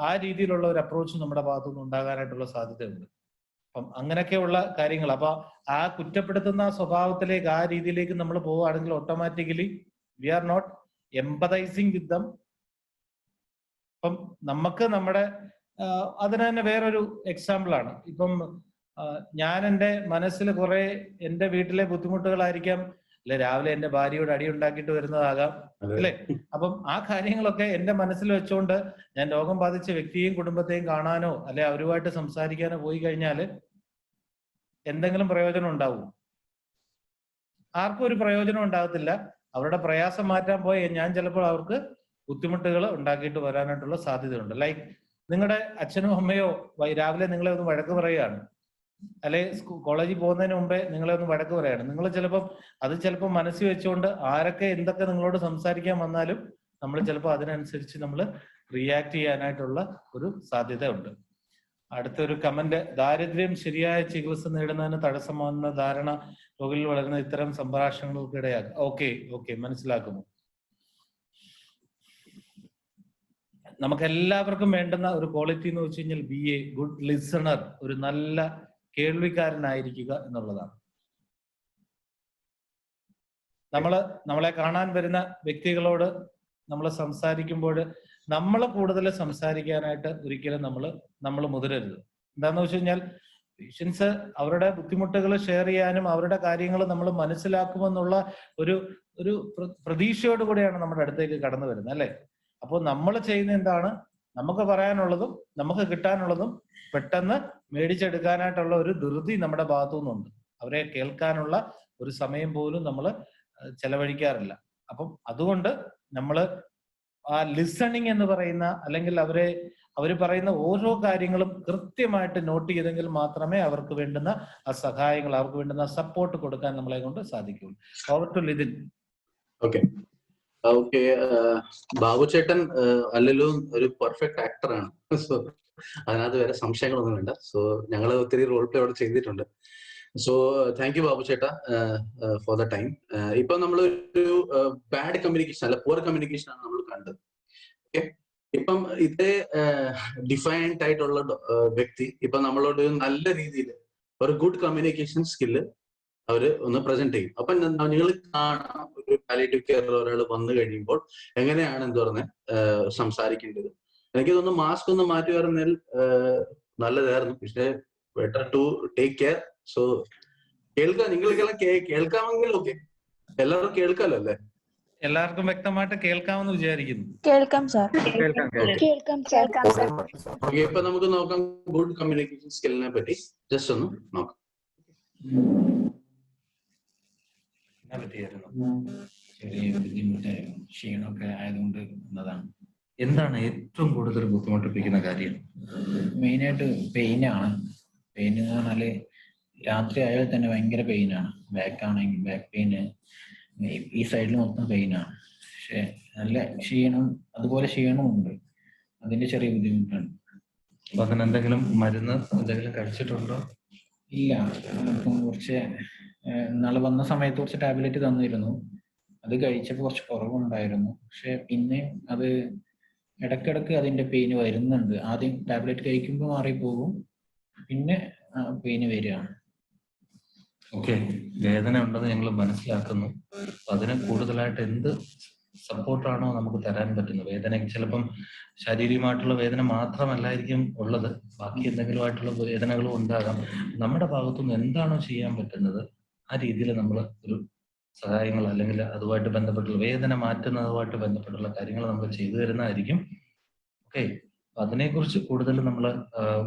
ആ രീതിയിലുള്ള ഒരു അപ്രോച്ച് നമ്മുടെ ഭാഗത്തുനിന്ന് ഉണ്ടാകാനായിട്ടുള്ള സാധ്യതയുണ്ട്. അപ്പം അങ്ങനെയൊക്കെയുള്ള കാര്യങ്ങൾ, അപ്പൊ ആ കുറ്റപ്പെടുത്തുന്ന സ്വഭാവത്തിലേക്ക്, ആ രീതിയിലേക്ക് നമ്മൾ പോവുകയാണെങ്കിൽ automatically we are not empathising വിത്ത് ദം. അപ്പം നമുക്ക് നമ്മുടെ അതിന് തന്നെ വേറൊരു എക്സാമ്പിൾ ആണ്. ഇപ്പം ഞാൻ എൻ്റെ മനസ്സിൽ കുറെ എൻ്റെ വീട്ടിലെ ബുദ്ധിമുട്ടുകളായിരിക്കാം, അല്ലെ രാവിലെ എൻ്റെ ഭാര്യയോട് അടി ഉണ്ടാക്കിയിട്ട് വരുന്നതാകാം അല്ലെ. അപ്പം ആ കാര്യങ്ങളൊക്കെ എൻ്റെ മനസ്സിൽ വെച്ചുകൊണ്ട് ഞാൻ രോഗം ബാധിച്ച വ്യക്തിയെയും കുടുംബത്തെയും കാണാനോ അല്ലെ അവരുമായിട്ട് സംസാരിക്കാനോ പോയി കഴിഞ്ഞാൽ എന്തെങ്കിലും പ്രയോജനം ഉണ്ടാവും? ആർക്കും ഒരു പ്രയോജനം ഉണ്ടാകത്തില്ല. അവരുടെ പ്രയാസം മാറ്റാൻ പോയി ഞാൻ ചിലപ്പോൾ അവർക്ക് ബുദ്ധിമുട്ടുകൾ ഉണ്ടാക്കിയിട്ട് വരാനായിട്ടുള്ള സാധ്യതയുണ്ട്. ലൈക്ക് നിങ്ങളുടെ അച്ഛനോ അമ്മയോ രാവിലെ നിങ്ങളെ ഒന്ന് വഴക്ക് പറയുകയാണ്, അല്ലെ കോളേജിൽ പോകുന്നതിന് മുമ്പേ നിങ്ങളെ ഒന്ന് വഴക്ക് പറയാണ്. നിങ്ങൾ ചിലപ്പോൾ മനസ്സിൽ വെച്ചുകൊണ്ട് ആരൊക്കെ എന്തൊക്കെ നിങ്ങളോട് സംസാരിക്കാൻ വന്നാലും നമ്മൾ ചിലപ്പോൾ അതിനനുസരിച്ച് നമ്മൾ റിയാക്ട് ചെയ്യാനായിട്ടുള്ള ഒരു സാധ്യത ഉണ്ട്. അടുത്തൊരു കമന്റ്, ദാരിദ്ര്യം ശരിയായ ചികിത്സ നേടുന്നതിന് തടസ്സമാകുന്ന ധാരണ രോഗിയിൽ വളരുന്ന ഇത്തരം സംഭാഷണങ്ങൾക്ക് ഇടയാകും. ഓക്കെ മനസ്സിലാക്കുന്നു. നമുക്ക് എല്ലാവർക്കും വേണ്ടുന്ന ഒരു ക്വാളിറ്റി എന്ന് വെച്ച് കഴിഞ്ഞാൽ ബി എ ഗുഡ് ലിസണർ, ഒരു നല്ല കേൾവിക്കാരനായിരിക്കുക എന്നുള്ളതാണ്. നമ്മളെ കാണാൻ വരുന്ന വ്യക്തികളോട് നമ്മൾ സംസാരിക്കുമ്പോൾ നമ്മൾ കൂടുതൽ സംസാരിക്കാനായിട്ട് ഒരിക്കലും നമ്മൾ മുതിരരുത്. എന്താന്ന് വെച്ച് കഴിഞ്ഞാൽ പേഷ്യൻസ് അവരുടെ ബുദ്ധിമുട്ടുകൾ ഷെയർ ചെയ്യാനും അവരുടെ കാര്യങ്ങൾ നമ്മൾ മനസ്സിലാക്കുമെന്നുള്ള ഒരു പ്രതീക്ഷയോട് കൂടിയാണ് നമ്മുടെ അടുത്തേക്ക് കടന്നു വരുന്നത്, അല്ലെ? അപ്പോൾ നമ്മൾ ചെയ്യുന്ന എന്താണ്, നമുക്ക് പറയാനുള്ളതും നമുക്ക് കിട്ടാനുള്ളതും പെട്ടെന്ന് മേടിച്ചെടുക്കാനായിട്ടുള്ള ഒരു ധൃതി നമ്മുടെ ഭാഗത്തു നിന്നുണ്ട്. അവരെ കേൾക്കാനുള്ള ഒരു സമയം പോലും നമ്മൾ ചെലവഴിക്കാറില്ല. അപ്പം അതുകൊണ്ട് നമ്മൾ ആ ലിസണിങ് എന്ന് പറയുന്ന, അല്ലെങ്കിൽ അവർ പറയുന്ന ഓരോ കാര്യങ്ങളും കൃത്യമായിട്ട് നോട്ട് ചെയ്തെങ്കിൽ മാത്രമേ അവർക്ക് വേണ്ടുന്ന ആ സഹായങ്ങൾ, അവർക്ക് വേണ്ടുന്ന സപ്പോർട്ട് കൊടുക്കാൻ നമ്മളെ കൊണ്ട് സാധിക്കുള്ളൂ. Over to Lithin. Okay okay Babu ചേട്ടൻ അല്ലല്ലോ ഒരു പെർഫെക്റ്റ് ആക്ടറാണ്. സോ അതിനകത്ത് വേറെ സംശയങ്ങളൊന്നും വേണ്ട. സോ ഞങ്ങൾ ഒത്തിരി റോൾ പ്ലേ അവിടെ ചെയ്തിട്ടുണ്ട്. സോ താങ്ക് യു ബാബു ചേട്ടാ ഫോർ ദ ടൈം. ഇപ്പൊ നമ്മൾ ഒരു ബാഡ് കമ്മ്യൂണിക്കേഷൻ അല്ല, പുവർ കമ്മ്യൂണിക്കേഷൻ ആണ് നമ്മൾ കണ്ടത്. ഓക്കെ, ഇപ്പം ഇതേ ഡിഫൈൻഡ് ആയിട്ടുള്ള വ്യക്തി ഇപ്പൊ നമ്മളോട് നല്ല രീതിയിൽ ഒരു ഗുഡ് കമ്മ്യൂണിക്കേഷൻ സ്കില്ല് അവര് ഒന്ന് പ്രസന്റ് ചെയ്യും. അപ്പൊ നിങ്ങൾ കാണാം, ഒരു പാലിയേറ്റീവ് കെയർ ഒരാൾ വന്നു കഴിയുമ്പോൾ എങ്ങനെയാണ് എന്ത് പറഞ്ഞ സംസാരിക്കേണ്ടത്. എനിക്ക് തോന്നുന്നു മാസ്ക് ഒന്ന് മാറ്റി പറഞ്ഞാൽ നല്ലതായിരുന്നു. പക്ഷേ better to take care. So നിങ്ങൾക്കെല്ലാം കേൾക്കാമെങ്കിൽ ഓക്കെ, എല്ലാവർക്കും കേൾക്കാമല്ലോ അല്ലേ? എല്ലാവർക്കും വ്യക്തമായിട്ട് കേൾക്കാമെന്ന് വിചാരിക്കുന്നു. കേൾക്കാം സാർ. ഓക്കെ, ഇപ്പൊ നമുക്ക് നോക്കാം ഗുഡ് കമ്മ്യൂണിക്കേഷൻ സ്കില്ലിനെ പറ്റി ജസ്റ്റ് ഒന്ന് നോക്കാം. ചെറിയ ബുദ്ധിമുട്ടായിരുന്നു, ക്ഷീണമൊക്കെ ആയതുകൊണ്ട് എന്നതാണ്. എന്താണ് ഏറ്റവും കൂടുതൽ ബുദ്ധിമുട്ടിപ്പിക്കുന്ന കാര്യം? മെയിനായിട്ട് പെയിനാണ്. പെയിൻ എന്ന് പറഞ്ഞാല് രാത്രി ആയാൽ തന്നെ ഭയങ്കര പെയിനാണ്. ബാക്കാണെങ്കിൽ ബാക്ക് പെയിന്, ഈ സൈഡിൽ മൊത്തം പെയിനാണ്. പക്ഷെ നല്ല ക്ഷീണം, അതുപോലെ ക്ഷീണമുണ്ട്. അതിന്റെ ചെറിയ ബുദ്ധിമുട്ടാണ്. അപ്പൊ അതിനെന്തെങ്കിലും മരുന്ന് എന്തെങ്കിലും കഴിച്ചിട്ടുണ്ടോ? ഇല്ല, കുറച്ച് ഇന്നാള് വന്ന സമയത്ത് കുറച്ച് ടാബ്ലറ്റ് തന്നിരുന്നു. അത് കഴിച്ചപ്പോൾ കുറച്ച് കുറവുണ്ടായിരുന്നു. പക്ഷെ പിന്നെ അത് ഇടക്കിടക്ക് അതിന്റെ പെയിന് വരുന്നുണ്ട്. ആദ്യം ടാബ്ലറ്റ് കഴിക്കുമ്പോൾ മാറിപ്പോകും, പിന്നെ പെയിന് വരികയാണ്. ഓക്കെ, വേദന ഉണ്ടെന്ന് ഞങ്ങൾ മനസ്സിലാക്കുന്നു. അതിന് കൂടുതലായിട്ട് എന്ത് സപ്പോർട്ടാണോ നമുക്ക് തരാൻ പറ്റുന്നത്? വേദന ചിലപ്പം ശാരീരികമായിട്ടുള്ള വേദന മാത്രമല്ലായിരിക്കും ഉള്ളത്, ബാക്കി എന്തെങ്കിലുമായിട്ടുള്ള വേദനകളും ഉണ്ടാകാം. നമ്മുടെ ഭാഗത്തുനിന്ന് എന്താണോ ചെയ്യാൻ പറ്റുന്നത് ആ രീതിയിൽ നമ്മൾ ഒരു സഹായങ്ങൾ, അല്ലെങ്കിൽ അതുമായിട്ട് ബന്ധപ്പെട്ടുള്ള വേദന മാറ്റുന്നതുമായിട്ട് ബന്ധപ്പെട്ടുള്ള കാര്യങ്ങൾ നമ്മൾ ചെയ്തു തരുന്നതായിരിക്കും. ഓക്കെ, അതിനെക്കുറിച്ച് കൂടുതൽ നമ്മൾ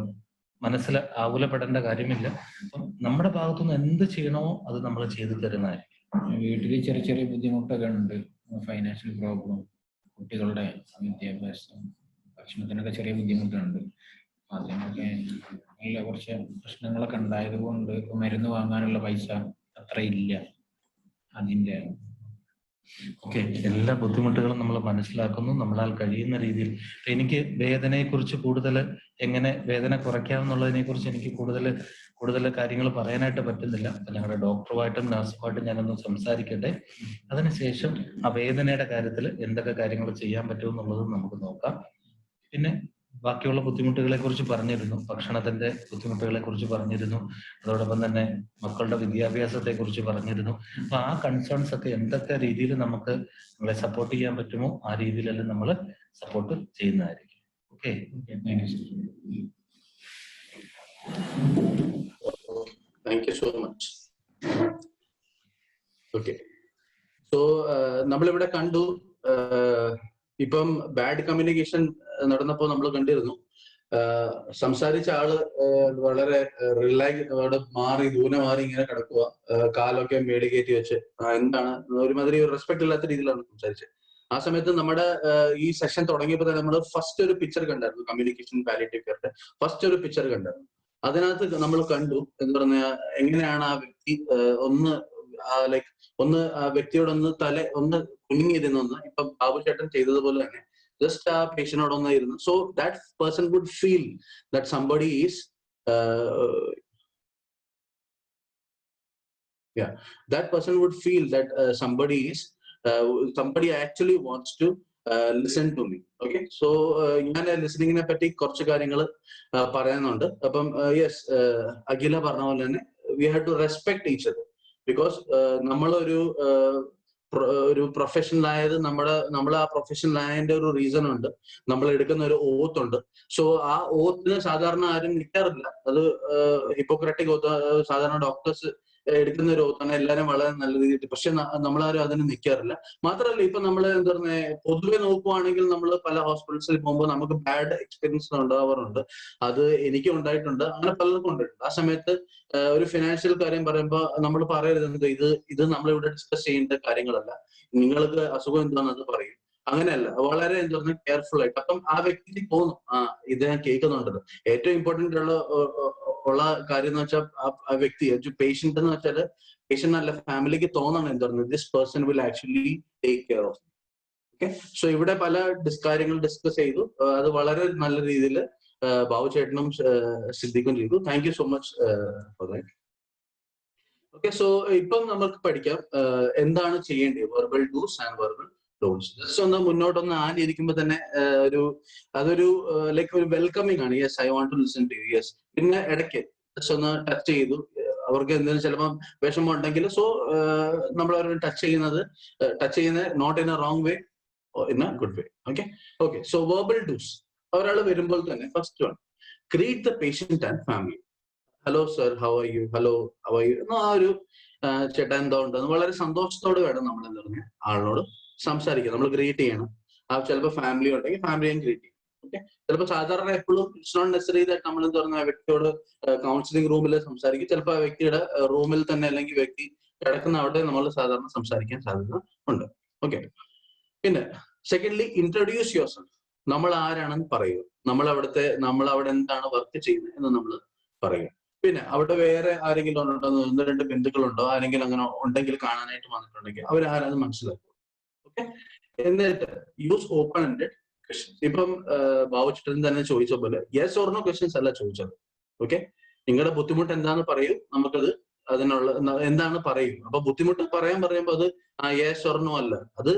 മനസ്സിൽ ആകുലപ്പെടേണ്ട കാര്യമില്ല. അപ്പം നമ്മുടെ ഭാഗത്തുനിന്ന് എന്ത് ചെയ്യണമോ അത് നമ്മൾ ചെയ്തു തരുന്നതായിരിക്കും. വീട്ടിൽ ചെറിയ ചെറിയ ബുദ്ധിമുട്ടൊക്കെ ഉണ്ട്. ഫൈനാൻഷ്യൽ പ്രോബ്ലം, കുട്ടികളുടെ വിദ്യാഭ്യാസം, ഭക്ഷണത്തിനൊക്കെ ചെറിയ ബുദ്ധിമുട്ടുണ്ട്. അതിനൊക്കെ നല്ല കുറച്ച് പ്രശ്നങ്ങളൊക്കെ ഉണ്ടായത് കൊണ്ട് മരുന്ന് വാങ്ങാനുള്ള പൈസ അത്ര ഇല്ല. അതിൻ്റെ ഓക്കെ, എല്ലാ ബുദ്ധിമുട്ടുകളും നമ്മൾ മനസ്സിലാക്കുന്നു. നമ്മളാൽ കഴിയുന്ന രീതിയിൽ. എനിക്ക് വേദനയെ കുറിച്ച് കൂടുതൽ എങ്ങനെ വേദന കുറയ്ക്കാമെന്നുള്ളതിനെ കുറിച്ച് എനിക്ക് കൂടുതൽ കാര്യങ്ങൾ പറയാനായിട്ട് പറ്റുന്നില്ല. അപ്പൊ ഞങ്ങളുടെ ഡോക്ടറുമായിട്ടും നഴ്സുമായിട്ടും ഞാനൊന്ന് സംസാരിക്കട്ടെ. അതിനുശേഷം ആ വേദനയുടെ കാര്യത്തിൽ എന്തൊക്കെ കാര്യങ്ങൾ ചെയ്യാൻ പറ്റുമെന്നുള്ളത് നമുക്ക് നോക്കാം. പിന്നെ ബാക്കിയുള്ള ബുദ്ധിമുട്ടുകളെ കുറിച്ച് പറഞ്ഞിരുന്നു, ഭക്ഷണത്തിന്റെ ബുദ്ധിമുട്ടുകളെ കുറിച്ച് പറഞ്ഞിരുന്നു, അതോടൊപ്പം തന്നെ മക്കളുടെ വിദ്യാഭ്യാസത്തെ കുറിച്ച് പറഞ്ഞിരുന്നു. അപ്പൊ ആ കൺസേൺസ് ഒക്കെ എന്തൊക്കെ രീതിയിൽ നമുക്ക് നമ്മളെ സപ്പോർട്ട് ചെയ്യാൻ പറ്റുമോ ആ രീതിയിലെല്ലാം നമ്മൾ സപ്പോർട്ട് ചെയ്യുന്നതായിരിക്കും. Okay, thank you so much. Okay, so നമ്മളിവിടെ കണ്ടു, ഇപ്പം ബാഡ് കമ്മ്യൂണിക്കേഷൻ നടന്നപ്പോൾ നമ്മൾ കണ്ടിരുന്നു, സംസാരിച്ച ആള് വളരെ റിലാക്സ് മാറി ദൂരെ മാറി ഇങ്ങനെ കിടക്കുക, കാലൊക്കെ മേടി കയറ്റി വെച്ച് എന്താണ് ഒരുമാതിരി റെസ്പെക്ട് ഇല്ലാത്ത രീതിയിലാണ് സംസാരിച്ചത്. ആ സമയത്ത് നമ്മുടെ ഈ സെഷൻ തുടങ്ങിയപ്പോൾ തന്നെ നമ്മൾ ഫസ്റ്റ് ഒരു പിക്ചർ കണ്ടായിരുന്നു, കമ്മ്യൂണിക്കേഷൻ പാലിയേറ്റീവ് കെയറിന്റെ ഫസ്റ്റ് ഒരു പിക്ചർ കണ്ടായിരുന്നു. അതിനകത്ത് നമ്മൾ കണ്ടു എന്ന് പറഞ്ഞാൽ എങ്ങനെയാണ് ആ വ്യക്തി ഒന്ന് ആ വ്യക്തിയോടൊന്ന് ഒന്ന് കുനിങ്ങിയിരുന്നൊന്ന് ഇപ്പൊ ബാബു ചേട്ടൻ ചെയ്തതുപോലെ തന്നെ ജസ്റ്റ് ആ പേഷ്യനോടൊന്ന് ഇരുന്നു. So that person would feel that somebody is that person would feel that somebody actually wants to listen to me. Okay, so ഞാൻ ലിസണിങ്ങിനെ പറ്റി കുറച്ച് കാര്യങ്ങൾ പറയുന്നുണ്ട്. അപ്പം യെസ്, അഖില പറഞ്ഞ പോലെ തന്നെ we have to respect each other, because നമ്മളൊരു ഒരു പ്രൊഫഷണലായത് നമ്മൾ ആ പ്രൊഫഷണലായതിന്റെ ഒരു റീസൺ ഉണ്ട്. നമ്മൾ എടുക്കുന്ന ഒരു ഓത്ത് ഉണ്ട്. സോ ആ ഓത്തിന് സാധാരണ ആരും നിൽക്കാറില്ല. അത് ഹിപ്പോക്രാറ്റിക് ഓത്ത് സാധാരണ ഡോക്ടേഴ്സ് എടുക്കുന്ന ഒരു ഓത്താണ്, എല്ലാവരും വളരെ നല്ല രീതിയിൽ. പക്ഷെ നമ്മളാരും അതിന് നിൽക്കാറില്ല. മാത്രമല്ല ഇപ്പൊ നമ്മൾ എന്താ പറയുക, പൊതുവെ നോക്കുവാണെങ്കിൽ നമ്മൾ പല ഹോസ്പിറ്റൽസിൽ പോകുമ്പോൾ നമുക്ക് ബാഡ് എക്സ്പീരിയൻസ് ഉണ്ടാവാറുണ്ട്. അത് എനിക്ക് ഉണ്ടായിട്ടുണ്ട്, അങ്ങനെ പലർക്കും ഉണ്ടായിട്ടുണ്ട്. ആ സമയത്ത് ഒരു ഫിനാൻഷ്യൽ കാര്യം പറയുമ്പോൾ നമ്മൾ പറയരുത് ഇത് നമ്മളിവിടെ ഡിസ്കസ് ചെയ്യേണ്ട കാര്യങ്ങളല്ല, നിങ്ങൾക്ക് അസുഖം എന്താണെന്ന് പറയും. അങ്ങനെയല്ല, വളരെ എന്താ പറയുക കെയർഫുൾ ആയിട്ട്. അപ്പം ആ വ്യക്തിക്ക് തോന്നും ഇത് ഞാൻ കേൾക്കുന്നുണ്ടല്ലോ. ഏറ്റവും ഇമ്പോർട്ടന്റ് ഉള്ള കാര്യം എന്ന് വെച്ചാൽ ആ വ്യക്തി പേഷ്യന്റ് എന്ന് വെച്ചാൽ പേഷ്യന്റ് അല്ല, ഫാമിലിക്ക് തോന്നണം എന്താ പറയുന്നത്, this person will actually take care of. Okay, so ഇവിടെ പല കാര്യങ്ങൾ ഡിസ്കസ് ചെയ്തു. അത് വളരെ നല്ല രീതിയിൽ ബാബു ചേട്ടനും സിദ്ദിഖും ചെയ്തു. Thank you so much for that. Okay, so ഇപ്പം നമുക്ക് പഠിക്കാം എന്താണ് ചെയ്യേണ്ടത്, verbal dos and verbal don'ts. Just ഒന്ന് മുന്നോട്ടൊന്ന് ആലിരിക്കുമ്പോൾ തന്നെ അതൊരു ലൈക്ക് ഒരു വെൽക്കമിങ് ആണ്. Yes, I want to listen to you. Yes, പിന്നെ ഇടയ്ക്ക് ജസ്റ്റ് ഒന്ന് ടച്ച് ചെയ്തു. അവർക്ക് എന്തെങ്കിലും ചിലപ്പോൾ വിഷമം ഉണ്ടെങ്കിൽ സോ നമ്മൾ അവരോട് ടച്ച് ചെയ്യുന്നത് not in a wrong way, in a good way. Okay, so verbal dos. ഒരാൾ വരുമ്പോൾ തന്നെ first one, greet the patient and family. Hello sir, how are you, hello how are you എന്ന ആ ഒരു ചേട്ടാ എന്താ ഉണ്ടെന്ന് വളരെ സന്തോഷത്തോടെ വേണം നമ്മൾ എന്താ പറയുക ആളിനോട് സംസാരിക്കുക. നമ്മൾ ഗ്രീറ്റ് ചെയ്യണം. ചിലപ്പോൾ ഫാമിലി ഉണ്ടെങ്കിൽ ഫാമിലിയും ഗ്രീറ്റ് ചെയ്യും. ഓക്കെ, ചിലപ്പോൾ സാധാരണ എപ്പോഴും ഇറ്റ്സ് നോട്ട് നെസസറി ദാറ്റ് നമ്മൾ എന്താ പറയുക ആ വ്യക്തിയോട് കൗൺസിലിംഗ് റൂമിൽ സംസാരിക്കും. ചിലപ്പോൾ ആ വ്യക്തിയുടെ റൂമിൽ തന്നെ അല്ലെങ്കിൽ വ്യക്തി കിടക്കുന്ന അവിടെ നമ്മൾ സാധാരണ സംസാരിക്കാൻ സാധ്യത ഉണ്ട്. ഓക്കെ, പിന്നെ സെക്കൻഡ്ലി, ഇൻട്രൊഡ്യൂസ് യുവർ സെൽഫ്. നമ്മൾ ആരാണെന്ന് പറയുക. നമ്മൾ അവിടെ എന്താണ് വർക്ക് ചെയ്യുന്നത് എന്ന് നമ്മൾ പറയുക. പിന്നെ അവിടെ വേറെ ആരെങ്കിലും ഉണ്ടോ, 1-2 ബന്ധുക്കളുണ്ടോ, ആരെങ്കിലും അങ്ങനെ ഉണ്ടെങ്കിൽ കാണാനായിട്ട് വന്നിട്ടുണ്ടെങ്കിൽ അവരാരെന്ന് മനസ്സിലാക്കുക. ഓക്കെ, എന്നിട്ട് യൂസ് ഓപ്പൺ എൻഡഡ് ക്വസ്റ്റ്യൻസ്. ഇപ്പം ബാബു ചേട്ടൻ തന്നെ ചോദിച്ച പോലെ യെസ് ഓർ നോ ക്വസ്റ്റ്യൻസ് അല്ല ചോദിച്ചത്. ഓക്കെ, നിങ്ങളുടെ ബുദ്ധിമുട്ട് എന്താന്ന് പറയൂ, നമുക്കത് അതിനുള്ള എന്താണ് പറയൂ. അപ്പൊ ബുദ്ധിമുട്ട് പറയുമ്പോൾ അത് യെസ് ഓർ നോ അല്ല, അത്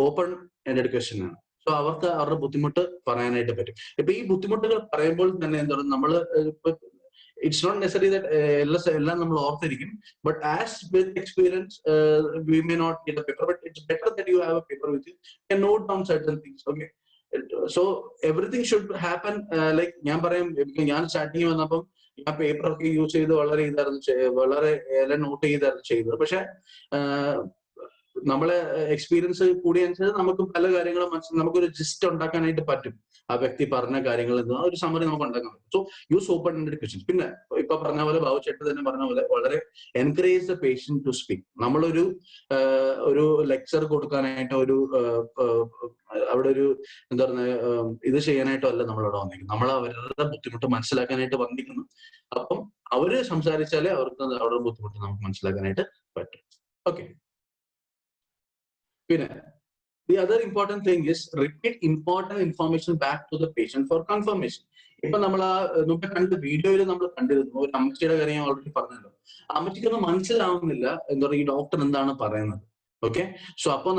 ഓപ്പൺ എൻഡഡ് ക്വസ്റ്റ്യൻ ആണ്. സോ അവർക്ക് അവരുടെ ബുദ്ധിമുട്ട് പറയാനായിട്ട് പറ്റും. ഇപ്പൊ ഈ ബുദ്ധിമുട്ടുകൾ പറയുമ്പോൾ തന്നെ എന്താ പറയുക, നമ്മൾ ഇറ്റ്സ് നോട്ട് നെസസറി ദാറ്റ് എല്ലാം നമ്മൾ ഓർത്തിരിക്കും. But as with experience we may not get a paper, but it's better that you have a paper with you can note down certain things. Okay, so everything should happen. Like ഞാൻ പറയും, ഞാൻ starting വന്നപ്പം ഞാൻ പേപ്പറൊക്കെ use ചെയ്ത് വളരെ വളരെ not ചെയ്തായിരുന്നു ചെയ്തത്. പക്ഷെ നമ്മളെ എക്സ്പീരിയൻസ് കൂടിയനുസരിച്ച് നമുക്ക് പല കാര്യങ്ങളും നമുക്കൊരു ജിസ്റ്റ് ഉണ്ടാക്കാനായിട്ട് പറ്റും. ആ വ്യക്തി പറഞ്ഞ കാര്യങ്ങൾ ഒരു സമറി നമുക്ക് ഉണ്ടാക്കാൻ പറ്റും. So use open ended questions. പിന്നെ ഇപ്പൊ പറഞ്ഞ പോലെ ബാബു ചേട്ടൻ തന്നെ പറഞ്ഞ പോലെ വളരെ encourage the patient to speak. നമ്മളൊരു ലെക്ചർ കൊടുക്കാനായിട്ട് അവിടെ ഒരു എന്താ പറയുക ഇത് ചെയ്യാനായിട്ടോ അല്ല നമ്മളവിടെ വന്നിരിക്കുന്നത്. നമ്മൾ അവരുടെ ബുദ്ധിമുട്ട് മനസ്സിലാക്കാനായിട്ട് വന്നിരിക്കുന്നു. അപ്പം അവര് സംസാരിച്ചാലേ അവർക്ക് അവരുടെ ബുദ്ധിമുട്ട് നമുക്ക് മനസ്സിലാക്കാനായിട്ട് പറ്റും. ഓക്കെ, പിന്നെ the other important thing is repeat important information back to the patient for confirmation. ഇപ്പൊ നമ്മൾ മുമ്പേ കണ്ട വീഡിയോയിൽ നമ്മൾ കണ്ടിരുന്നു ഒരു അമ്മച്ചിയുടെ കാര്യം ഞാൻ ഓൾറെഡി പറഞ്ഞല്ലോ. അമ്മച്ചിക്കൊന്നും മനസ്സിലാവുന്നില്ല എന്താ പറയുക ഈ ഡോക്ടർ എന്താണ് പറയുന്നത്. ഓക്കെ, സോ അപ്പൊ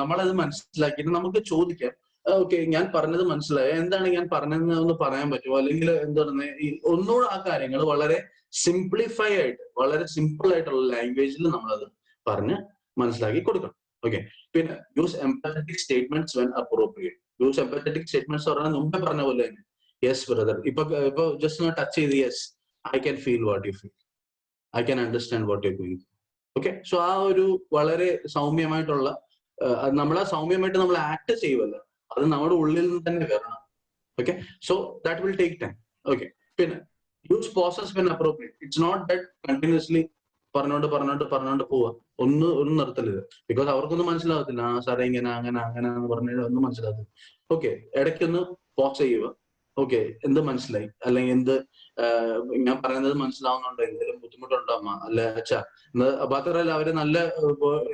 നമ്മളത് മനസ്സിലാക്കിയിട്ട് നമുക്ക് ചോദിക്കാം, ഓക്കെ ഞാൻ പറഞ്ഞത് മനസ്സിലായോ, എന്താണ് ഞാൻ പറഞ്ഞതെന്ന് ഒന്ന് പറയാൻ പറ്റുമോ, അല്ലെങ്കിൽ എന്താ പറയുക ഒന്നുകൂടെ ആ കാര്യങ്ങൾ വളരെ സിംപ്ലിഫൈ ആയിട്ട് വളരെ സിമ്പിൾ ആയിട്ടുള്ള ലാംഗ്വേജിൽ നമ്മളത് പറഞ്ഞ് മനസ്സിലാക്കി കൊടുക്കണം. ഓക്കെ, പിന്നെ use empathetic statements when appropriate. Use empathetic statements പറഞ്ഞാൽ മുമ്പേ പറഞ്ഞ പോലെ തന്നെ യെസ് ബ്രദർ, ഇപ്പൊ ജസ്റ്റ് ഒന്ന് ടച്ച് ചെയ്ത് yes I can feel what you feel, I can understand what you going. Okay, so ആ ഒരു വളരെ സൗമ്യമായിട്ടുള്ള സൗമ്യമായിട്ട് നമ്മൾ ആക്ട് ചെയ്യുമല്ലോ, അത് നമ്മുടെ ഉള്ളിൽ നിന്ന് തന്നെ വരണം. Okay, so that will take time. Okay, പിന്നെ use pauses when appropriate. It's not that continuously പറഞ്ഞോണ്ട് പോവാ, ഒന്നും നിർത്തരുത്. ബിക്കോസ് അവർക്കൊന്നും മനസ്സിലാകത്തില്ല. സാറേ ഇങ്ങനെ അങ്ങനെ എന്ന് പറഞ്ഞാൽ ഒന്നും മനസ്സിലാകത്തില്ല. ഓക്കെ, ഇടയ്ക്കൊന്ന് പോസ് ചെയ്യുക. ഓക്കെ, എന്ത് മനസ്സിലായി, അല്ലെങ്കിൽ എന്ത് ഞാൻ പറയുന്നത് മനസ്സിലാവുന്നുണ്ടോ, എന്തെങ്കിലും ബുദ്ധിമുട്ടുണ്ടോ അമ്മ അല്ല അച്ഛ. മാത്രമല്ല അവര് നല്ല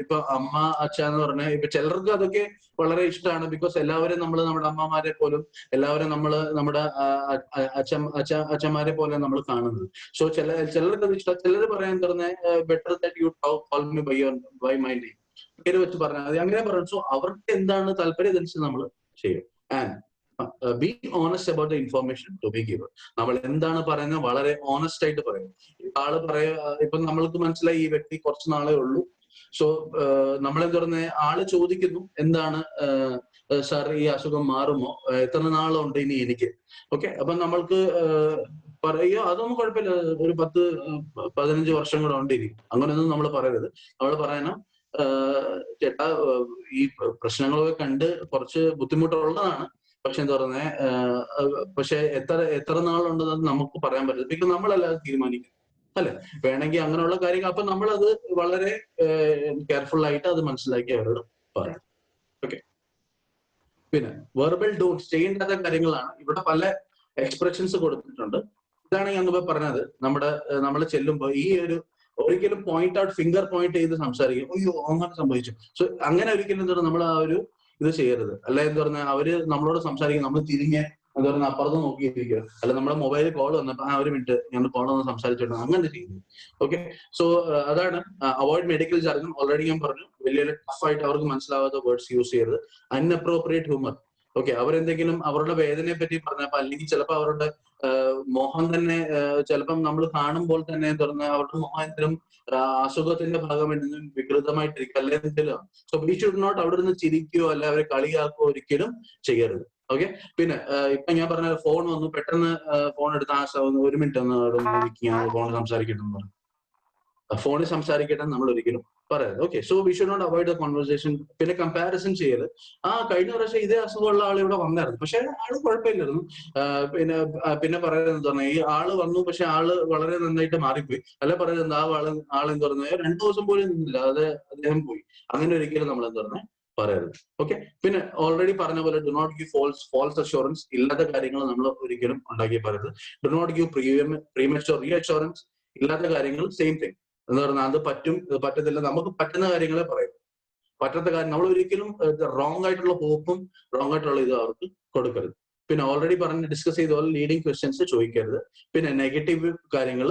ഇപ്പൊ അമ്മ അച്ഛ എന്ന് പറഞ്ഞാൽ ഇപ്പൊ ചിലർക്ക് അതൊക്കെ വളരെ ഇഷ്ടമാണ്. ബിക്കോസ് എല്ലാവരും നമ്മൾ നമ്മുടെ അമ്മമാരെ പോലും എല്ലാവരും നമ്മുടെ അച്ഛന്മാരെ പോലെ നമ്മൾ കാണുന്നത്. സോ ചിലർക്ക് അത് ഇഷ്ടം. ചിലർ പറയാൻ പറഞ്ഞ better that you call me by my name, പേര് വെച്ച് പറഞ്ഞാൽ മതി, അങ്ങനെ പറഞ്ഞു. സോ അവർക്ക് എന്താണ് താല്പര്യം അതനുസരിച്ച് നമ്മൾ ചെയ്യും. And be honest about the information to be given. നമ്മൾ എന്താണ് പറയുന്നത് വളരെ ഓണസ്റ്റ് ആയിട്ട് പറയും. ആള് ഇപ്പൊ നമ്മൾക്ക് മനസ്സിലായി ഈ വ്യക്തി കുറച്ച് നാളേ ഉള്ളൂ സോ നമ്മളെന്ത് പറയുന്നത്, ആള് ചോദിക്കുന്നു എന്താണ് സാർ ഈ അസുഖം മാറുമോ, എത്ര നാളുണ്ട് ഇനി എനിക്ക്. ഓക്കെ, അപ്പൊ നമ്മൾക്ക് പറയുക അതൊന്നും കുഴപ്പമില്ല, ഒരു 10-15 വർഷം കൂടെ ഉണ്ട് ഇനി, അങ്ങനെയൊന്നും നമ്മൾ പറയരുത്. നമ്മൾ പറയണം ചേട്ടാ ഈ പ്രശ്നങ്ങളൊക്കെ കണ്ട് കുറച്ച് ബുദ്ധിമുട്ടുള്ളതാണ്, പക്ഷെ എന്താ പറയുന്നത്, പക്ഷെ എത്ര നാളുണ്ടെന്ന് നമുക്ക് പറയാൻ പറ്റില്ല, ബിക്കോസ് നമ്മളല്ലാതെ തീരുമാനിക്കും അല്ലെ. വേണമെങ്കിൽ അങ്ങനെയുള്ള കാര്യങ്ങൾ അപ്പൊ നമ്മളത് വളരെ കെയർഫുൾ ആയിട്ട് അത് മനസ്സിലാക്കി അവരോട് പറയണം. ഓക്കെ, പിന്നെ വെർബൽ ഡോൺസ്, ചെയ്യേണ്ടാത്ത കാര്യങ്ങളാണ്. ഇവിടെ പല എക്സ്പ്രഷൻസ് കൊടുത്തിട്ടുണ്ട്. ഇതാണ് ഞാൻ മുമ്പ് പറഞ്ഞത്, നമ്മൾ ചെല്ലുമ്പോൾ ഈ ഒരു ഒരിക്കലും പോയിന്റ് ഔട്ട്, ഫിംഗർ പോയിന്റ് ചെയ്ത് സംസാരിക്കും, അയ്യോ അങ്ങനെ സംഭവിച്ചു. സോ അങ്ങനെ ഒരിക്കലും എന്താ നമ്മൾ ആ ഒരു ഇത് ചെയ്യരുത്. അല്ല എന്താ പറഞ്ഞാൽ അവര് നമ്മളോട് സംസാരിക്കും, നമ്മൾ തിരിഞ്ഞ് എന്താ പറയുക അപ്പുറത്ത് നോക്കിയിരിക്കുക, അല്ല നമ്മുടെ മൊബൈലിൽ കോൾ വന്നപ്പോ ഒരു മിനിറ്റ് ഞാൻ കോൾ വന്ന് സംസാരിച്ചിട്ടുണ്ട്, അങ്ങനെ ചെയ്യുന്നു. ഓക്കെ, സോ അതാണ് അവോയ്ഡ് മെഡിക്കൽ ജാർഗൺ. ഓൾറെഡി ഞാൻ പറഞ്ഞു, വലിയ ടഫ് ആയിട്ട് അവർക്ക് മനസ്സിലാവാത്ത വേർഡ്സ് യൂസ് ചെയ്യരുത്. അൺഅപ്രോപ്രിയേറ്റ് ഹ്യൂമർ. ഓക്കെ, അവരെന്തെങ്കിലും അവരുടെ വേദനയെ പറ്റി പറഞ്ഞപ്പോ, അല്ലെങ്കിൽ ചിലപ്പോൾ അവരുടെ മോഹം തന്നെ ചിലപ്പം നമ്മൾ കാണുമ്പോൾ തന്നെ തുറന്ന് അവരുടെ മോഹം എന്തെങ്കിലും അസുഖത്തിന്റെ ഭാഗമായിട്ട് വികൃതമായിട്ടിരിക്കും അല്ലെങ്കിൽ. സോ വി ഷുഡ് നോട്ട് അവിടെ നിന്ന് ചിരിക്കുകയോ അല്ലെ അവരെ കളിയാക്കുകയോ ഒരിക്കലും ചെയ്യരുത്. ഓക്കെ, പിന്നെ ഇപ്പൊ ഞാൻ പറഞ്ഞ ഫോൺ വന്നു, പെട്ടെന്ന് ഫോൺ എടുത്ത് ഒരു മിനിറ്റ് ഒന്ന് അവിടെ ഫോണിൽ സംസാരിക്കട്ടെ എന്ന് പറഞ്ഞു, ഫോണിൽ സംസാരിക്കട്ടെ നമ്മൾ ഒരിക്കലും പറയരുത്. Okay, so we should not avoid the conversation. പിന്നെ കമ്പാരിസൺ ചെയ്യരുത്. കഴിഞ്ഞ പ്രാവശ്യം ഇതേ അസുഖമുള്ള ആൾ ഇവിടെ വന്നായിരുന്നു, പക്ഷെ ആള് കുഴപ്പമില്ലായിരുന്നു. പിന്നെ പറയുന്നത് പറഞ്ഞാൽ ഈ ആള് വന്നു, പക്ഷെ ആള് വളരെ നന്നായിട്ട് മാറിപ്പോയി. അല്ലെ പറയുന്നത് ആളെന്ത് പറഞ്ഞാൽ 2 ദിവസം പോലും നിന്നില്ല, അത് അദ്ദേഹം പോയി. അങ്ങനെ ഒരിക്കലും നമ്മൾ എന്ത് പറഞ്ഞാൽ പറയരുത്. ഓക്കെ, പിന്നെ ഓൾറെഡി പറഞ്ഞ പോലെ do not give false assurance. ഇല്ലാത്ത കാര്യങ്ങൾ നമ്മൾ ഒരിക്കലും ഉണ്ടാക്കി പറയരുത്. Do not give premature reassurance. ഇല്ലാത്ത കാര്യങ്ങൾ സെയിം തിങ് എന്ന് പറഞ്ഞാൽ അത് പറ്റും പറ്റത്തില്ല, നമുക്ക് പറ്റുന്ന കാര്യങ്ങളെ പറയും. പറ്റാത്ത കാര്യം നമ്മൾ ഒരിക്കലും റോങ് ആയിട്ടുള്ള ഹോപ്പും റോങ് ആയിട്ടുള്ള ഇത് അവർക്ക് കൊടുക്കരുത്. പിന്നെ ഓൾറെഡി ഡിസ്കസ് ചെയ്ത പോലെ ലീഡിങ് ക്വസ്റ്റ്യൻസ് ചോദിക്കരുത്. പിന്നെ നെഗറ്റീവ് കാര്യങ്ങൾ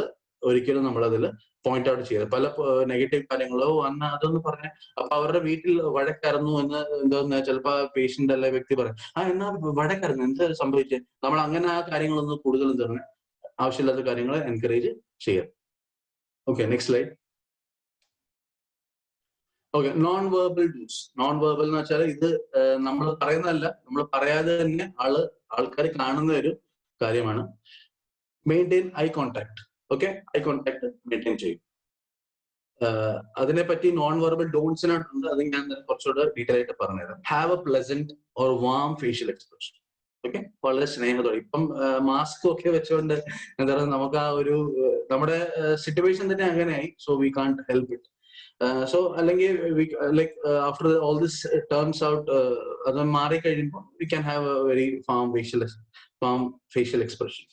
ഒരിക്കലും നമ്മളതിൽ പോയിന്റ് ഔട്ട് ചെയ്യരുത്. പല നെഗറ്റീവ് കാര്യങ്ങളോ അതൊന്ന് പറഞ്ഞ അപ്പൊ അവരുടെ വീട്ടിൽ വഴക്കായിരുന്നു എന്ന് എന്താ ചിലപ്പോ പേഷ്യന്റ് അല്ലെ വ്യക്തി പറയും, എന്നാ വഴക്കായിരുന്നു, എന്ത് സംഭവിച്ചത്. നമ്മൾ അങ്ങനെ ആ കാര്യങ്ങളൊന്നും കൂടുതലും തന്നെ ആവശ്യമില്ലാത്ത കാര്യങ്ങൾ എൻകറേജ് ചെയ്യരുത്. Okay, next slide. Okay, non verbal dos. Non verbal എന്ന് വെച്ചാൽ ഇത് നമ്മൾ പറയുന്നതല്ല, നമ്മൾ പറയാതെ തന്നെ ആൾക്കാർ കാണുന്ന ഒരു കാര്യമാണ്. Maintain eye contact. Okay, eye contact maintain ചെയ്യും. അതിനെപ്പറ്റി നോൺ വെർബൽ ഡോൺസിനായിട്ടുണ്ട്, അത് ഞാൻ കുറച്ചുകൂടെ ഡീറ്റെയിൽ ആയിട്ട് പറഞ്ഞുതരാം. Have A pleasant or warm facial expression. Okay, വളരെ സ്നേഹത്തോടെ. ഇപ്പം മാസ്ക് ഒക്കെ വെച്ചുകൊണ്ട് എന്താ പറയുക, നമുക്ക് ആ ഒരു നമ്മുടെ സിറ്റുവേഷൻ തന്നെ അങ്ങനെയായി. So we can't help it. So അല്ലെങ്കിൽ like after all this turns out, അത് മാറിക്കഴിയുമ്പോൾ we can have a very firm facial expression.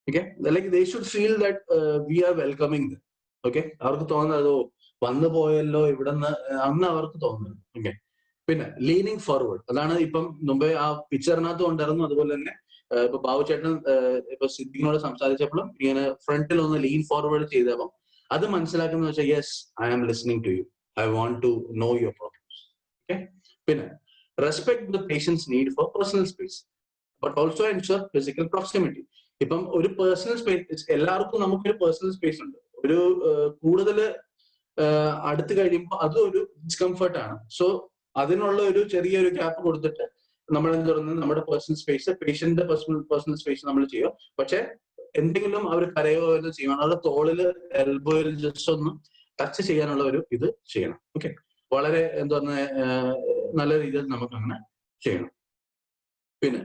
Okay, like they should feel that we are welcoming them. Okay, അവർക്ക് തോന്നുന്നത് വന്നു പോയല്ലോ ഇവിടുന്ന് അന്ന് അവർക്ക് തോന്നുന്നത്. ഓക്കെ, പിന്നെ ലീനിങ് ഫോർവേഡ്. അതാണ് ഇപ്പം മുമ്പേ ആ പിക്ചറിനകത്ത് കൊണ്ടിരുന്നു. അതുപോലെ തന്നെ ഇപ്പൊ ബാബു ചേട്ടൻ ഇപ്പൊ സിദ്ദിഖിനോട് സംസാരിച്ചപ്പോഴും ഇങ്ങനെ ഫ്രണ്ടിൽ ഒന്ന് ലീൻ ഫോർവേഡ് ചെയ്തപ്പോൾ അത് മനസ്സിലാക്കുന്ന വെച്ചാൽ yes I am listening to you, I want to know your problems. Okay, പിന്നെ respect the patient's need for personal space but also ensure physical proximity. ഇപ്പം ഒരു പേഴ്സണൽ സ്പേസ്, എല്ലാവർക്കും നമുക്കൊരു പേഴ്സണൽ സ്പേസ് ഉണ്ട്. ഒരു കൂടുതൽ അടുത്ത് കഴിയുമ്പോൾ അതും ഒരു ഡിസ്കംഫർട്ട് ആണ്. സോ അതിനുള്ള ഒരു ചെറിയൊരു ഗ്യാപ്പ് കൊടുത്തിട്ട് നമ്മൾ എന്ത് പറയുന്നത്, നമ്മുടെ പേഴ്സണൽ സ്പേസ്, പേഷ്യന്റിന്റെ പേഴ്സണൽ സ്പേസ് നമ്മൾ ചെയ്യും. പക്ഷെ എന്തെങ്കിലും അവർ കരയോ എന്ന് ചെയ്യണം, അവരുടെ തോളില് എൽബോയിൽ ജസ്റ്റ് ഒന്ന് ടച്ച് ചെയ്യാനുള്ള ഒരു ഇത് ചെയ്യണം. ഓക്കെ, വളരെ എന്താ പറയുക നല്ല രീതിയിൽ നമുക്ക് അങ്ങനെ ചെയ്യണം. പിന്നെ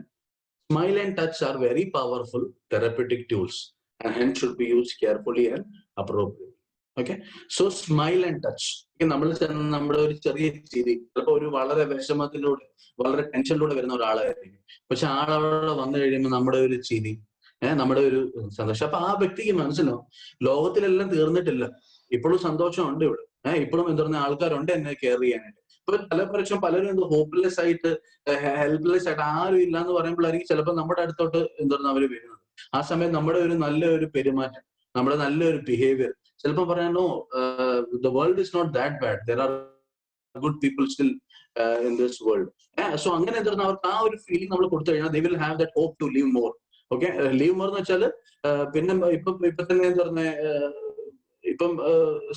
smile and touch are very powerful therapeutic tools and hence should be used carefully and appropriately. Okay, so smile and touch. നമ്മൾ നമ്മുടെ ഒരു ചെറിയ ചിരി, ചിലപ്പോൾ ഒരു വളരെ വിഷമത്തിലൂടെ വളരെ ടെൻഷനിലൂടെ വരുന്ന ഒരാളായിരിക്കും, പക്ഷെ ആളവിടെ വന്നു കഴിയുമ്പോൾ നമ്മുടെ ഒരു ചിരി, നമ്മുടെ ഒരു സന്തോഷം. അപ്പൊ ആ വ്യക്തിക്ക് മനസ്സിലാവും ലോകത്തിലെല്ലാം തീർന്നിട്ടില്ല, ഇപ്പോഴും സന്തോഷമുണ്ട് ഇവിടെ, ഇപ്പോഴും എന്താ പറയുക ആൾക്കാരുണ്ട് എന്നെ കെയർ ചെയ്യാനായിട്ട്. ഇപ്പൊ പലരും എന്ത് ഹോപ്പ്ലെസ് ആയിട്ട് ഹെൽപ്ലെസ് ആയിട്ട് ആരും ഇല്ല എന്ന് പറയുമ്പോഴായിരിക്കും ചിലപ്പോൾ നമ്മുടെ അടുത്തോട്ട് എന്താ പറയുക അവര് വരുന്നത്. ആ സമയം നമ്മുടെ ഒരു നല്ലൊരു പെരുമാറ്റം, നമ്മുടെ നല്ലൊരു ബിഹേവിയർ ചിലപ്പോൾ പറയാനോ the world is not that bad, there are good people still in this world. So അങ്ങനെ എന്താ പറയുക അവർക്ക് ആ ഒരു ഫീലിംഗ് നമ്മൾ കൊടുത്തു കഴിഞ്ഞാൽ they will have that hope to live more. Okay, live more എന്ന് വെച്ചാൽ പിന്നെ ഇപ്പൊ തന്നെ എന്താ പറഞ്ഞ ഇപ്പം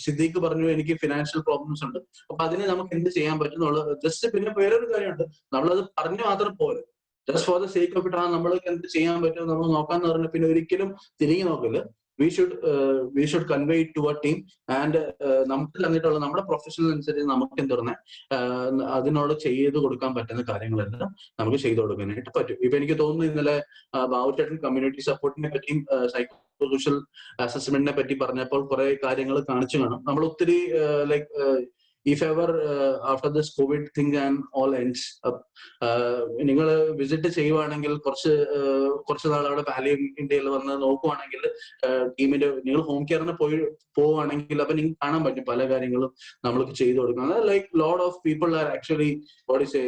സിദ്ദീഖ് പറഞ്ഞു എനിക്ക് ഫിനാൻഷ്യൽ പ്രോബ്ലംസ് ഉണ്ട്, അപ്പൊ അതിന് നമുക്ക് എന്ത് ചെയ്യാൻ പറ്റും എന്നുള്ളത് ജസ്റ്റ്. പിന്നെ വേറൊരു കാര്യമുണ്ട്, നമ്മളത് പറഞ്ഞു മാത്രം പോലെ just for the sake of it നമ്മൾക്ക് എന്ത് ചെയ്യാൻ പറ്റും നമ്മൾ നോക്കാന്ന് പറഞ്ഞാൽ പിന്നെ ഒരിക്കലും തിരിഞ്ഞു നോക്കില്ല. We should convey it to our team and നമുക്ക് തന്നിട്ടുള്ള നമ്മുടെ പ്രൊഫഷണൽ അനുസരിച്ച് നമുക്ക് എന്ത് പറഞ്ഞാൽ അതിനോട് ചെയ്ത് കൊടുക്കാൻ പറ്റുന്ന കാര്യങ്ങളെല്ലാം നമുക്ക് ചെയ്തു കൊടുക്കാനായിട്ട് പറ്റും. ഇപ്പൊ എനിക്ക് തോന്നുന്നു ഇന്നലെ ബാബുചേട്ടൻ കമ്മ്യൂണിറ്റി സപ്പോർട്ടിനെ പറ്റിയും സൈക്കോ സോഷ്യൽ അസസ്മെന്റിനെ പറ്റി പറഞ്ഞപ്പോൾ കുറെ കാര്യങ്ങൾ കാണിച്ചു കാണും. നമ്മൾ ഒത്തിരി like if ever after this COVID thing and all ends up നിങ്ങൾ വിസിറ്റ് ചെയ്യുവാണെങ്കിൽ കുറച്ച് നാൾ അവിടെ പാലിയം ഇന്ത്യയിൽ വന്ന് നോക്കുവാണെങ്കിൽ ടീമിന്റെ നിങ്ങൾ ഹോം കെയറിന് പോവുകയാണെങ്കിൽ അപ്പൊ നിങ്ങൾക്ക് കാണാൻ പറ്റും പല കാര്യങ്ങളും നമ്മൾക്ക് ചെയ്തു കൊടുക്കുന്നത്. Like lot of people are actually what is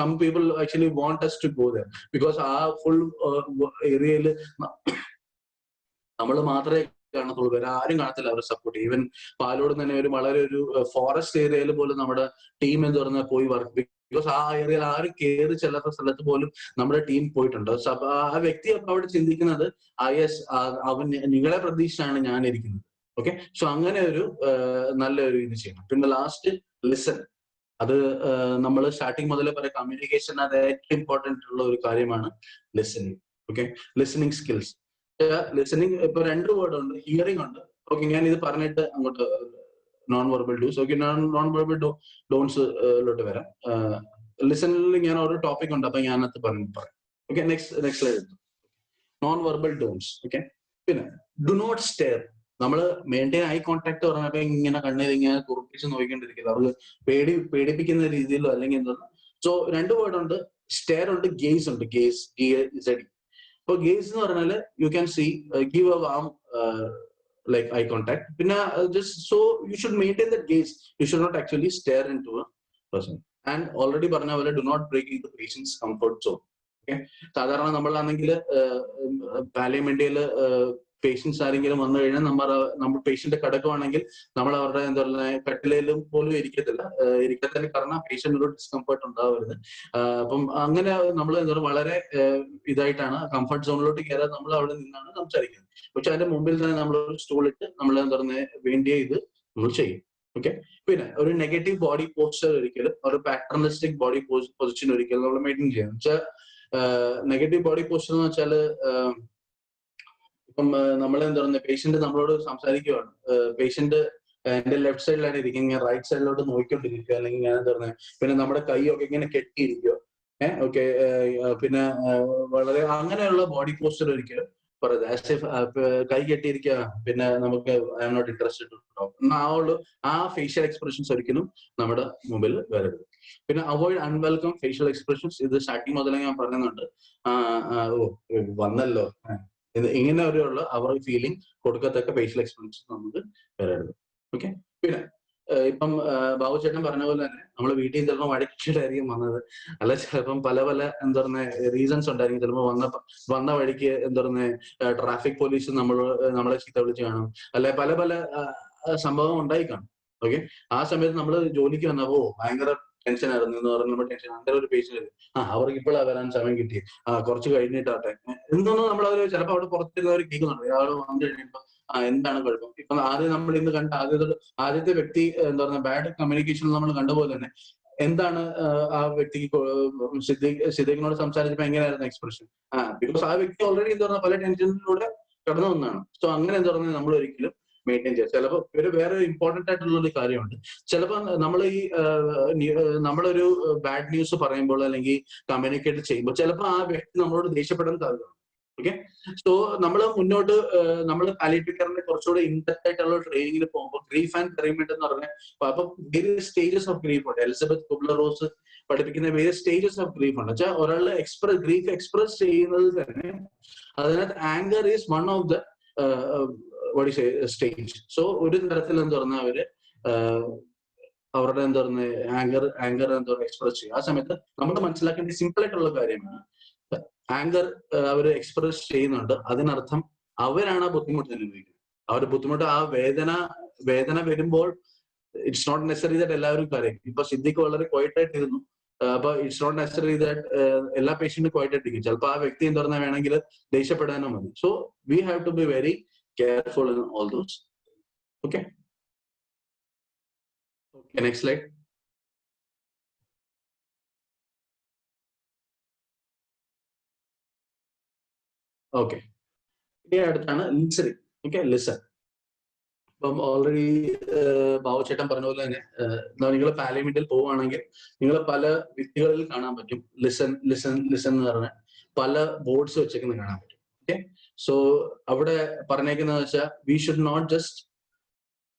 some people actually want us to go there because ആ ഫുൾ ഏരിയയിൽ നമ്മൾ മാത്രമേ കാണത്തുള്ളൂ, വേറെ ആരും കാണത്തില്ല അവരെ സപ്പോർട്ട്. ഈവൻ പാലോട് തന്നെ വളരെ ഒരു ഫോറസ്റ്റ് ഏരിയയിൽ പോലും നമ്മുടെ ടീം എന്ന് പറഞ്ഞാൽ പോയി വർക്ക്, ബിക്കോസ് ആ ഏരിയയിൽ ആരും കയറി ചെല്ലാത്ത സ്ഥലത്ത് പോലും നമ്മുടെ ടീം പോയിട്ടുണ്ട്. ആ വ്യക്തി അപ്പൊ അവിടെ ചിന്തിക്കുന്നത് യെസ് അവൻ നിങ്ങളെ പ്രതീക്ഷയാണ് ഞാൻ ഇരിക്കുന്നത്. ഓക്കെ, സോ അങ്ങനെ ഒരു നല്ലൊരു ഇത് ചെയ്യണം. പിന്നെ ലാസ്റ്റ് ലിസൺ. അത് നമ്മൾ സ്റ്റാർട്ടിങ് മുതലേ പറയാം, കമ്മ്യൂണിക്കേഷൻ അത് ഏറ്റവും ഇമ്പോർട്ടന്റ് ഉള്ള ഒരു കാര്യമാണ് listening. Okay, listening skills. Listening ഇപ്പൊ 2 വേർഡ് ഉണ്ട്, ഹിയറിംഗ് ഉണ്ട്. ഓക്കെ, ഞാൻ ഇത് പറഞ്ഞിട്ട് അങ്ങോട്ട് non verbal dos. Okay, non verbal don'ts ലോട്ട് വരാം. ലിസണിൽ ഞാൻ ഒരു ടോപ്പിക് ഉണ്ട്, അപ്പൊ ഞാനത് പറയാം. Okay, next slide. Non verbal don'ts. Okay, പിന്നെ ഡു നോട്ട് സ്റ്റെയർ. നമ്മൾ മെയിൻറ്റെയിൻ ഐ കോൺടാക്ട് പറഞ്ഞപ്പോ ഇങ്ങനെ കണ്ണീർ ഇങ്ങനെ കുറിപ്പിച്ച് നോക്കിക്കൊണ്ടിരിക്കില്ല, അവർക്ക് പേടിപ്പിക്കുന്ന രീതിയിലോ അല്ലെങ്കിൽ എന്താ. സോ 2 വേർഡ് ഉണ്ട്, സ്റ്റെയർ ഉണ്ട്, ഗേസ് ഉണ്ട്. Gaze, GAZE. ഇപ്പൊ ഗേസ് എന്ന് പറഞ്ഞാല് you can see, give a warm like eye contact. പിന്നെ just so you should maintain that gaze. You should not actually stare into a person. And already പറഞ്ഞ പോലെ do not break the patient's comfort zone. Okay, സാധാരണ നമ്മളാണെങ്കിൽ പാലിയമെന്റിയിൽ patients ആരെങ്കിലും വന്നു കഴിഞ്ഞാൽ നമ്മൾ patient കിടക്കുവാണെങ്കിൽ നമ്മൾ അവരുടെ എന്താ പറയുക കട്ടിലേലും പോലും ഇരിക്കത്തില്ല കാരണം പേഷ്യന്റ് ഒരു ഡിസ്കംഫർട്ട് ഉണ്ടാവരുത്. അപ്പം അങ്ങനെ നമ്മൾ എന്താ പറയുക വളരെ ഇതായിട്ടാണ് കംഫർട്ട് സോണിലോട്ട് കയറാൻ നമ്മൾ അവിടെ നിന്നാണ് സംസാരിക്കുന്നത്. പക്ഷെ അതിന്റെ മുമ്പിൽ തന്നെ നമ്മൾ ഒരു സ്റ്റൂൾ ഇട്ട് നമ്മൾ എന്താ പറയുക വേണ്ടിയ ഇത് നമ്മൾ ചെയ്യും. ഓക്കെ, പിന്നെ ഒരു നെഗറ്റീവ് ബോഡി പോസ്ചർ ഒരിക്കലും, ഒരു പാറ്റേണിസ്റ്റിക് ബോഡി പൊസിഷൻ ഒരിക്കലും നമ്മൾ മെയിൻറ്റെയിൻ ചെയ്യണം. വെച്ചാൽ നെഗറ്റീവ് ബോഡി പോസ്ചർ എന്ന് വെച്ചാല് ഇപ്പം നമ്മൾ എന്താ പറയുക പേഷ്യന്റ് നമ്മളോട് സംസാരിക്കുകയാണ്, പേഷ്യന്റ് എന്റെ ലെഫ്റ്റ് സൈഡിലാണ് ഇരിക്കുന്നത്, ഞാൻ റൈറ്റ് സൈഡിലോട്ട് നോക്കിക്കൊണ്ടിരിക്കുക, അല്ലെങ്കിൽ ഞാൻ എന്താ പറയുക പിന്നെ നമ്മുടെ കൈയൊക്കെ ഇങ്ങനെ കെട്ടിയിരിക്കുക. ഓക്കെ, പിന്നെ വളരെ അങ്ങനെയുള്ള ബോഡി പോസ്ചർ ഒരിക്കലും പറയുന്നത് കൈ കെട്ടിയിരിക്കുക, പിന്നെ നമുക്ക് I am not interested to talk, ആ ഫേഷ്യൽ എക്സ്പ്രഷൻസ് ഒരിക്കലും നമ്മുടെ മുമ്പിൽ വരരുത്. പിന്നെ അവോയ്ഡ് അൺവെൽക്കം ഫേഷ്യൽ എക്സ്പ്രഷൻസ്. ഇത് സ്റ്റാർട്ടിങ് മുതലേ ഞാൻ പറയുന്നുണ്ട്. വന്നല്ലോ ഇങ്ങനെ ഒരു അവർ ഫീലിംഗ് കൊടുക്കത്തക്ക ഫേഷ്യൽ എക്സ്പ്രഷൻസ് നമുക്ക് വരരുത്. ഓക്കെ, പിന്നെ ഇപ്പം ബാബു ചേട്ടൻ പറഞ്ഞ പോലെ തന്നെ നമ്മൾ വീട്ടിൽ ചിലപ്പോൾ വഴിക്കിട്ടായിരിക്കും വന്നത്, അല്ല ചിലപ്പം പല എന്താ പറയുക റീസൺസ് ഉണ്ടായിരിക്കും. ചിലപ്പോൾ വന്ന വഴിക്ക് എന്താ പറയുക ട്രാഫിക് പോലീസ് നമ്മളെ ചീത്ത വിളിച്ച് കാണും, അല്ലെ പല സംഭവം ഉണ്ടായി കാണും. ഓക്കെ, ആ സമയത്ത് നമ്മൾ ജോലിക്ക് വന്നപ്പോ ഭയങ്കര ടെൻഷൻ ആയിരുന്നു എന്ന് പറഞ്ഞ ടെൻഷൻ. അങ്ങനെ ഒരു പേഷ്യന്റ് അവർക്ക് ഇപ്പോഴാ വരാൻ സമയം കിട്ടി, കുറച്ച് കഴിഞ്ഞിട്ടാട്ടെ എന്നൊന്നും നമ്മൾ ചിലപ്പോൾ അവിടെ പുറത്തിരുന്നവർ കേൾക്കുന്നുണ്ട്. അയാൾ വന്നു കഴിയുമ്പോൾ എന്താണ് കുഴപ്പം. ഇപ്പൊ ആദ്യം നമ്മൾ ഇന്ന് കണ്ട ആദ്യത്തെ വ്യക്തി എന്താ പറയുക ബാഡ് കമ്മ്യൂണിക്കേഷൻ നമ്മൾ കണ്ടുപോലെ തന്നെ എന്താണ് ആ വ്യക്തിക്ക് സിദ്ദീഖിനോട് സംസാരിച്ചപ്പോ എങ്ങനെയായിരുന്നു എക്സ്പ്രഷൻ? ബിക്കോസ് ആ വ്യക്തി ഓൾറെഡി എന്താ പറയുക പല ടെൻഷനിലൂടെ കടന്നു വന്നതാണ്. സോ അങ്ങനെ എന്താ പറയുക നമ്മൾ ഒരിക്കലും മെയിൻറ്റെയിൻ ചെയ്യാം. ചിലപ്പോൾ വേറെ ഇമ്പോർട്ടന്റ് ആയിട്ടുള്ള ഒരു കാര്യമുണ്ട്. ചിലപ്പോൾ നമ്മൾ നമ്മളൊരു ബാഡ് ന്യൂസ് പറയുമ്പോൾ അല്ലെങ്കിൽ കമ്മ്യൂണിക്കേറ്റ് ചെയ്യുമ്പോൾ ചിലപ്പോൾ ആ വ്യക്തി നമ്മളോട് ദേഷ്യപ്പെടാൻ സാധ്യതയുണ്ട്. ഓക്കെ, സോ നമ്മൾ മുന്നോട്ട് നമ്മൾ പാലിയേറ്റീവ് കെയറിന്റെ കുറച്ചുകൂടെ ഇൻഡെപ്ത് ആയിട്ടുള്ള ട്രെയിനിങ്ങിന് പോകുമ്പോൾ ഗ്രീഫ് ആൻഡ് പെറിമെന്റ് എന്ന് പറഞ്ഞാൽ അപ്പൊ വേരിയസ് സ്റ്റേജസ് ഓഫ് ഗ്രീഫ് ഉണ്ട്. എലിസബത്ത് കുബ്ലർ-റോസ് പഠിപ്പിക്കുന്ന വേരിയസ് സ്റ്റേജസ് ഓഫ് ഗ്രീഫ് ഉണ്ട്. വെച്ചാൽ ഒരാൾ ഗ്രീഫ് എക്സ്പ്രസ് ചെയ്യുന്നത് തന്നെ അതിനകത്ത് anchor is one of the stage. So ഒരു തരത്തിൽ എന്താ പറഞ്ഞാൽ അവര് അവരുടെ എന്താ പറയുക ആങ്കർ എന്താ പറയുക എക്സ്പ്രസ് ചെയ്യും. ആ സമയത്ത് നമ്മൾ മനസ്സിലാക്കേണ്ട സിമ്പിൾ ആയിട്ടുള്ള കാര്യമാണ് ആങ്കർ അവർ എക്സ്പ്രസ് ചെയ്യുന്നുണ്ട്, അതിനർത്ഥം അവരാണ് ആ ബുദ്ധിമുട്ട് അനുഭവിക്കുന്നത്. അവരുടെ ബുദ്ധിമുട്ട് ആ വേദന വരുമ്പോൾ ഇറ്റ്സ് നോട്ട് നെസസറി ദാറ്റ് എല്ലാവരും കരയും. ഇപ്പൊ സിദ്ദീഖ് വളരെ ക്വയറ്റ് ആയിട്ടിരുന്നു, അപ്പൊ ഇറ്റ്സ് നോട്ട് നെസസറി ദാറ്റ് എല്ലാ പേഷ്യന്റും ക്വയറ്റ് ആയിട്ടിരിക്കും. ചിലപ്പോൾ ആ വ്യക്തി എന്താ പറഞ്ഞാൽ വേണമെങ്കിൽ ദേഷ്യപ്പെടാനോ മതി. So we have to be very careful in all those. Okay. Okay, next slide. Okay. ഇനി അടുത്താണ് ലിസണിങ്. Okay, listen. ഇപ്പം ഓൾറെഡി ബാബുചേട്ടൻ പറഞ്ഞ പോലെ തന്നെ നിങ്ങൾ പാർലമെന്റിൽ പോവുകയാണെങ്കിൽ നിങ്ങൾ പല വ്യക്തികളിൽ കാണാൻ പറ്റും ലിസൺ ലിസൺ ലിസൺ എന്ന് പറഞ്ഞ പല ബോർഡ്സ് വെച്ചേക്കുന്നത് കാണാൻ പറ്റും. ഓക്കെ, സോ അവിടെ പറഞ്ഞേക്കുന്നത് വെച്ചാൽ we should not just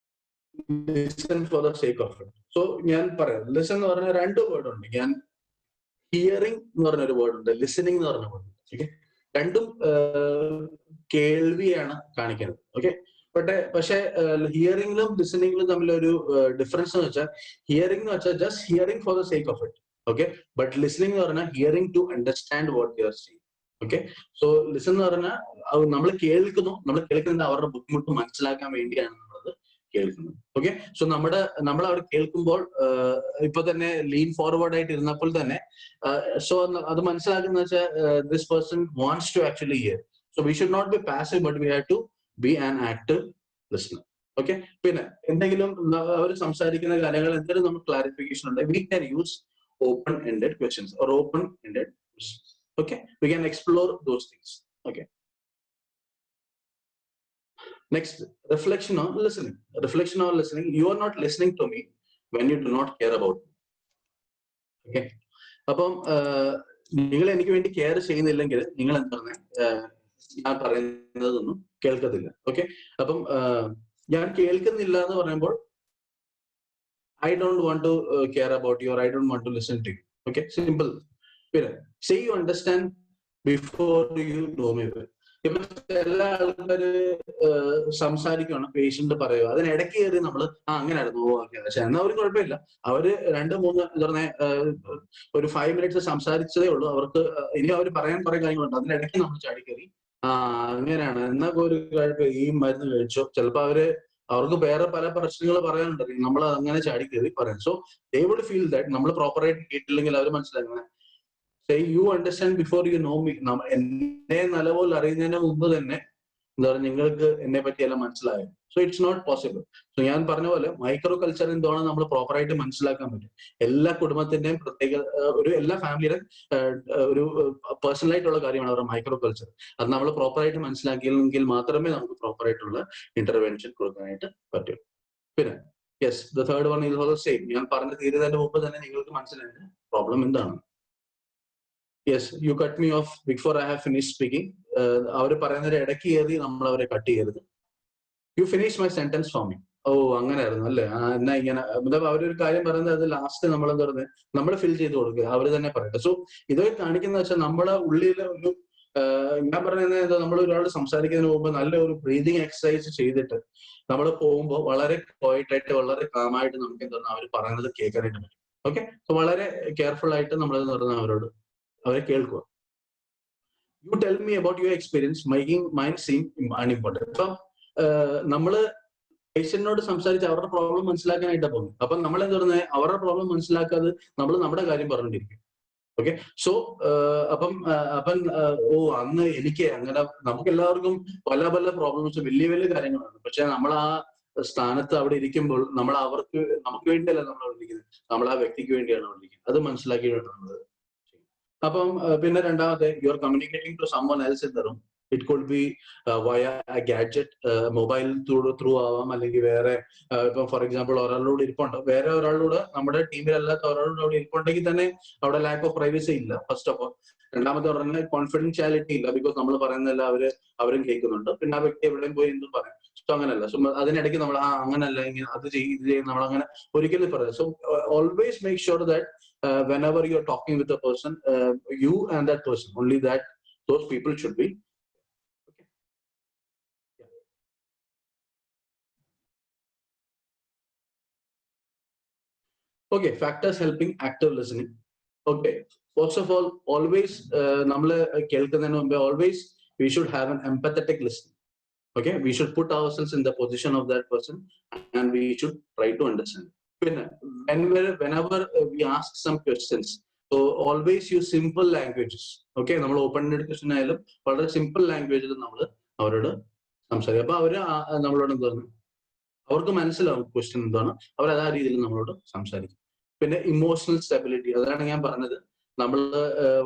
listen for the sake of it. So ഞാൻ പറയാം, ലിസൺ എന്ന് പറഞ്ഞ 2 വേർഡ് ഉണ്ട്. ഞാൻ ഹിയറിംഗ് എന്ന് പറഞ്ഞൊരു വേർഡ് ഉണ്ട്, ലിസണിങ് എന്ന് പറഞ്ഞ വേർഡ് ഉണ്ട്. ഓക്കെ, രണ്ടും കേൾവിയാണ് കാണിക്കുന്നത്. ഓക്കെ, പക്ഷേ ഹിയറിംഗിലും ലിസണിംഗിലും തമ്മിലൊരു ഡിഫറൻസ് എന്ന് വെച്ചാൽ ഹിയറിംഗ് എന്ന് വെച്ചാൽ just hearing for the sake of it. Okay, but listening എന്ന് പറഞ്ഞാൽ hearing to understand what you are seeing. Okay, so listen എന്ന് പറഞ്ഞാൽ നമ്മൾ കേൾക്കുന്നത് അവരുടെ ബുദ്ധിമുട്ട് മനസ്സിലാക്കാൻ വേണ്ടിയാണ് നമ്മളത് കേൾക്കുന്നത്. ഓക്കെ, സോ നമ്മൾ അവിടെ കേൾക്കുമ്പോൾ ഇപ്പൊ തന്നെ ലീൻ ഫോർവേഡ് ആയിട്ട് ഇരുന്നപ്പോൾ തന്നെ സോ അത് മനസ്സിലാക്കുന്ന വെച്ചാൽ this person wants to actually hear. So we should not be passive but we have to be an active listener. Okay, പിന്നെ എന്തെങ്കിലും അവർ സംസാരിക്കുന്ന കാര്യങ്ങൾ എന്തെങ്കിലും നമുക്ക് ക്ലാരിഫിക്കേഷൻ ഉണ്ട്, we can use open ended questions or open ended questions. Okay, we can explore those things. Okay, next, reflection on listening. Reflection on listening, you are not listening to me when you do not care about me. Okay, അപ്പം നിങ്ങൾ എനിക്ക് വേണ്ടി care ചെയ്യുന്നില്ലെങ്കിൽ നിങ്ങൾ എന്താണ് ഞാൻ പറയുന്നതൊന്നും കേൾക്കത്തില്ല. Okay, അപ്പം ഞാൻ കേൾക്കുന്നില്ല എന്ന് പറയുമ്പോൾ I don't want to care about you or I don't want to listen to you. Okay, simple. പിന്നെ say you understand before you know me well. ഇപ്പൊ എല്ലാ ആൾക്കാര് സംസാരിക്കുകയാണ്, പേഷ്യന്റ് പറയുക, അതിനിടയ്ക്ക് കയറി നമ്മള് അങ്ങനെയായിരുന്നു പക്ഷെ എന്നാൽ അവർക്ക് കുഴപ്പമില്ല. അവര് 2-3 എന്താ പറഞ്ഞ ഒരു 5 minutes സംസാരിച്ചതേ ഉള്ളൂ, അവർക്ക് ഇനി അവർ പറയാൻ കുറെ കാര്യങ്ങളുണ്ട്, അതിനിടയ്ക്ക് നമ്മൾ ചാടി കയറി അങ്ങനെയാണ് എന്നാ ഒരു കുഴപ്പം ഈ മരുന്ന് കഴിച്ചോ. ചിലപ്പോ അവർക്ക് വേറെ പല പ്രശ്നങ്ങൾ പറയാനുണ്ട്, നമ്മൾ അങ്ങനെ ചാടി കയറി പറയാം. So they would feel that നമ്മൾ പ്രോപ്പറായിട്ട് കേട്ടില്ലെങ്കിൽ അവർ മനസ്സിലാക്കുന്നത് you understand before you know me. എന്നെ നല്ലപോലെ അറിയുന്നതിന് മുമ്പ് തന്നെ എന്താ പറയുക നിങ്ങൾക്ക് എന്നെ പറ്റി എല്ലാം മനസ്സിലായോ. So it's not possible. So ഞാൻ പറഞ്ഞ പോലെ മൈക്രോ കൾച്ചർ എന്തോണം നമ്മൾ പ്രോപ്പറായിട്ട് മനസ്സിലാക്കാൻ പറ്റും. എല്ലാ കുടുംബത്തിന്റെയും പ്രത്യേക എല്ലാ ഫാമിലിയുടെ ഒരു പേഴ്സണൽ ആയിട്ടുള്ള കാര്യമാണ് അവരുടെ മൈക്രോ കൾച്ചർ. അത് നമ്മൾ പ്രോപ്പറായിട്ട് മനസ്സിലാക്കിയെങ്കിൽ മാത്രമേ നമുക്ക് പ്രോപ്പറായിട്ടുള്ള ഇന്റർവെൻഷൻ കൊടുക്കാനായിട്ട് പറ്റൂ. പിന്നെ yes, the third one is also same. ഞാൻ പറഞ്ഞു തീരുന്നതിന് മുമ്പ് തന്നെ നിങ്ങൾക്ക് മനസ്സിലായത് പ്രോബ്ലം എന്താണ്. Yes, you cut me off before I have finish speaking. അവർ പറയുന്നതിന് ഇടയ്ക്ക് കയറി നമ്മൾ അവരെ കട്ട് ചെയ്യരുത്. You finish my sentence for me. ഓ അങ്ങനെയായിരുന്നു അല്ലേ, എന്നാ ഇങ്ങനെ അവരൊരു കാര്യം പറയുന്നത് അത് ലാസ്റ്റ് നമ്മൾ എന്താ പറയുന്നത് നമ്മൾ ഫിൽ ചെയ്ത് കൊടുക്കുക, അവർ തന്നെ പറയട്ടെ. സോ ഇതൊക്കെ കാണിക്കുന്ന വെച്ചാൽ നമ്മളെ ഉള്ളിലെ ഒരു ഞാൻ പറയുന്നത് നമ്മൾ ഒരാളോട് സംസാരിക്കുന്നതിന് മുമ്പ് നല്ല ഒരു ബ്രീതിങ് എക്സസൈസ് ചെയ്തിട്ട് നമ്മൾ പോകുമ്പോൾ വളരെ ക്വയറ്റ് ആയിട്ട് വളരെ കാമായിട്ട് നമുക്ക് എന്താ അവർ പറയുന്നത് കേൾക്കാനായിട്ട് പറ്റും. ഓക്കെ, സോ വളരെ കെയർഫുൾ ആയിട്ട് നമ്മൾ എന്ന് പറഞ്ഞാൽ അവരെ കേൾക്കുക. You tell me about your experience making mind seem unimportant. ഇപ്പം നമ്മള് പേഷ്യന്റിനോട് സംസാരിച്ച് അവരുടെ പ്രോബ്ലം മനസ്സിലാക്കാനായിട്ടാണ് പോകുന്നത്. അപ്പം നമ്മൾ എന്താ പറയുന്നത് അവരുടെ പ്രോബ്ലം മനസ്സിലാക്കാതെ നമ്മൾ നമ്മുടെ കാര്യം പറഞ്ഞുകൊണ്ടിരിക്കും. ഓക്കെ, സോ അപ്പം അന്ന് എനിക്ക് അങ്ങനെ നമുക്ക് എല്ലാവർക്കും പല പല പ്രോബ്ലംസ് വലിയ വലിയ കാര്യങ്ങളാണ്. പക്ഷെ നമ്മൾ ആ സ്ഥാനത്ത് അവിടെ ഇരിക്കുമ്പോൾ നമ്മൾ നമുക്ക് വേണ്ടിയല്ല നമ്മൾ അവിടെ ഇരിക്കുന്നത്, നമ്മൾ ആ വ്യക്തിക്ക് വേണ്ടിയാണ് അവിടെ ഇരിക്കുന്നത്. അത് മനസ്സിലാക്കിയിട്ടാണ് നമ്മൾ. അപ്പം പിന്നെ രണ്ടാമത്തെ you are communicating to someone else in the room. It could be via gadget, mobile through ആവാം, അല്ലെങ്കിൽ വേറെ ഇപ്പം ഫോർ എക്സാമ്പിൾ ഒരാളോട് ഇരിപ്പുണ്ട്, വേറെ ഒരാളോട് നമ്മുടെ ടീമിലല്ലാത്ത ഒരാളോട് അവിടെ ഇരിപ്പുണ്ടെങ്കിൽ തന്നെ അവിടെ ലാക്ക് ഓഫ് പ്രൈവസി ഇല്ല ഫസ്റ്റ് ഓഫ് ഓൾ. രണ്ടാമത്തെ പറഞ്ഞാൽ കോൺഫിഡൻഷ്യാലിറ്റി ഇല്ല, ബിക്കോസ് നമ്മൾ പറയുന്നതല്ല അവരും കേൾക്കുന്നുണ്ട്. പിന്നെ ആ വ്യക്തി എവിടെയും പോയി എന്തും പറയാം. സോ അങ്ങനല്ല. സോ അതിനിടയ്ക്ക് നമ്മൾ അങ്ങനല്ല ഇങ്ങനെ അത് ചെയ്യും ഇത് ചെയ്യും നമ്മൾ അങ്ങനെ ഒരിക്കലും പറയാം. So always make sure that whenever you are talking with a person, you and that person, only that those people should be. Okay. Yeah. Okay, factors helping active listening. Okay, first of all, always nammal kelkkunnadinu munpe always we should have an empathetic listening. Okay, we should put ourselves in the position of that person and we should try to understand. Whenever we ask some questions, so always use simple languages. Okay, നമ്മൾ open-ended question ആയാലും വളരെ simple language നമ്മൾ അവരോട് സംസാരിക്കും. അപ്പൊ അവര് നമ്മളോട് എന്ത് പറഞ്ഞു, അവർക്ക് മനസ്സിലാവും ക്വസ്റ്റ്യൻ എന്താണ്, അവർ ആ രീതിയിൽ നമ്മളോട് സംസാരിക്കും. പിന്നെ ഇമോഷണൽ സ്റ്റെബിലിറ്റി, അതാണ് ഞാൻ പറഞ്ഞത്. നമ്മൾ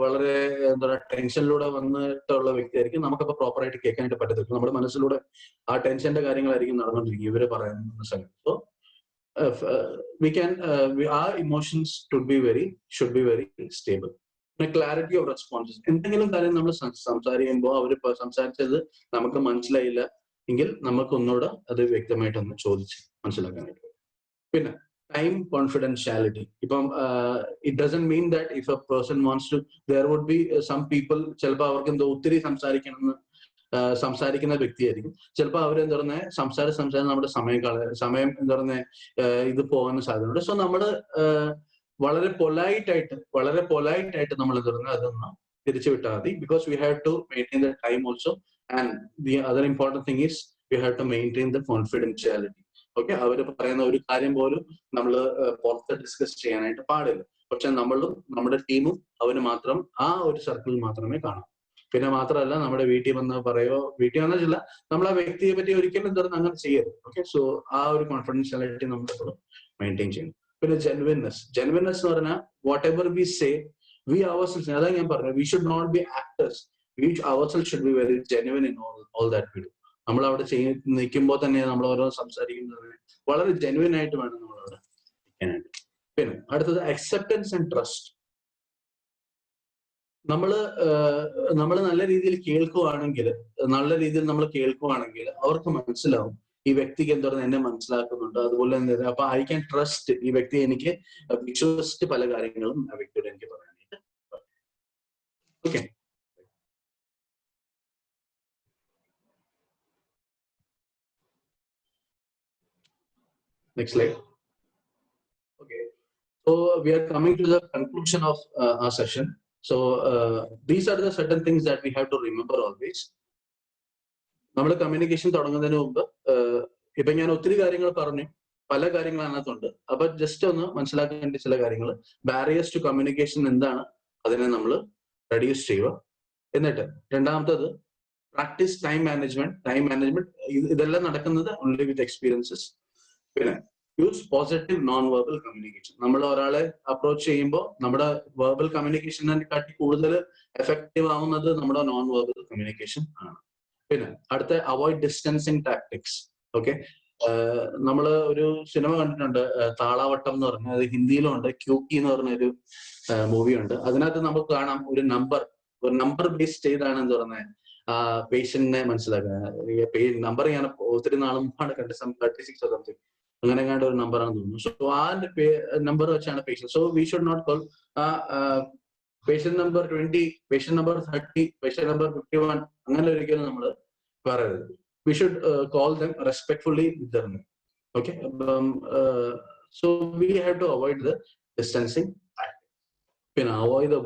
വളരെ എന്താ പറയുക ടെൻഷനിലൂടെ വന്നിട്ടുള്ള വ്യക്തിയായിരിക്കും, നമുക്കപ്പോൾ പ്രോപ്പറായിട്ട് കേൾക്കാനായിട്ട് പറ്റത്തില്ല. നമ്മുടെ മനസ്സിലൂടെ ആ ടെൻഷന്റെ കാര്യങ്ങളായിരിക്കും നടന്നുകൊണ്ടിരിക്കും ഇവര് പറയുന്ന സമയത്ത്. So we can our emotions should be very stable. പിന്നെ ക്ലാരിറ്റി ഓഫ് റെസ്പോൺസസ്, എന്തെങ്കിലും കാര്യം നമ്മൾ സംസാരിക്കുമ്പോൾ അവർ സംസാരിച്ചത് നമുക്ക് മനസ്സിലായില്ല എങ്കിൽ നമുക്ക് ഒന്നുകൂടെ അത് വ്യക്തമായിട്ടൊന്ന് ചോദിച്ച് മനസ്സിലാക്കാനായിട്ട്. പിന്നെ ടൈം കോൺഫിഡൻഷ്യാലിറ്റി. ഇപ്പം it doesn't mean that if a person wants to, there would be some people, ചിലപ്പോൾ അവർക്ക് എന്തോ ഒത്തിരി സംസാരിക്കുന്ന വ്യക്തിയായിരിക്കും. ചിലപ്പോൾ അവരെന്താ പറയുന്നത് സംസാരം നമ്മുടെ സമയം എന്താ പറയുന്നത് ഇത് പോകാൻ സാധ്യതയുണ്ട്. സോ നമ്മള് വളരെ പൊലൈറ്റ് ആയിട്ട് നമ്മൾ എന്താ പറയുന്നത് അതൊന്ന് തിരിച്ചു വിട്ടാൽ മതി. Because we have to maintain the time also, and the other important thing is we have to maintain the confidentiality. Okay, അവർ പറയുന്ന ഒരു കാര്യം പോലും നമ്മൾ പുറത്ത് ഡിസ്കസ് ചെയ്യാനായിട്ട് പാടില്ല. പക്ഷെ നമ്മളും നമ്മുടെ ടീമും അവന് മാത്രം ആ ഒരു സർക്കിളിൽ മാത്രമേ കാണാം. പിന്നെ മാത്രമല്ല നമ്മുടെ വീട്ടിൽ വന്ന് വീട്ടിൽ വന്നിട്ടില്ല, നമ്മൾ ആ വ്യക്തിയെ പറ്റി ഒരിക്കലും എന്താ അങ്ങനെ ചെയ്യരുത്. ഓക്കെ, സോ ആ ഒരു കോൺഫിഡൻഷ്യാലിറ്റി നമ്മൾ മെയിൻറ്റെയിൻ ചെയ്യണം. പിന്നെ ജെനുവിൻനെസ് എന്ന് പറഞ്ഞാൽ whatever we say we ourselves, അതാണ് ഞാൻ പറഞ്ഞത്, we should not be actors, we ourselves should be very genuine in all that we do. നമ്മൾ അവിടെ നിൽക്കുമ്പോൾ തന്നെ നമ്മൾ ഓരോ സംസാരിക്കുന്നത് വളരെ ജെനുവിൻ ആയിട്ട് വേണം നമ്മൾ അവിടെ നിൽക്കാനായിട്ട്. പിന്നെ അടുത്തത് അക്സെപ്റ്റൻസ് ആൻഡ് ട്രസ്റ്റ്. നമ്മള് നല്ല രീതിയിൽ കേൾക്കുവാണെങ്കിൽ അവർക്ക് മനസ്സിലാവും ഈ വ്യക്തിക്ക് എന്താ പറയുക എന്നെ മനസ്സിലാക്കുന്നുണ്ട്, അതുപോലെ തന്നെ അപ്പൊ ഐ ക്യാൻ ട്രസ്റ്റ് ഈ വ്യക്തി, എനിക്ക് വിശ്വസിച്ച് പല കാര്യങ്ങളും ആ വ്യക്തിയോട് എനിക്ക് പറയാനായിട്ട്. Okay, next slide. Okay, so we are coming to the conclusion of our session. So these are the certain things that we have to remember always. നമ്മൾ കമ്മ്യൂണിക്കേഷൻ തുടങ്ങുന്നതിന് മുമ്പ് ഇപ്പൊ ഞാൻ ഒത്തിരി കാര്യങ്ങൾ പറഞ്ഞു, പല കാര്യങ്ങൾ അതിനകത്തുണ്ട്. അപ്പൊ ജസ്റ്റ് ഒന്ന് മനസ്സിലാക്കേണ്ട ചില കാര്യങ്ങൾ, ബാരിയേഴ്സ് ടു കമ്മ്യൂണിക്കേഷൻ എന്താണ്, അതിനെ നമ്മൾ റെഡ്യൂസ് ചെയ്യുക. എന്നിട്ട് രണ്ടാമത്തത് പ്രാക്ടീസ് ടൈം മാനേജ്മെന്റ്. ഇതെല്ലാം നടക്കുന്നത് ഓൺലി വിത്ത് എക്സ്പീരിയൻസസ്. പിന്നെ use positive non verbal communication. നമ്മൾ ഒരാളെ അപ്രോച്ച് ചെയ്യുമ്പോൾ നമ്മുടെ വെർബൽ കമ്മ്യൂണിക്കേഷനെ കാട്ടി കൂടുതൽ എഫക്റ്റീവ് ആവുന്നത് നമ്മുടെ നോൺ വെർബൽ കമ്മ്യൂണിക്കേഷൻ ആണ്. പിന്നെ അടുത്ത അവോയ്ഡ് ഡിസ്റ്റൻസിങ് ടാക്ടിക്സ്. ഓക്കെ, നമ്മൾ ഒരു സിനിമ കണ്ടിട്ടുണ്ട് താളാവട്ടം എന്ന് പറഞ്ഞ, അത് ഹിന്ദിയിലും ഉണ്ട്, ക്യൂക്കി എന്ന് പറഞ്ഞൊരു മൂവി ഉണ്ട്. അതിനകത്ത് നമുക്ക് കാണാം ഒരു നമ്പർ ബേസ് ചെയ്താണ് എന്താ പറയുന്നത് പേഷ്യന്റിനെ മനസ്സിലാക്കുക. നമ്പർ ഞാൻ ഒത്തിരി നാൾ മുമ്പാണ് കണ്ടത്, 36 or something അങ്ങനെ കണ്ട ഒരു നമ്പറാണെന്ന് തോന്നുന്നു. സോ ആ നമ്പർ വെച്ചാണ് patient. So we should not call patient number 20, patient number 30, patient number 51 അങ്ങനെ ഒരിക്കലും നമ്മൾ പറയരുത്. We should call them respectfully with them. Okay, so we have to avoid the distancing. പിന്നെ അവോയ്ഡ് ദ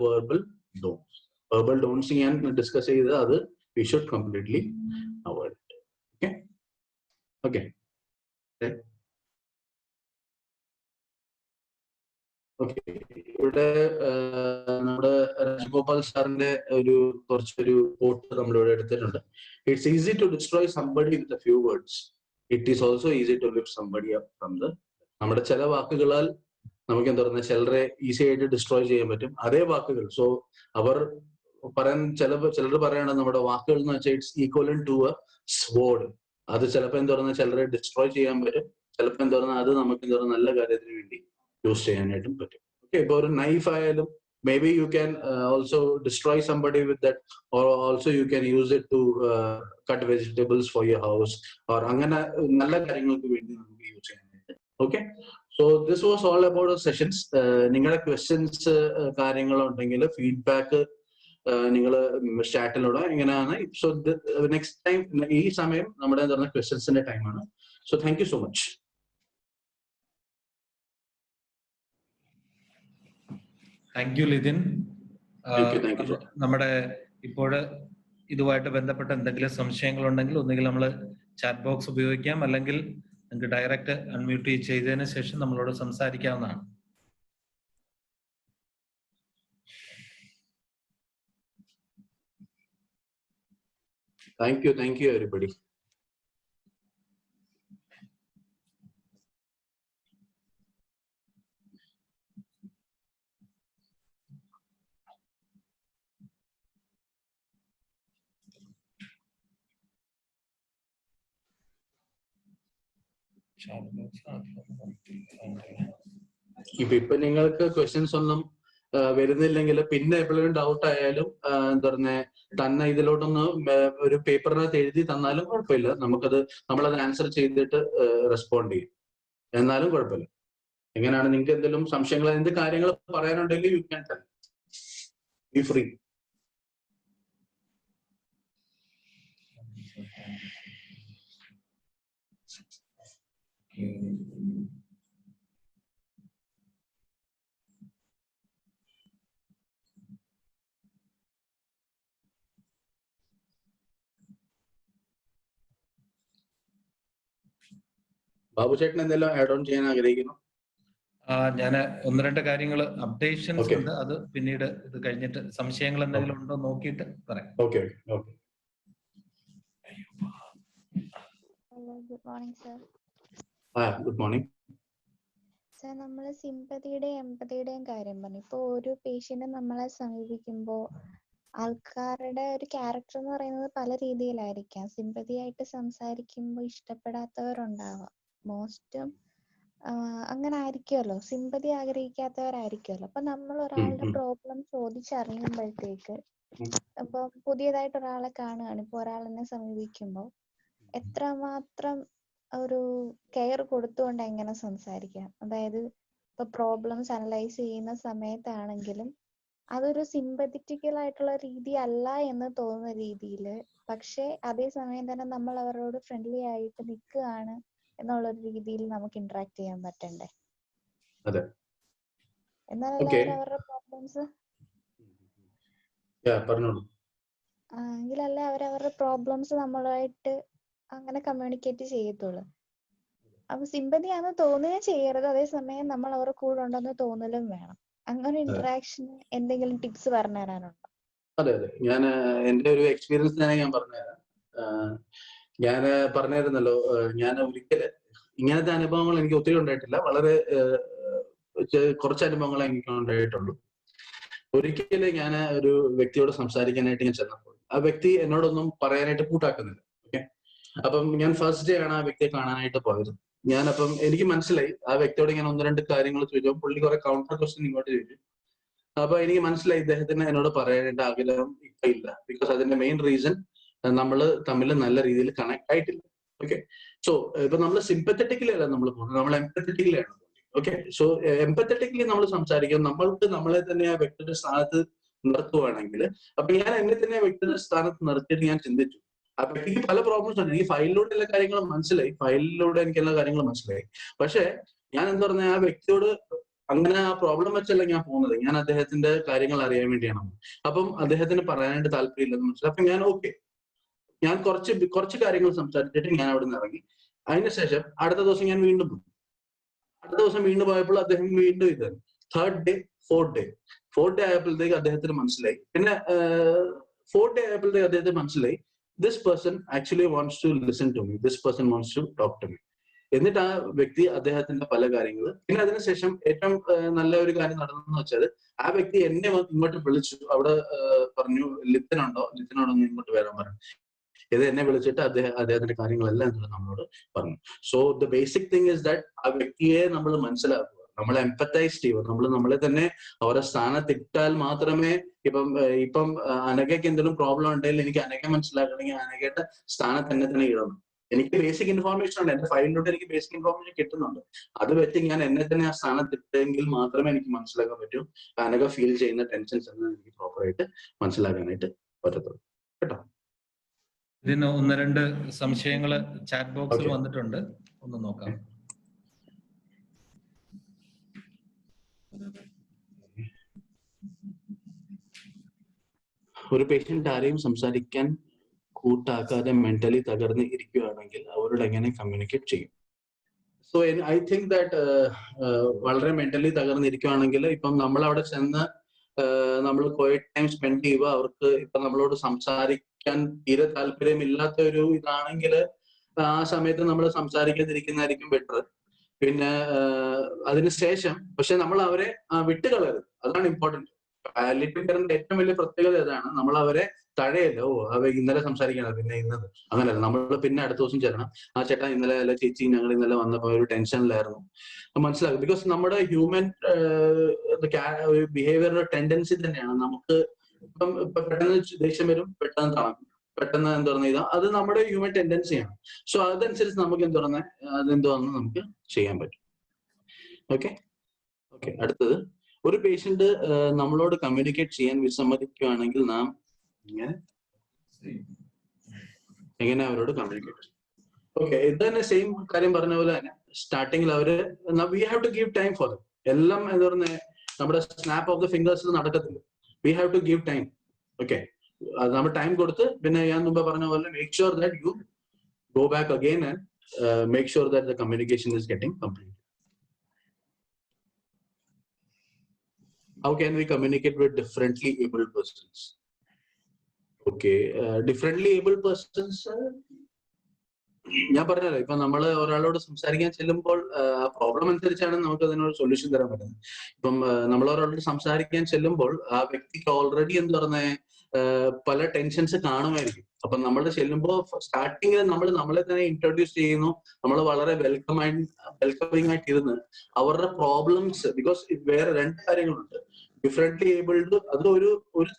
വെർബൽ ഡോൺസ് ഞാൻ discuss ചെയ്ത് അത് we should completely avoid. Okay okay okay, ഇവിടെ നമ്മുടെ രാജഗോപാൽ സാറിന്റെ കുറച്ചൊരു കോട്ട് നമ്മളിവിടെ എടുത്തിട്ടുണ്ട്. It's easy to destroy somebody with a few words, it is also easy to lift somebody up from the. നമ്മുടെ ചില വാക്കുകളാൽ നമുക്ക് എന്താ പറയുക ചിലരെ ഈസി ആയിട്ട് ഡിസ്ട്രോയ് ചെയ്യാൻ പറ്റും. അതേ വാക്കുകൾ, സോ അവർ ചിലർ പറയണ നമ്മുടെ വാക്കുകൾ എന്ന് വെച്ചാൽ it's equal to a sword. അത് ചിലപ്പോൾ എന്താ പറയുക ചിലരെ ഡിസ്ട്രോയ് ചെയ്യാൻ പറ്റും, ചിലപ്പോൾ എന്താ പറയുക അത് നമുക്ക് എന്താ പറയുക നല്ല കാര്യത്തിന് വേണ്ടി യൂസ് ചെയ്യാനായിട്ടും പറ്റും. ഓക്കെ, ഇപ്പൊ ഒരു നൈഫ് ആയാലും maybe you can also destroy somebody with that, or also you can use it to cut vegetables for your house, or angana nalla karyangalukku vendi namukku use cheyanayittu. Okay, so this was all about the sessions. Ningala questions കാര്യങ്ങൾ ഉണ്ടെങ്കിൽ feedback നിങ്ങൾ ചാറ്റിലൂടെ എങ്ങനെയാണ്. So next time ഈ സമയം നമ്മുടെ എന്താ പറയുക ക്വസ്റ്റ്യൻസിന്റെ ടൈമാണ്. So thank you so much. Thank you Lithin. നമ്മുടെ ഇപ്പോഴ് ഇതുമായിട്ട് ബന്ധപ്പെട്ട എന്തെങ്കിലും സംശയങ്ങൾ ഉണ്ടെങ്കിൽ ഒന്നുകിൽ നമ്മൾ ചാറ്റ് ബോക്സ് ഉപയോഗിക്കാം, അല്ലെങ്കിൽ നിങ്ങൾക്ക് ഡയറക്റ്റ് അൺമ്യൂട്ട് ചെയ്തതിന് ശേഷം നമ്മളോട് സംസാരിക്കാവുന്നതാണ്. Thank you everybody. ഇപ്പൊ നിങ്ങൾക്ക് ക്വസ്റ്റ്യൻസ് ഒന്നും വരുന്നില്ലെങ്കിൽ പിന്നെ എപ്പോഴും ഡൗട്ട് ആയാലും എന്താ പറഞ്ഞ തന്നെ ഇതിലോട്ടൊന്ന് ഒരു പേപ്പറിനകത്ത് എഴുതി തന്നാലും കുഴപ്പമില്ല. നമ്മളത് ആൻസർ ചെയ്തിട്ട് റെസ്പോണ്ട് ചെയ്യും. എന്നാലും കുഴപ്പമില്ല. എങ്ങനെയാണ് നിങ്ങൾക്ക് എന്തെങ്കിലും സംശയങ്ങൾ, എന്ത് കാര്യങ്ങൾ പറയാനുണ്ടെങ്കിൽ you can tell, be free. Babu ചേട്ടൻ എന്തെല്ലാം ആഡ് ഓൺ ചെയ്യാൻ ആഗ്രഹിക്കുന്നു? ഞാൻ ഒന്ന് രണ്ട് കാര്യങ്ങൾ അപ്ഡേഷൻസ് ഉണ്ട്, അത് പിന്നീട് ഇത് കഴിഞ്ഞിട്ട് സംശയങ്ങൾ എന്തെങ്കിലും ഉണ്ടോ നോക്കിയിട്ട് പറയാം. Okay. Good morning sir. Good morning sir, നമ്മൾ സിമ്പതിയുടെയും എമ്പതിയുടെയും കാര്യം പറഞ്ഞു. ഇപ്പോൾ ഒരു പേഷ്യന്റ് നമ്മളെ സമീപിക്കുമ്പോൾ ആൾക്കാരുടെ ഒരു ക്യാരക്ടർ എന്ന് പറയുന്നത് പല രീതിയിലായിരിക്കാം. സിമ്പതി ആയിട്ട് സംസാരിക്കുമ്പോൾ ഇഷ്ടപ്പെടാത്തവരുണ്ടാവാം, മോസ്റ്റും അങ്ങനെ ആയിരിക്കുമല്ലോ. സിമ്പതി ആഗ്രഹിക്കാത്തവരായിരിക്കുമല്ലോ. അപ്പൊ നമ്മൾ ഒരാളുടെ പ്രോബ്ലം ചോദിച്ചറിയുമ്പോഴത്തേക്ക്, ഇപ്പൊ പുതിയതായിട്ട് ഒരാളെ കാണുകയാണ്, ഇപ്പൊ ഒരാൾ എന്നെ സമീപിക്കുമ്പോൾ എത്രമാത്രം ഒരു കെയർ കൊടുത്തുകൊണ്ട് എങ്ങനെ സംസാരിക്കാം. അതായത് ഇപ്പൊ പ്രോബ്ലംസ് അനലൈസ് ചെയ്യുന്ന സമയത്താണെങ്കിലും അതൊരു സിമ്പതറ്റിക്കൽ ആയിട്ടുള്ള രീതി അല്ല എന്ന് തോന്നുന്ന രീതിയിൽ, പക്ഷെ അതേസമയം തന്നെ നമ്മൾ അവരോട് ഫ്രണ്ട്ലി ആയിട്ട് നിൽക്കുകയാണ് എന്നുള്ളൊരു രീതിയിൽ നമുക്ക് ഇന്ററാക്ട് ചെയ്യാൻ പറ്റണ്ടേ? എന്നാലല്ലേ അവരവരുടെ പ്രോബ്ലംസ് എങ്കിലല്ലേ അവരവരുടെ പ്രോബ്ലംസ് നമ്മളുമായിട്ട് അങ്ങനെ കമ്മ്യൂണിക്കേറ്റ് ചെയ്യത്തുള്ളൂ. അപ്പൊ സിമ്പതിയാണെന്ന് തോന്നുകയും ചെയ്യരുത്, അതേസമയം നമ്മൾ അവരുടെ കൂടെ ഉണ്ടെന്ന് തോന്നലും വേണം. അങ്ങനെ ഇന്ററാക്ഷൻ എന്തെങ്കിലും ടിപ്സ് പറഞ്ഞു തരാനുണ്ടോ? അതെ, ഞാൻ എന്റെ ഒരു എക്സ്പീരിയൻസ് ഞാൻ പറഞ്ഞുതരാം. ഞാൻ പറഞ്ഞിരുന്നല്ലോ, ഞാൻ ഒരിക്കല് ഇങ്ങനത്തെ അനുഭവങ്ങൾ എനിക്ക് ഒത്തിരി ഉണ്ടായിട്ടില്ല, വളരെ കുറച്ച് അനുഭവങ്ങൾ എനിക്ക് ഉണ്ടായിട്ടുള്ളൂ. ഒരിക്കല് ഞാൻ ഒരു വ്യക്തിയോട് സംസാരിക്കാനായിട്ട് ഞാൻ ചെന്നപ്പോൾ ആ വ്യക്തി എന്നോടൊന്നും പറയാനായിട്ട് കൂട്ടാക്കുന്നില്ല. ഓക്കെ, അപ്പം ഞാൻ ഫസ്റ്റ് ഡേ ആണ് ആ വ്യക്തിയെ കാണാനായിട്ട് പോയത്. ഞാനപ്പം എനിക്ക് മനസ്സിലായി, ആ വ്യക്തിയോട് ഞാൻ ഒന്ന് രണ്ട് കാര്യങ്ങൾ ചോദിച്ചപ്പോൾ പുള്ളി കുറെ കൗണ്ടർ ക്വസ്റ്റ്യൻ ഇങ്ങോട്ട് ചോദിച്ചു. അപ്പൊ എനിക്ക് മനസ്സിലായി ഇദ്ദേഹത്തിന് എന്നോട് പറയാനായിട്ട് ആഗ്രഹം ഇപ്പൊ ഇല്ല. ബിക്കോസ് അതിന്റെ മെയിൻ റീസൺ നമ്മൾ തമ്മിൽ നല്ല രീതിയിൽ കണക്ട് ആയിട്ടില്ല. ഓക്കെ, സോ ഇപ്പൊ നമ്മൾ സിമ്പത്തറ്റിക്കലി അല്ല നമ്മൾ പോകുന്നത്, നമ്മൾ എംപത്തറ്റിക്കലി ആണ്. ഓക്കെ, സോ എംപത്തറ്റിക്കലി നമ്മൾ സംസാരിക്കും, നമ്മൾക്ക് നമ്മളെ തന്നെ ആ വ്യക്തിയുടെ സ്ഥാനത്ത് നിർത്തുവാണെങ്കിൽ, അപ്പൊ ഞാൻ എന്നെ തന്നെ വ്യക്തിയുടെ സ്ഥാനത്ത് നിർത്തിയിട്ട് ഞാൻ ചിന്തിച്ചു, ആ വ്യക്തിക്ക് പല പ്രോബ്ലംസ് ഉണ്ട്. എനിക്ക് ഫയലിലൂടെ എല്ലാ കാര്യങ്ങളും മനസ്സിലായി, ഫയലിലൂടെ എനിക്ക് എല്ലാ കാര്യങ്ങളും മനസ്സിലായി. പക്ഷെ ഞാൻ എന്താ പറഞ്ഞ, ആ വ്യക്തിയോട് അങ്ങനെ ആ പ്രോബ്ലം വെച്ചല്ല ഞാൻ പോകുന്നത്, ഞാൻ അദ്ദേഹത്തിന്റെ കാര്യങ്ങൾ അറിയാൻ വേണ്ടിയാണ്. അപ്പം അദ്ദേഹത്തിന് പറയാനായിട്ട് താല്പര്യമില്ലെന്ന് മനസ്സിലായി. അപ്പൊ ഞാൻ ഓക്കെ, ഞാൻ കുറച്ച് കാര്യങ്ങൾ സംസാരിച്ചിട്ട് ഞാൻ അവിടെ നിന്ന് ഇറങ്ങി. അതിനുശേഷം അടുത്ത ദിവസം ഞാൻ വീണ്ടും പോയി. അടുത്ത ദിവസം വീണ്ടും പോയപ്പോൾ അദ്ദേഹം വീണ്ടും ഇത് തേർഡ് ഡേ ഫോർത്ത് ഡേ ആയപ്പോഴത്തേക്ക് അദ്ദേഹത്തിന് മനസ്സിലായി. പിന്നെ ഫോർത്ത് ഡേ ആയപ്പോഴത്തേക്ക് അദ്ദേഹത്തിന് മനസ്സിലായി, this person actually wants to listen to me, this person wants to talk to me. എന്നിട്ട് ആ വ്യക്തി അദ്ദേഹത്തിന്റെ പല കാര്യങ്ങൾ, പിന്നെ അതിനുശേഷം ഏറ്റവും നല്ല ഒരു കാര്യം നടന്നെന്ന് വെച്ചാൽ, ആ വ്യക്തി എന്നെ ഇങ്ങോട്ട് വിളിച്ചു. അവിടെ പറഞ്ഞു, ലിത്തനുണ്ടോ എന്ന് ഇങ്ങോട്ട് വരാൻ പറഞ്ഞു. ഇത് എന്നെ വിളിച്ചിട്ട് അദ്ദേഹത്തിന്റെ കാര്യങ്ങളെല്ലാം നമ്മളോട് പറഞ്ഞു. So the basic thing is that ആ വ്യക്തിയെ നമ്മൾ മനസ്സിലാക്കുക, നമ്മൾ എംപത്തൈസ് ചെയ്യുക, നമ്മൾ നമ്മളെ തന്നെ അവരുടെ സ്ഥാനത്തിട്ടാൽ മാത്രമേ, ഇപ്പം അനഘയ്ക്ക് എന്തെങ്കിലും പ്രോബ്ലം ഉണ്ടെങ്കിൽ എനിക്ക് അനഘ മനസ്സിലാക്കണമെങ്കിൽ അനഘയുടെ സ്ഥാനത്ത് തന്നെ ഇടണം. എനിക്ക് ബേസിക് ഇൻഫോർമേഷൻ ഉണ്ട്, എന്റെ ഫയലിലൂടെ എനിക്ക് ബേസിക് ഇൻഫോർമേഷൻ കിട്ടുന്നുണ്ട്. അത് വെച്ച് ഞാൻ എന്നെ തന്നെ ആ സ്ഥാനത്തിട്ടെങ്കിൽ മാത്രമേ എനിക്ക് മനസ്സിലാക്കാൻ പറ്റൂ അനഘ ഫീൽ ചെയ്യുന്ന ടെൻഷൻസ് എന്ന് എനിക്ക് പ്രോപ്പറായിട്ട് മനസ്സിലാക്കാനായിട്ട് പറ്റത്തുള്ളൂ. കേട്ടോ? ഇതിന് ഒന്ന് രണ്ട് സംശയങ്ങൾ ചാറ്റ് ബോക്സിൽ വന്നിട്ടുണ്ട്, ഒന്ന് നോക്കാം. ഒരു പേഷ്യന്റ് ആരെയും സംസാരിക്കാൻ കൂട്ടാക്കാതെ മെന്റലി തകർന്ന് ഇരിക്കുകയാണെങ്കിൽ അവരോട് എങ്ങനെ കമ്മ്യൂണിക്കേറ്റ് ചെയ്യും? സോ ഐ തിങ്ക് ദാറ്റ് വളരെ മെന്റലി തകർന്നിരിക്കുകയാണെങ്കിൽ, ഇപ്പം നമ്മൾ അവിടെ ചെന്ന് നമ്മൾ ക്വയറ്റ് ടൈം സ്പെൻഡ് ചെയ്യുക, അവർക്ക് ഇപ്പൊ നമ്മളോട് സംസാരിക്കാൻ തീരെ താല്പര്യമില്ലാത്ത ഒരു ഇതാണെങ്കിൽ ആ സമയത്ത് നമ്മൾ സംസാരിക്കാതിരിക്കുന്നതായിരിക്കും ബെറ്റർ. പിന്നെ അതിനുശേഷം പക്ഷെ നമ്മൾ അവരെ വിട്ടുകളയരുത്, അതാണ് ഇമ്പോർട്ടന്റ്. പാലിയേറ്റീവ് കെയറിന്റെ ഏറ്റവും വലിയ പ്രത്യേകത ഇതാണ്, നമ്മൾ അവരെ തഴയല്ല. ഓ അവ ഇന്നലെ സംസാരിക്കണം, പിന്നെ ഇന്നത് അങ്ങനെയല്ല. നമ്മൾ പിന്നെ അടുത്ത ദിവസം ചെല്ലണം, ആ ചേട്ടാ ഇന്നലെ അല്ല ചേച്ചി ഞങ്ങൾ ഇന്നലെ വന്നപ്പോൾ ഒരു ടെൻഷനിലായിരുന്നു, മനസ്സിലാക്കും. ബിക്കോസ് നമ്മുടെ ഹ്യൂമൻ ബിഹേവിയർ ടെൻഡൻസി തന്നെയാണ്. നമുക്ക് ഇപ്പം പെട്ടെന്ന് ദേഷ്യം വരും, പെട്ടെന്ന് തണുക്കും, പെട്ടെന്ന് എന്താ പറയുക, അത് നമ്മുടെ ഹ്യൂമൻ ടെൻഡൻസിയാണ്. സോ അതനുസരിച്ച് നമുക്ക് എന്താ പറയുക, അതെന്തുവാന്ന് നമുക്ക് ചെയ്യാൻ പറ്റും. Okay okay. അടുത്തത്, ഒരു പേഷ്യന്റ് നമ്മളോട് കമ്മ്യൂണിക്കേറ്റ് ചെയ്യാൻ വിസമ്മതിക്കുകയാണെങ്കിൽ നാം എങ്ങനെ അവരോട് കമ്മ്യൂണിക്കേറ്റ്? ഓക്കെ, ഇത് തന്നെ സെയിം കാര്യം പറഞ്ഞ പോലെ തന്നെ സ്റ്റാർട്ടിങ്ങിൽ അവര് we have to give time for them. എല്ലാം എന്താ പറയുക, നമ്മുടെ സ്നാപ്പ് ഓഫ് ദ ഫിംഗേഴ്സിൽ നടക്കത്തില്ല. We have to give time. Okay, അത് നമ്മൾ ടൈം കൊടുത്ത്, പിന്നെ ഞാൻ മുമ്പ് പറഞ്ഞ പോലെ make sure that you go back again and make sure that the communication is getting complete. How can we communicate with differently abled persons? Okay, differently abled persons, ഞാൻ പറഞ്ഞല്ലോ, ഇപ്പൊ നമ്മൾ ഒരാളോട് സംസാരിക്കാൻ ചെല്ലുമ്പോൾ പ്രോബ്ലം അനുസരിച്ചാണ് നമുക്ക് അതിനൊരു സൊല്യൂഷൻ തരാൻ പറ്റുന്നത്. ഇപ്പം നമ്മൾ ഒരാളോട് സംസാരിക്കാൻ ചെല്ലുമ്പോൾ ആ വ്യക്തിക്ക് ഓൾറെഡി എന്താ പറഞ്ഞ പല ടെൻഷൻസ് കാണുമായിരിക്കും. അപ്പൊ നമ്മൾ ചെല്ലുമ്പോൾ സ്റ്റാർട്ടിങ്ങിൽ നമ്മൾ നമ്മളെ തന്നെ ഇൻട്രൊഡ്യൂസ് ചെയ്യുന്നു, നമ്മൾ വളരെ വെൽക്കമിങ് ആയിട്ടിരുന്ന് അവരുടെ പ്രോബ്ലംസ്, ബിക്കോസ് വേറെ രണ്ട് കാര്യങ്ങളുണ്ട്. ഡിഫറെന്റ്ലി ഏബിൾഡ് അത് ഒരു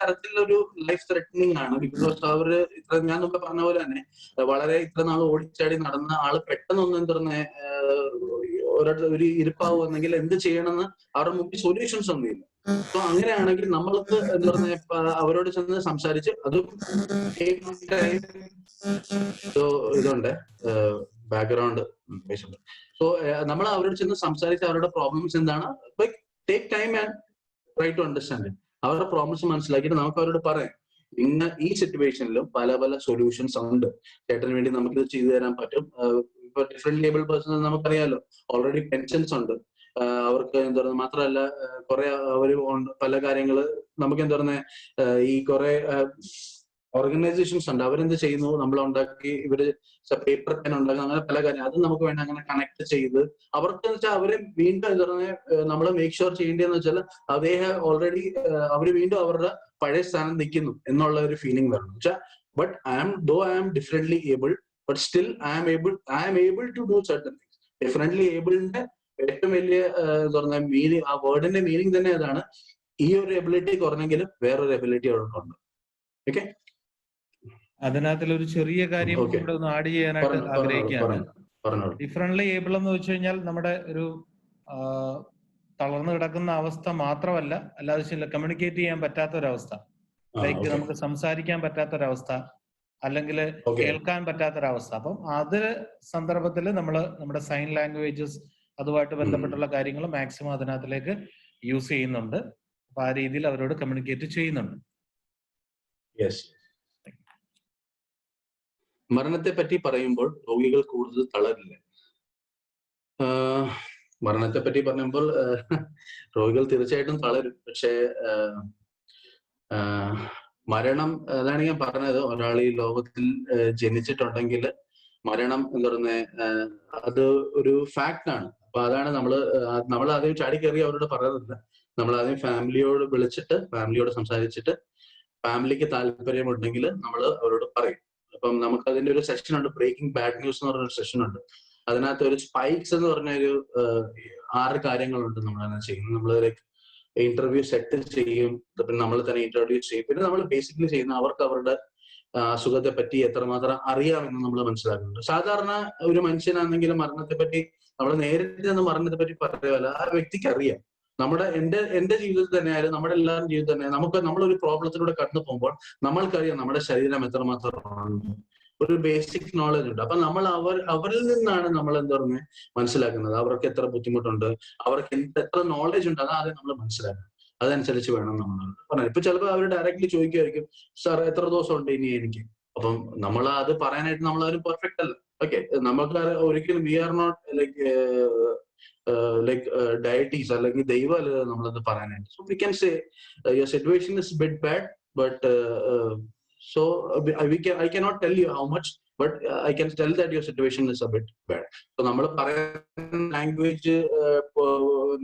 തരത്തിലൊരു ലൈഫ് ത്രെറ്റനിങ് ആണ്. ബിക്കോസ് അവര് ഞാൻ മുമ്പ് പറഞ്ഞ പോലെ തന്നെ വളരെ ഇത്ര നാൾ ഓടിച്ചാടി നടന്ന ആള് പെട്ടെന്നൊന്നും എന്താ പറഞ്ഞ ഒരു ഇരിപ്പാവുന്നെങ്കിൽ എന്ത് ചെയ്യണമെന്ന് അവരുടെ മുമ്പിൽ സൊല്യൂഷൻസ് ഒന്നുമില്ല. സോ അങ്ങനെയാണെങ്കിൽ നമ്മൾക്ക് എന്താ പറഞ്ഞ അവരോട് ചെന്ന് സംസാരിച്ച്, അതും ഇതുണ്ട് ബാക്ക്ഗ്രൗണ്ട്. സോ നമ്മൾ അവരോട് ചെന്ന് സംസാരിച്ച് അവരുടെ പ്രോബ്ലംസ് എന്താണ്, take time and try to understand. അവരുടെ പ്രോബ്ലംസ് മനസ്സിലാക്കിയിട്ട് നമുക്ക് അവരോട് പറയാം, ഇന്ന് ഈ സിറ്റുവേഷനിലും പല പല സൊല്യൂഷൻസ് ഉണ്ട്, ചേട്ടന് വേണ്ടി നമുക്കിത് ചെയ്തു തരാൻ പറ്റും. ഇപ്പൊ ഡിഫറെന്റ് ലേബിൾ പേഴ്സൺ നമുക്കറിയാലോ, ഓൾറെഡി പെൻഷൻസ് ഉണ്ട് അവർക്ക്. എന്താ പറയുക, മാത്രമല്ല കുറെ അവര് പല കാര്യങ്ങള് നമുക്ക് എന്താ പറയുക, ഈ കുറെ ഓർഗനൈസേഷൻസ് ഉണ്ട്, അവരെന്ത് ചെയ്യുന്നു, നമ്മൾ ഉണ്ടാക്കി ഇവര് പേപ്പർ പെൻ ഉണ്ടാക്കുന്ന അങ്ങനെ പല കാര്യം, അത് നമുക്ക് വേണ്ടി അങ്ങനെ കണക്ട് ചെയ്ത് അവർക്ക് വെച്ചാൽ അവരെ വീണ്ടും എന്താ പറയുക നമ്മൾ മേക്ക് ഷുവർ ചെയ്യേണ്ടതെന്ന് വെച്ചാൽ അതേ ഓൾറെഡി അവര് വീണ്ടും അവരുടെ പഴയ സ്ഥാനം നിൽക്കുന്നു എന്നുള്ള ഒരു ഫീലിംഗ് വരണം. വെച്ചാൽ but I am differently able, but still I am able to do certain things. Differently ഏബിളിന്റെ ഏറ്റവും വലിയ എന്താ പറയുക മീനിങ്, ആ വേർഡിന്റെ മീനിങ് തന്നെ അതാണ്. ഈ ഒരു എബിലിറ്റി കുറഞ്ഞെങ്കിലും വേറൊരു എബിലിറ്റി അവർക്കുണ്ട്. ഓക്കെ, അതിനകത്തിൽ ഒരു ചെറിയ കാര്യം ഇവിടെ ഒന്ന് ആഡ് ചെയ്യാനായിട്ട് ആഗ്രഹിക്കുകയാണ്. ഡിഫറെന്റ്ലി ഏബിൾ എന്ന് വെച്ച് കഴിഞ്ഞാൽ നമ്മുടെ ഒരു തളർന്നു കിടക്കുന്ന അവസ്ഥ മാത്രമല്ല, അല്ലാതെ കമ്മ്യൂണിക്കേറ്റ് ചെയ്യാൻ പറ്റാത്തൊരവസ്ഥ, ലൈക്ക് നമുക്ക് സംസാരിക്കാൻ പറ്റാത്തൊരവസ്ഥ, അല്ലെങ്കിൽ കേൾക്കാൻ പറ്റാത്തൊരവസ്ഥ. അപ്പം അത് സന്ദർഭത്തിൽ നമ്മൾ നമ്മുടെ സൈൻ ലാംഗ്വേജസ് അതുമായിട്ട് ബന്ധപ്പെട്ടുള്ള കാര്യങ്ങൾ മാക്സിമം അതിനകത്തിലേക്ക് യൂസ് ചെയ്യുന്നുണ്ട്. അപ്പൊ ആ രീതിയിൽ അവരോട് കമ്മ്യൂണിക്കേറ്റ് ചെയ്യുന്നുണ്ട്. മരണത്തെ പറ്റി പറയുമ്പോൾ രോഗികൾ കൂടുതൽ തളരില്ല. മരണത്തെ പറ്റി പറയുമ്പോൾ രോഗികൾ തീർച്ചയായിട്ടും തളരും. പക്ഷേ മരണം, അതാണ് ഞാൻ പറഞ്ഞത്, ഒരാൾ ഈ ലോകത്തിൽ ജനിച്ചിട്ടുണ്ടെങ്കിൽ മരണം എന്ന് പറയുന്നത് അത് ഒരു ഫാക്ട് ആണ്. അപ്പൊ അതാണ് നമ്മൾ ആദ്യം ചാടിക്കയറി അവരോട് പറയുന്നില്ല. നമ്മൾ ആദ്യം ഫാമിലിയോട് വിളിച്ചിട്ട്, ഫാമിലിയോട് സംസാരിച്ചിട്ട്, ഫാമിലിക്ക് താല്പര്യമുണ്ടെങ്കിൽ നമ്മൾ അവരോട് പറയും. അപ്പം നമുക്ക് അതിന്റെ ഒരു സെഷൻ ഉണ്ട്, ബ്രേക്കിംഗ് ബാഡ് ന്യൂസ് എന്ന് പറഞ്ഞൊരു സെഷൻ ഉണ്ട്. അതിനകത്ത് ഒരു സ്പൈക്സ് എന്ന് പറഞ്ഞ ഒരു 6 കാര്യങ്ങളുണ്ട് നമ്മൾ അങ്ങനെ ചെയ്യുന്നത്. നമ്മൾ ലൈക്ക് ഇന്റർവ്യൂ സെറ്റ് ചെയ്യും, പിന്നെ നമ്മൾ തന്നെ ഇൻട്രൊഡ്യൂസ് ചെയ്യും, പിന്നെ നമ്മൾ ബേസിക്കലി ചെയ്യുന്ന അവർക്ക് അവരുടെ അസുഖത്തെ പറ്റി എത്രമാത്രം അറിയാമെന്ന് നമ്മൾ മനസ്സിലാക്കുന്നുണ്ട്. സാധാരണ ഒരു മനുഷ്യനാണെങ്കിലും മരണത്തെ പറ്റി നമ്മൾ നേരിട്ട് മരണത്തെ പറ്റി പറയുമല്ല, ആ വ്യക്തിക്ക് അറിയാം. എന്റെ ജീവിതത്തിൽ തന്നെ ആയാലും നമ്മുടെ എല്ലാവരും ജീവിതത്തിൽ തന്നെ നമ്മളൊരു പ്രോബ്ലത്തിലൂടെ കടന്നു പോകുമ്പോൾ നമ്മൾക്കറിയാം നമ്മുടെ ശരീരം എത്രമാത്രം ഒരു ബേസിക് നോളജ് ഉണ്ട്. അപ്പൊ നമ്മൾ അവരിൽ നിന്നാണ് നമ്മൾ എന്താ പറയുക മനസ്സിലാക്കുന്നത്, അവർക്ക് എത്ര ബുദ്ധിമുട്ടുണ്ട്, അവർക്ക് എത്ര നോളജ് ഉണ്ട്, അതാദ്യം നമ്മൾ മനസ്സിലാക്കണം. അതനുസരിച്ച് വേണം നമ്മൾ പറയാൻ. ഇപ്പൊ ചിലപ്പോൾ അവർ ഡയറക്റ്റ്ലി ചോദിക്കുമായിരിക്കും, സാർ എത്ര ദിവസം ഉണ്ട് ഇനി എനിക്ക്. അപ്പം നമ്മൾ അത് പറയാനായിട്ട് നമ്മളാരും പെർഫെക്റ്റ് അല്ല. ഓക്കെ, നമുക്ക് ഒരിക്കലും we are not like deities അല്ലെങ്കിൽ ദൈവമല്ല നമ്മളത് പറയാനായിട്ട്. So we can say your situation is bit bad, but so I cannot tell you how much but I can tell that your situation is a bit bad. So നമ്മൾ പറയുന്ന language,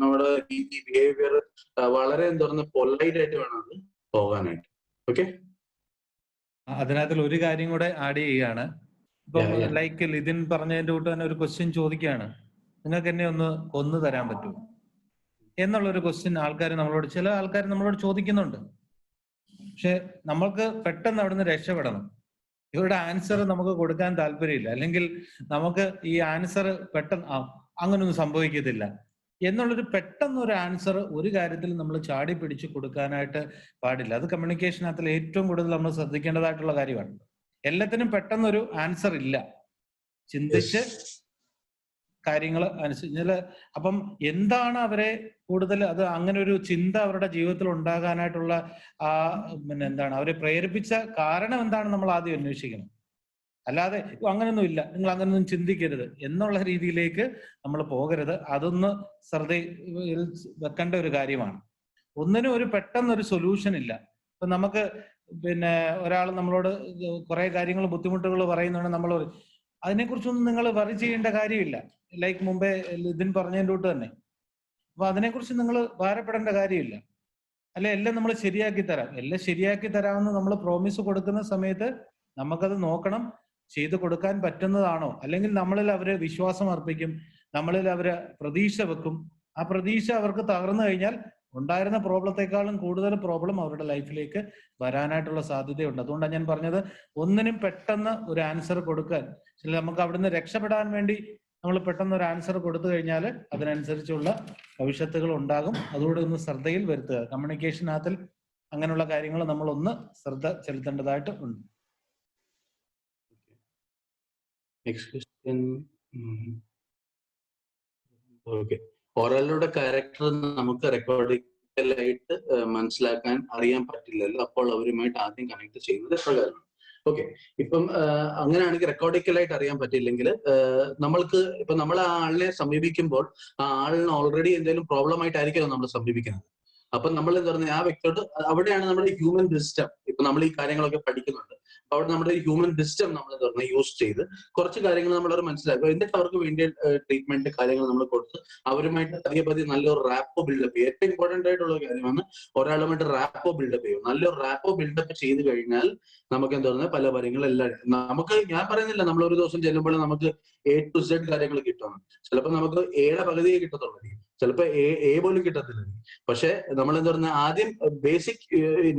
നമ്മുടെ രീതി, behaviour വളരെ എന്താ പറയുക polite ആയിട്ട് വേണം അത് പോകാനായിട്ട്. ഓക്കെ, അതിനകത്തിൽ ഒരു കാര്യം കൂടെ ആഡ് ചെയ്യുകയാണ്. ഇപ്പം ലൈക്ക് ലിതിൻ പറഞ്ഞതിന്റെ കൂട്ട് തന്നെ ഒരു ക്വസ്റ്റ്യൻ ചോദിക്കുകയാണ്, നിങ്ങൾക്ക് എന്നെ ഒന്ന് കൊന്നു തരാൻ പറ്റുമോ എന്നുള്ളൊരു ക്വസ്റ്റ്യൻ ചില ആൾക്കാർ നമ്മളോട് ചോദിക്കുന്നുണ്ട്. പക്ഷെ നമ്മൾക്ക് പെട്ടെന്ന് അവിടുന്ന് രക്ഷപ്പെടണം. ഇവരുടെ ആൻസർ നമുക്ക് കൊടുക്കാൻ താല്പര്യമില്ല, അല്ലെങ്കിൽ നമുക്ക് ഈ ആൻസർ പെട്ടെന്ന് അങ്ങനൊന്നും സംഭവിക്കത്തില്ല എന്നുള്ളൊരു പെട്ടെന്നൊരു ആൻസർ ഒരു കാര്യത്തിൽ നമ്മൾ ചാടി പിടിച്ച് കൊടുക്കാനായിട്ട് പാടില്ല. അത് കമ്മ്യൂണിക്കേഷനകത്തിൽ ഏറ്റവും കൂടുതൽ നമ്മൾ ശ്രദ്ധിക്കേണ്ടതായിട്ടുള്ള കാര്യമാണ്. എല്ലാത്തിനും പെട്ടെന്നൊരു ആൻസർ ഇല്ല, ചിന്തിച്ച് കാര്യങ്ങൾ അനുസരിച്ച്. അപ്പം എന്താണ് അവരെ കൂടുതൽ അത് അങ്ങനെ ഒരു ചിന്ത അവരുടെ ജീവിതത്തിൽ ഉണ്ടാകാനായിട്ടുള്ള എന്താണ് അവരെ പ്രേരിപ്പിച്ച കാരണം എന്താണ് നമ്മൾ ആദ്യം അന്വേഷിക്കണം. അല്ലാതെ അങ്ങനൊന്നും ഇല്ല, നിങ്ങൾ അങ്ങനൊന്നും ചിന്തിക്കരുത് എന്നുള്ള രീതിയിലേക്ക് നമ്മൾ പോകരുത്. അതൊന്ന് ശ്രദ്ധയിൽ വെക്കേണ്ട ഒരു കാര്യമാണ്. ഒന്നിനും ഒരു പെട്ടെന്നൊരു സൊല്യൂഷൻ ഇല്ല. ഇപ്പൊ നമുക്ക് ഒരാൾ നമ്മളോട് കുറെ കാര്യങ്ങൾ ബുദ്ധിമുട്ടുകൾ പറയുന്നുണ്ട്, നമ്മൾ അതിനെക്കുറിച്ചൊന്നും നിങ്ങൾ വറി ചെയ്യേണ്ട കാര്യമില്ല. ലൈക്ക് മുമ്പേ ഇതിൻ പറഞ്ഞതിൻ്റെ കൂട്ട് തന്നെ. അപ്പൊ അതിനെക്കുറിച്ച് നിങ്ങൾ ഭാരപ്പെടേണ്ട കാര്യമില്ല. അല്ലെ എല്ലാം നമ്മൾ ശരിയാക്കി തരാം, എല്ലാം ശരിയാക്കി തരാമെന്ന് നമ്മൾ പ്രോമിസ് കൊടുക്കുന്ന സമയത്ത് നമുക്കത് നോക്കണം, ചെയ്തു കൊടുക്കാൻ പറ്റുന്നതാണോ. അല്ലെങ്കിൽ നമ്മളിൽ അവര് വിശ്വാസം അർപ്പിക്കും, നമ്മളിൽ അവര് പ്രതീക്ഷ വെക്കും. ആ പ്രതീക്ഷ അവർക്ക് തകർന്നു കഴിഞ്ഞാൽ ഉണ്ടായിരുന്ന പ്രോബ്ലത്തെക്കാളും കൂടുതൽ പ്രോബ്ലം അവരുടെ ലൈഫിലേക്ക് വരാനായിട്ടുള്ള സാധ്യതയുണ്ട്. അതുകൊണ്ടാണ് ഞാൻ പറഞ്ഞത്, ഒന്നിനും പെട്ടെന്ന് ഒരു ആൻസർ കൊടുക്കാൻ, നമുക്ക് അവിടുന്ന് രക്ഷപ്പെടാൻ വേണ്ടി നമ്മൾ പെട്ടെന്ന് ഒരു ആൻസർ കൊടുത്തു കഴിഞ്ഞാൽ അതിനനുസരിച്ചുള്ള ഭവിഷ്യത്തുകൾ ഉണ്ടാകും. അതുകൂടെ ഒന്ന് ശ്രദ്ധയിൽ വരുത്തുക. കമ്മ്യൂണിക്കേഷനകത്തിൽ അങ്ങനെയുള്ള കാര്യങ്ങൾ നമ്മളൊന്ന് ശ്രദ്ധ ചെലുത്തേണ്ടതായിട്ട് ഉണ്ട്. ഒരാളുടെ ക്യാരക്ടർ നമുക്ക് റെക്കോർഡിക്കലായിട്ട് മനസ്സിലാക്കാൻ അറിയാൻ പറ്റില്ലല്ലോ. അപ്പോൾ അവരുമായിട്ട് ആദ്യം കണക്ട് ചെയ്യുന്നത് എപ്രകാരമാണ്? ഓക്കെ, ഇപ്പം അങ്ങനെയാണെങ്കിൽ റെക്കോർഡിക്കലായിട്ട് അറിയാൻ പറ്റില്ലെങ്കിൽ നമ്മൾക്ക് ഇപ്പൊ നമ്മൾ ആ ആളിനെ സമീപിക്കുമ്പോൾ ആ ആളിന് ഓൾറെഡി എന്തെങ്കിലും പ്രോബ്ലം ആയിട്ടായിരിക്കും നമ്മൾ സമീപിക്കുന്നത്. അപ്പൊ നമ്മൾ എന്താ പറയുക, ആ വ്യക്തിയോട് അവിടെയാണ് നമ്മുടെ ഹ്യൂമൻ വിസ്റ്റം. ഇപ്പൊ നമ്മൾ ഈ കാര്യങ്ങളൊക്കെ പഠിക്കുന്നുണ്ട്. അപ്പൊ അവിടെ നമ്മുടെ ഹ്യൂമൻ വിസ്റ്റം നമ്മൾ എന്താ പറയുക യൂസ് ചെയ്ത് കുറച്ച് കാര്യങ്ങൾ നമ്മൾ അവർ മനസ്സിലാക്കുക. എന്നിട്ട് അവർക്ക് വേണ്ടിയ ട്രീറ്റ്മെന്റ് കാര്യങ്ങൾ നമ്മൾ കൊടുത്ത് അവരുമായിട്ട് പതിയെ നല്ലൊരു റാപ്പോ ബിൽഡപ്പ് ചെയ്യും. ഏറ്റവും ഇമ്പോർട്ടന്റ് ആയിട്ടുള്ള കാര്യമാണ് ഒരാളുമായിട്ട് റാപ്പോ ബിൽഡപ്പ് ചെയ്യും. നല്ലൊരു റാപ്പോ ബിൽഡപ്പ് ചെയ്ത് കഴിഞ്ഞാൽ നമുക്ക് എന്താ പറയുക പല കാര്യങ്ങളെല്ലാം നമുക്ക്, ഞാൻ പറയുന്നില്ല നമ്മൾ ഒരു ദിവസം ചെല്ലുമ്പോൾ നമുക്ക് A to Z കാര്യങ്ങൾ കിട്ടും. ചിലപ്പോൾ നമുക്ക് എയുടെ പകുതിയെ കിട്ടത്തുള്ളൂ, ചിലപ്പോൾ എ പോലും കിട്ടത്തില്ല. പക്ഷെ നമ്മൾ എന്താ പറയുക ആദ്യം ബേസിക്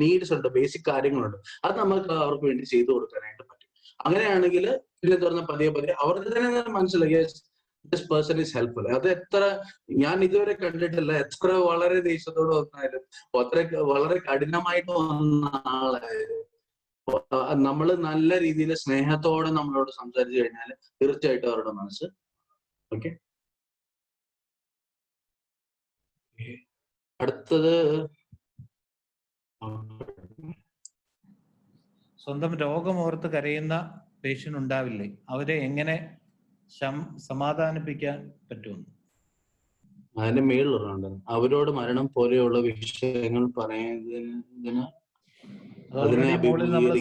നീഡ്സ് ഉണ്ട്, ബേസിക് കാര്യങ്ങളുണ്ട്, അത് നമുക്ക് അവർക്ക് വേണ്ടി ചെയ്തു കൊടുക്കാനായിട്ട് പറ്റും. അങ്ങനെയാണെങ്കിൽ പിന്നെ എന്താ പറയുക പതിയെ അവർക്ക് തന്നെ മനസ്സിലായി ദിസ് പേഴ്സൺ ഈസ് ഹെൽപ്ഫുൾ. അത് എത്ര ഞാൻ ഇതുവരെ കണ്ടിട്ടില്ല, എത്ര വളരെ ദേഷ്യത്തോട് വന്നാലും വളരെ കഠിനമായിട്ട് വന്ന ആളായാലും നമ്മൾ നല്ല രീതിയിൽ സ്നേഹത്തോടെ നമ്മളോട് സംസാരിച്ചു കഴിഞ്ഞാൽ തീർച്ചയായിട്ടും അവരുടെ മനസ്സ് ഓക്കെ. അടുത്തത് സ്വന്തം രോഗം ഓർത്ത് കരയുന്ന പേഷ്യന്റ് ഉണ്ടാവില്ലേ, അവരെ എങ്ങനെ സമാധാനിപ്പിക്കാൻ പറ്റുമെന്ന്? അതിന്റെ മേളിലുണ്ട് അവരോട് മരണം പോലെയുള്ള വിഷയങ്ങൾ പറയുന്നതിന്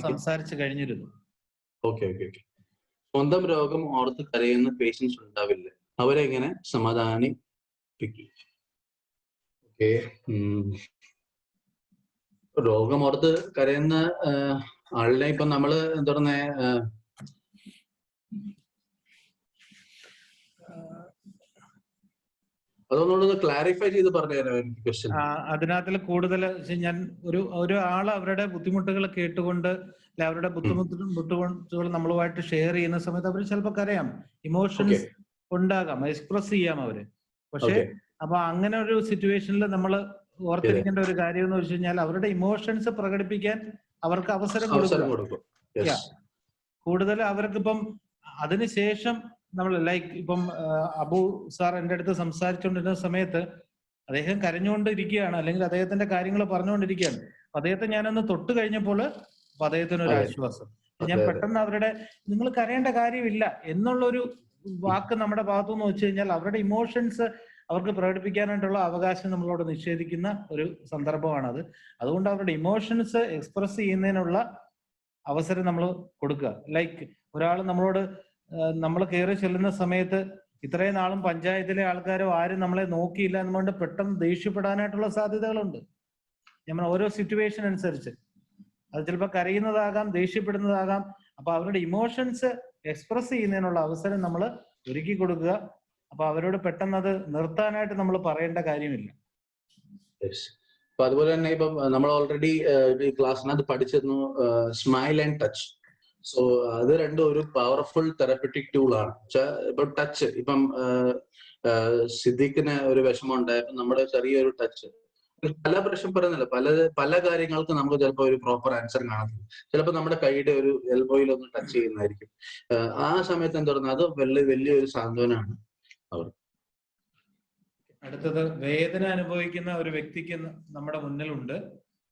സംസാരിച്ചു കഴിഞ്ഞിരുന്നു. ഓക്കെ. സ്വന്തം രോഗം ഓർത്ത് കരയുന്ന പേഷ്യൻസ് ഉണ്ടാവില്ല, അവരെങ്ങനെ സമാധാനിപ്പിക്കും? ഓക്കെ, രോഗം ഓർത്ത് കരയുന്ന ആളിനെ ഇപ്പൊ നമ്മള് എന്താ പറയുക അതൊന്നുകൂടെ ക്ലാരിഫൈ ചെയ്ത് പറഞ്ഞുതരാം എനിക്ക് ക്വസ്റ്റ്യൻ. അതിനകത്തിൽ കൂടുതൽ ഞാൻ ഒരു ആള് അവരുടെ ബുദ്ധിമുട്ടുകൾ കേട്ടുകൊണ്ട് അല്ലെ അവരുടെ ബുദ്ധിമുട്ടുകൾ നമ്മളുമായിട്ട് ഷെയർ ചെയ്യുന്ന സമയത്ത് അവർ ചിലപ്പോൾ കരയാം, ഇമോഷൻസ് ഉണ്ടാകാം, എക്സ്പ്രസ് ചെയ്യാം അവര്. പക്ഷെ അപ്പൊ അങ്ങനെ ഒരു സിറ്റുവേഷനിൽ നമ്മൾ ഓർത്തിരിക്കേണ്ട ഒരു കാര്യം എന്ന് വെച്ച് കഴിഞ്ഞാൽ അവരുടെ ഇമോഷൻസ് പ്രകടിപ്പിക്കാൻ അവർക്ക് അവസരം കൊടുക്കും. കൂടുതൽ അവർക്കിപ്പം അതിനുശേഷം നമ്മൾ ലൈക്ക് ഇപ്പം അബു സാർ എൻ്റെ അടുത്ത് സംസാരിച്ചുകൊണ്ടിരുന്ന സമയത്ത് അദ്ദേഹം കരഞ്ഞുകൊണ്ടിരിക്കുകയാണ്, അല്ലെങ്കിൽ അദ്ദേഹത്തിന്റെ കാര്യങ്ങൾ പറഞ്ഞുകൊണ്ടിരിക്കുകയാണ്. അദ്ദേഹത്തെ ഞാനൊന്ന് തൊട്ട് കഴിഞ്ഞപ്പോൾ അപ്പൊ അദ്ദേഹത്തിന് ഒരു ആശ്വാസം. ഞാൻ പെട്ടെന്ന് അവരുടെ നിങ്ങൾ കരയേണ്ട കാര്യമില്ല എന്നുള്ളൊരു വാക്ക് നമ്മുടെ ഭാഗത്തുനിന്ന് വെച്ച് കഴിഞ്ഞാൽ അവരുടെ ഇമോഷൻസ് അവർക്ക് പ്രകടിപ്പിക്കാനായിട്ടുള്ള അവകാശം നമ്മളോട് നിഷേധിക്കുന്ന ഒരു സന്ദർഭമാണത്. അതുകൊണ്ട് അവരുടെ ഇമോഷൻസ് എക്സ്പ്രസ് ചെയ്യുന്നതിനുള്ള അവസരം നമ്മൾ കൊടുക്കുക. ലൈക്ക് ഒരാൾ നമ്മളോട് നമ്മൾ കയറി ചെല്ലുന്ന സമയത്ത് ഇത്രയും നാളും പഞ്ചായത്തിലെ ആൾക്കാരോ ആരും നമ്മളെ നോക്കിയില്ല എന്നുകൊണ്ട് പെട്ടെന്ന് ദേഷ്യപ്പെടാനായിട്ടുള്ള സാധ്യതകളുണ്ട്. നമ്മൾ ഓരോ സിറ്റുവേഷൻ അനുസരിച്ച് അത് ചിലപ്പോൾ കരയുന്നതാകാം, ദേഷ്യപ്പെടുന്നതാകാം. അപ്പൊ അവരുടെ ഇമോഷൻസ് എക്സ്പ്രസ് ചെയ്യുന്നതിനുള്ള അവസരം നമ്മൾ ഒരുക്കി കൊടുക്കുക. അപ്പൊ അവരോട് പെട്ടെന്ന് അത് നിർത്താനായിട്ട് നമ്മൾ പറയേണ്ട കാര്യമില്ല. അപ്പൊ അതുപോലെ തന്നെ ഇപ്പം നമ്മൾ ഓൾറെഡി ഈ ക്ലാസ്സിനകത്ത് പഠിച്ചിരുന്നു സ്മൈൽ ആൻഡ് ടച്ച്. സോ അത് രണ്ടും ഒരു പവർഫുൾ തെറപ്പറ്റിക് ടൂൾ ആണ്. ഇപ്പം ടച്ച്, ഇപ്പം സിദ്ദീഖിന് ഒരു വിഷമം ഉണ്ടായപ്പോൾ നമ്മുടെ ചെറിയൊരു ടച്ച്, പല പ്രശ്നം പറയുന്നില്ല, പല കാര്യങ്ങൾക്ക് നമുക്ക് ചിലപ്പോൾ ഒരു പ്രോപ്പർ ആൻസർ കാണത്തില്ല. ചിലപ്പോൾ നമ്മുടെ കൈയുടെ ഒരു എൽബോയിൽ ഒന്ന് ടച്ച് ചെയ്യുന്നതായിരിക്കും. ആ സമയത്ത് എന്താ പറയുക, അത് വലിയൊരു സാന്ത്വനമാണ് അവർ. അടുത്തത്, വേദന അനുഭവിക്കുന്ന ഒരു വ്യക്തിക്ക് നമ്മുടെ മുന്നിലുണ്ട്,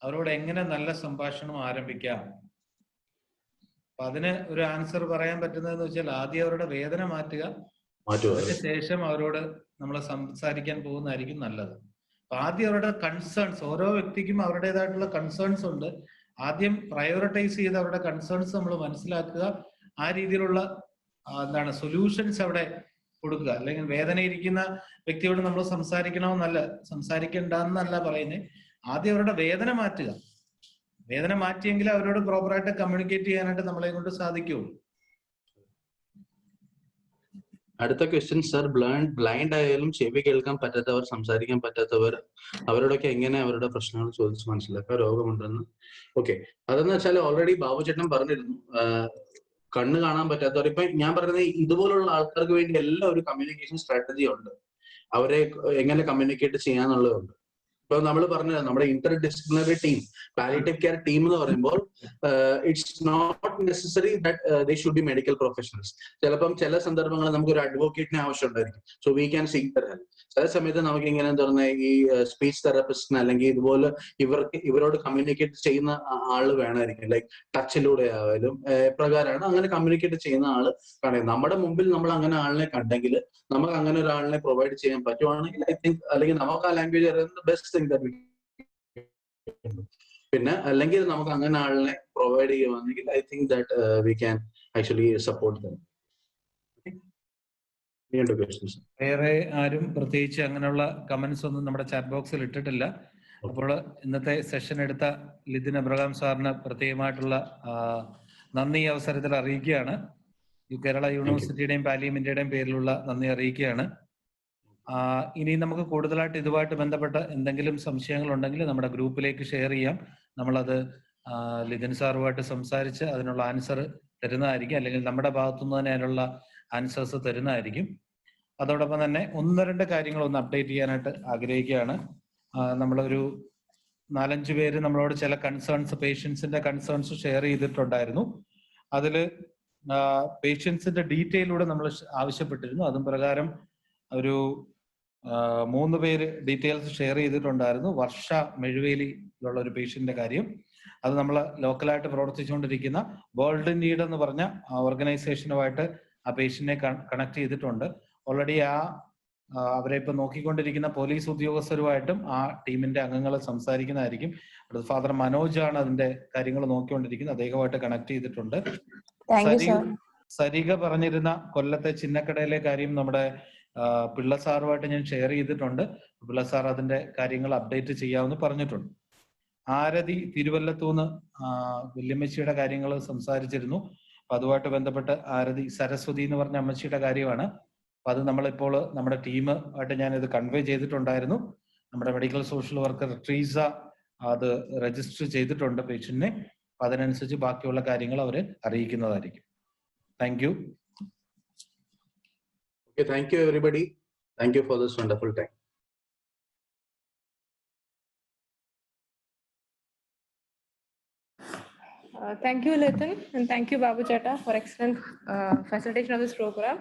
അവരോട് എങ്ങനെ നല്ല സംഭാഷണം ആരംഭിക്കാം? അപ്പൊ അതിന് ഒരു ആൻസർ പറയാൻ പറ്റുന്നതെന്ന് വെച്ചാൽ ആദ്യം അവരുടെ വേദന മാറ്റുക, അതിനുശേഷം അവരോട് നമ്മൾ സംസാരിക്കാൻ പോകുന്നതായിരിക്കും നല്ലത്. അപ്പൊ ആദ്യം അവരുടെ കൺസേൺസ്, ഓരോ വ്യക്തിക്കും അവരുടേതായിട്ടുള്ള കൺസേൺസ് ഉണ്ട്. ആദ്യം പ്രയോറിറ്റൈസ് ചെയ്ത് അവരുടെ കൺസേൺസ് നമ്മൾ മനസ്സിലാക്കുക, ആ രീതിയിലുള്ള സൊല്യൂഷൻസ് അവിടെ കൊടുക്കുക. അല്ലെങ്കിൽ വേദനയിരിക്കുന്ന വ്യക്തിയോട് നമ്മൾ സംസാരിക്കണ്ടെന്നല്ല പറയുന്നത്. ആദ്യം അവരുടെ വേദന മാറ്റുക. വേദന മാറ്റിയെങ്കിൽ അവരോട് പ്രോപ്പറായിട്ട് കമ്മ്യൂണിക്കേറ്റ് ചെയ്യാനായിട്ട് നമ്മളെ കൊണ്ട് സാധിക്കുള്ളൂ. അടുത്ത ക്വസ്റ്റ്യൻ സർ, ബ്ലൈൻഡ് ആയാലും ചെവി കേൾക്കാൻ പറ്റാത്തവർ, സംസാരിക്കാൻ പറ്റാത്തവർ, അവരോടൊക്കെ എങ്ങനെ അവരുടെ പ്രശ്നങ്ങൾ ചോദിച്ച് മനസ്സിലാക്കുക, രോഗമുണ്ടെന്ന്? ഓക്കെ, അതെന്ന് വെച്ചാൽ ഓൾറെഡി ബാബു ചേട്ടൻ പറഞ്ഞിരുന്നു, കണ്ണ് കാണാൻ പറ്റാത്തവർ. ഇപ്പൊ ഞാൻ പറയുന്നത് ഇതുപോലുള്ള ആൾക്കാർക്ക് വേണ്ടി എല്ലാം ഒരു കമ്മ്യൂണിക്കേഷൻ സ്ട്രാറ്റജി ഉണ്ട്. അവരെ എങ്ങനെ കമ്മ്യൂണിക്കേറ്റ് ചെയ്യാന്നുള്ളതുണ്ട്. ഇപ്പൊ നമ്മൾ പറഞ്ഞ നമ്മുടെ interdisciplinary team, palliative care team എന്ന് പറയുമ്പോൾ it's not necessary that they should be medical professionals. ചിലപ്പം ചില സന്ദർഭങ്ങളിൽ നമുക്ക് ഒരു അഡ്വക്കേറ്റിന് ആവശ്യം ഉണ്ടായിരിക്കും. So we can seek their help. ചില സമയത്ത് നമുക്ക് ഇങ്ങനെ എന്താ പറയുക, ഈ സ്പീച്ച് തെറാപ്പിസ്റ്റിന് അല്ലെങ്കിൽ ഇതുപോലെ ഇവരോട് കമ്മ്യൂണിക്കേറ്റ് ചെയ്യുന്ന ആള് വേണമായിരിക്കും. ലൈക്ക് ടച്ചിലൂടെ ആയാലും പ്രകാരമാണ് അങ്ങനെ കമ്മ്യൂണിക്കേറ്റ് ചെയ്യുന്ന ആള് കാണുന്നത്. നമ്മുടെ മുമ്പിൽ നമ്മൾ അങ്ങനെ ആളിനെ കണ്ടെങ്കിൽ, നമുക്ക് അങ്ങനെ ഒരാളിനെ പ്രൊവൈഡ് ചെയ്യാൻ പറ്റുവാണെങ്കിൽ ഐ തിങ്ക്, അല്ലെങ്കിൽ നമുക്ക് ആ ലാംഗ്വേജ് അറിയുന്നത് ബെസ്റ്റ് തിങ് ദാറ്റ് വി. പിന്നെ അല്ലെങ്കിൽ നമുക്ക് അങ്ങനെ ആളിനെ പ്രൊവൈഡ് ചെയ്യുവാണെങ്കിൽ I think that we can actually support them. വേറെ ആരും പ്രത്യേകിച്ച് അങ്ങനെയുള്ള കമന്റ്സ് ഒന്നും നമ്മുടെ ചാറ്റ് ബോക്സിൽ ഇട്ടിട്ടില്ല. അപ്പോൾ ഇന്നത്തെ സെഷൻ എടുത്ത ലിതിൻ അബ്രഹാം സാറിന് പ്രത്യേകമായിട്ടുള്ള നന്ദി അവസരത്തിൽ അറിയിക്കുകയാണ്. കേരള യൂണിവേഴ്സിറ്റിയുടെയും പാർലമെന്റിന്റെയും പേരിലുള്ള നന്ദി അറിയിക്കുകയാണ്. ഇനി നമുക്ക് കൂടുതലായിട്ട് ഇതുമായിട്ട് ബന്ധപ്പെട്ട എന്തെങ്കിലും സംശയങ്ങൾ ഉണ്ടെങ്കിൽ നമ്മുടെ ഗ്രൂപ്പിലേക്ക് ഷെയർ ചെയ്യാം. നമ്മളത് ലിതിൻ സാറുമായിട്ട് സംസാരിച്ച് അതിനുള്ള ആൻസർ തരുന്നതായിരിക്കും, അല്ലെങ്കിൽ നമ്മുടെ ഭാഗത്തുനിന്ന് തന്നെ അതിനുള്ള ആൻസേഴ്സ് തരുന്നതായിരിക്കും. അതോടൊപ്പം തന്നെ 1-2 കാര്യങ്ങൾ ഒന്ന് അപ്ഡേറ്റ് ചെയ്യാനായിട്ട് ആഗ്രഹിക്കുകയാണ്. നമ്മളൊരു 4-5 പേര് നമ്മളോട് ചില കൺസേൺസ്, പേഷ്യൻസിന്റെ കൺസേൺസ് ഷെയർ ചെയ്തിട്ടുണ്ടായിരുന്നു. അതിൽ പേഷ്യൻസിന്റെ ഡീറ്റെയിലൂടെ നമ്മൾ ആവശ്യപ്പെട്ടിരുന്നു. അതും പ്രകാരം ഒരു 3 പേര് ഡീറ്റെയിൽസ് ഷെയർ ചെയ്തിട്ടുണ്ടായിരുന്നു. വർഷ മെഴുവേലിയിലുള്ള ഒരു പേഷ്യന്റിന്റെ കാര്യം, അത് നമ്മൾ ലോക്കലായിട്ട് പ്രവർത്തിച്ചുകൊണ്ടിരിക്കുന്ന ഗോൾഡൻ നീഡ് എന്ന് പറഞ്ഞ ഓർഗനൈസേഷനുമായിട്ട് ആ പേഷ്യന്റിനെ കണക്ട് ചെയ്തിട്ടുണ്ട്. ഓൾറെഡി അവരെ ഇപ്പൊ നോക്കിക്കൊണ്ടിരിക്കുന്ന പോലീസ് ഉദ്യോഗസ്ഥരുമായിട്ടും ആ ടീമിന്റെ അംഗങ്ങൾ സംസാരിക്കുന്നതായിരിക്കും. അടുത്ത ഫാദർ മനോജ് ആണ് അതിന്റെ കാര്യങ്ങൾ നോക്കിക്കൊണ്ടിരിക്കുന്നത്, അദ്ദേഹമായിട്ട് കണക്ട് ചെയ്തിട്ടുണ്ട്. സരിക പറഞ്ഞിരുന്ന കൊല്ലത്തെ ചിന്നക്കടയിലെ കാര്യം നമ്മുടെ പിള്ള സാറുമായിട്ട് ഞാൻ ഷെയർ ചെയ്തിട്ടുണ്ട്. പിള്ള സാർ അതിന്റെ കാര്യങ്ങൾ അപ്ഡേറ്റ് ചെയ്യാമെന്ന് പറഞ്ഞിട്ടുണ്ട്. ആരതി തിരുവല്ലത്തൂന്ന് വല്യമ്മച്ചിയുടെ കാര്യങ്ങൾ സംസാരിച്ചിരുന്നു. അപ്പൊ അതുമായിട്ട് ബന്ധപ്പെട്ട് ആരതി സരസ്വതി എന്ന് പറഞ്ഞ അമ്മച്ചിയുടെ കാര്യമാണ്. അപ്പൊ അത് നമ്മളിപ്പോൾ നമ്മുടെ ടീമായിട്ട് ഞാൻ ഇത് കൺവേ ചെയ്തിട്ടുണ്ടായിരുന്നു. നമ്മുടെ മെഡിക്കൽ സോഷ്യൽ വർക്കർ ട്രീസ അത് രജിസ്റ്റർ ചെയ്തിട്ടുണ്ട് പേഷ്യന്റിനെ. അപ്പൊ അതിനനുസരിച്ച് ബാക്കിയുള്ള കാര്യങ്ങൾ അവർ അറിയിക്കുന്നതായിരിക്കും. Thank you. Okay, thank you everybody. Thank you for this wonderful time. Thank you, Lithan, and thank you, Babu Chetta, for excellent facilitation of this program.